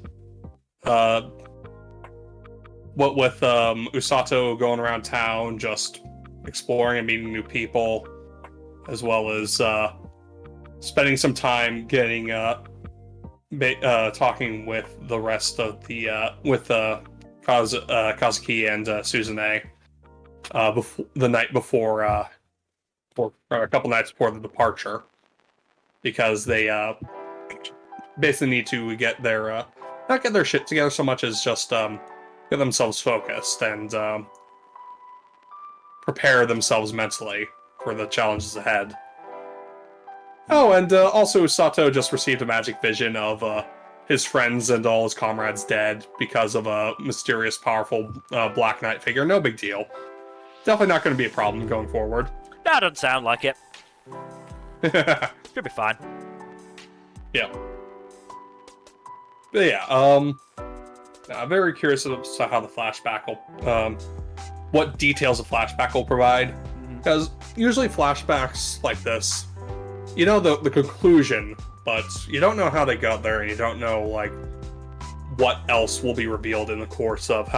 What with Usato going around town, just exploring and meeting new people, as well as spending some time getting talking with the rest of the Kazuki and Suzune the night before. For a couple nights before the departure, because they basically need to get their not get their shit together so much as just get themselves focused and prepare themselves mentally for the challenges ahead. Oh, and also Sato just received a magic vision of his friends and all his comrades dead because of a mysterious, powerful Black Knight figure. No big deal. Definitely not going to be a problem going forward. That doesn't sound like it. Should be fine. Yeah. But yeah, I'm very curious as to how the flashback will, what details a flashback will provide. Because usually flashbacks like this, you know the conclusion, but you don't know how they got there, and you don't know, like, what else will be revealed in the course of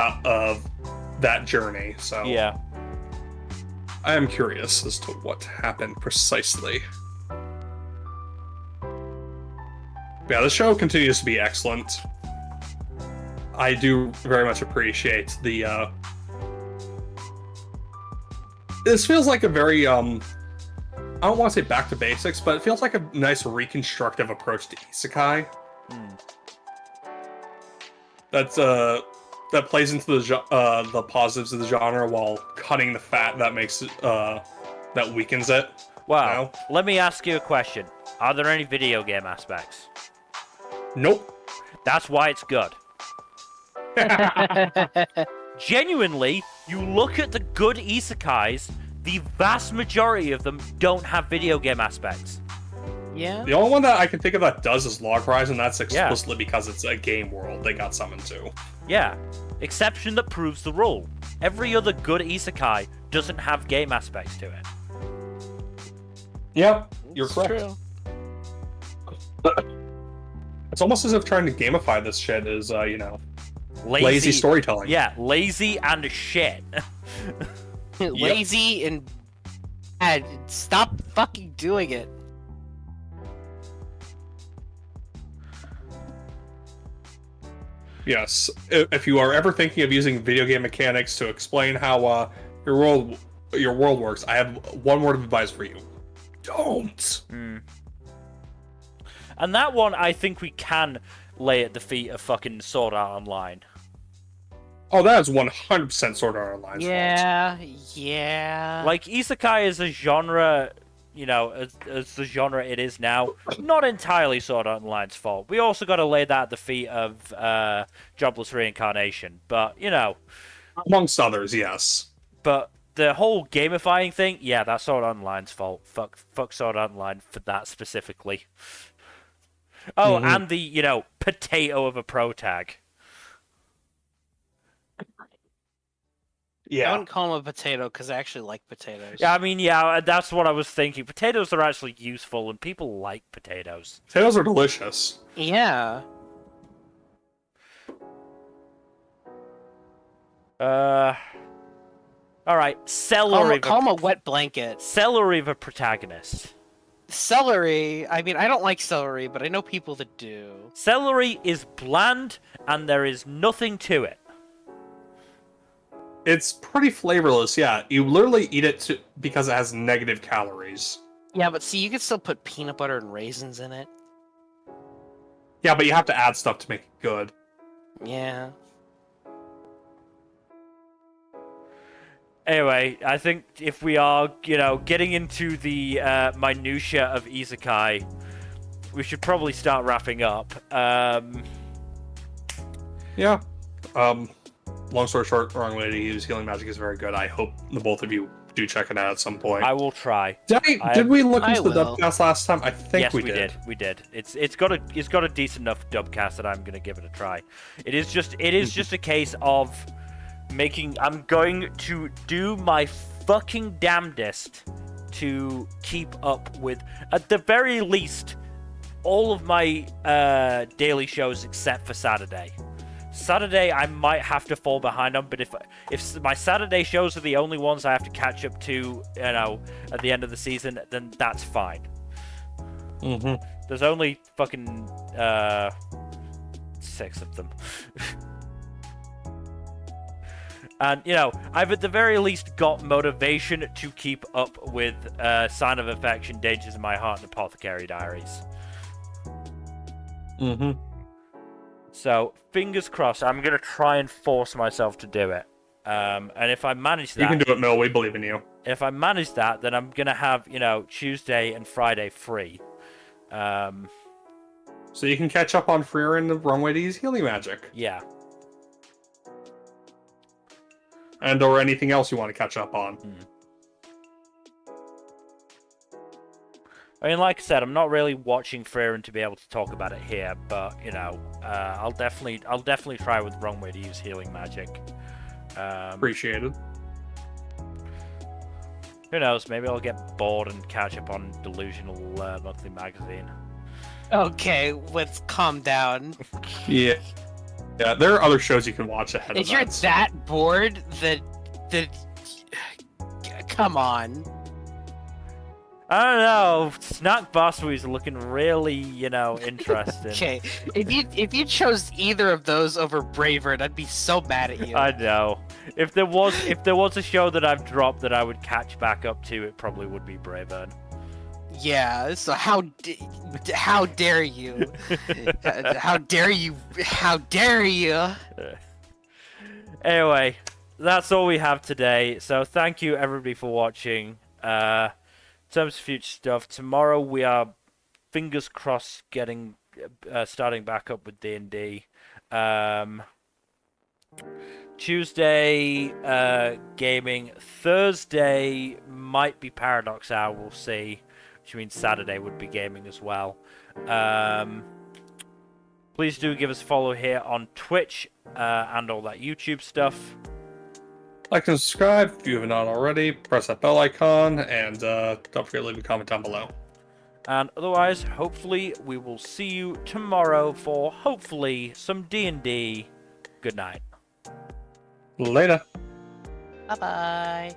that journey, so... Yeah. I am curious as to what happened precisely. Yeah, the show continues to be excellent. I do very much appreciate the, This feels like a very, I don't want to say back to basics, but it feels like a nice reconstructive approach to isekai. That plays into the positives of the genre while cutting the fat that makes it, that weakens it. Wow. You know? Let me ask you a question. Are there any video game aspects? Nope. That's why it's good. Genuinely, you look at the good isekais, the vast majority of them don't have video game aspects. Yeah. The only one that I can think of that does is Log Horizon. That's explicitly because it's a game world they got summoned to. Yeah. Exception that proves the rule. Every other good isekai doesn't have game aspects to it. Yep, you're It's correct. true. It's almost as if trying to gamify this shit is, you know, lazy storytelling. Yeah, lazy and shit. Lazy and bad. Stop fucking doing it. Yes, if you are ever thinking of using video game mechanics to explain how your world works, I have one word of advice for you: don't. And that one, I think we can lay at the feet of fucking Sword Art Online. Oh, that is 100% Sword Art Online's fault. Yeah. Like, isekai is a genre, you know, as the genre it is now, not entirely Sword Art Online's fault. We also got to lay that at the feet of Jobless Reincarnation, but, you know. Amongst others, yes. But the whole gamifying thing, yeah, that's Sword Art Online's fault. Fuck Sword Art Online for that specifically. Oh, and the, you know, potato of a pro tag. I Yeah. wouldn't call him a potato because I actually like potatoes. Yeah, I mean, yeah, that's what I was thinking. Potatoes are actually useful, and people like potatoes. Potatoes are delicious. Yeah. Alright, celery. Call him a wet blanket. Celery of a protagonist. Celery. I mean, I don't like celery, but I know people that do. Celery is bland, and there is nothing to it. It's pretty flavorless, yeah. You literally eat it because it has negative calories. Yeah, but see, you can still put peanut butter and raisins in it. Yeah, but you have to add stuff to make it good. Yeah. Anyway, I think if we are, you know, getting into the minutia of isekai, we should probably start wrapping up. Yeah. Long story short, Wrong Way to Use Healing Magic is very good. I hope the both of you do check it out at some point. I will try. Did we look into the will. dubcast last time? I think Yes, we we did. We did. It's got a decent enough dubcast that I'm gonna give it a try. It is just a case of I'm going to do my fucking damnedest to keep up with, at the very least, all of my daily shows except for Saturday. Saturday I might have to fall behind on, but if my Saturday shows are the only ones I have to catch up to, you know, at the end of the season, then that's fine. There's only fucking 6 of them. And, you know, I've at the very least got motivation to keep up with Sign of Affection, Dangers in My Heart, and Apothecary Diaries. So, fingers crossed, I'm going to try and force myself to do it. And if I manage that... You can do it, Mill. We believe in you. If I manage that, then I'm going to have, you know, Tuesday and Friday free. So you can catch up on Frieren the wrong way to use healing magic. Yeah. And or anything else you want to catch up on. I mean, like I said, I'm not really watching Frieren to be able to talk about it here, but you know, I'll definitely try with wrong way to use healing magic. Appreciated. Who knows? Maybe I'll get bored and catch up on Delusional monthly magazine. Okay, let's calm down. Yeah. Yeah, there are other shows you can watch ahead If of you're that. that bored, then come on. I don't know. Snack Bosswees are looking really, you know, interesting. Okay, if you chose either of those over Bravern, I'd be so mad at you. I know. If there was a show that I've dropped that I would catch back up to, it probably would be Bravern. Yeah. So how dare you? How dare you? How dare you? Anyway, that's all we have today. So thank you everybody for watching. In terms of future stuff, tomorrow we are fingers crossed getting starting back up with D&D. Tuesday gaming. Thursday might be Paradox Hour. We'll see. Which means Saturday would be gaming as well. Please do give us a follow here on Twitch and all that YouTube stuff. Like and subscribe if you have not already. Press that bell icon, and don't forget to leave a comment down below. And otherwise, hopefully, we will see you tomorrow for hopefully some D&D. Good night. Later. Bye bye.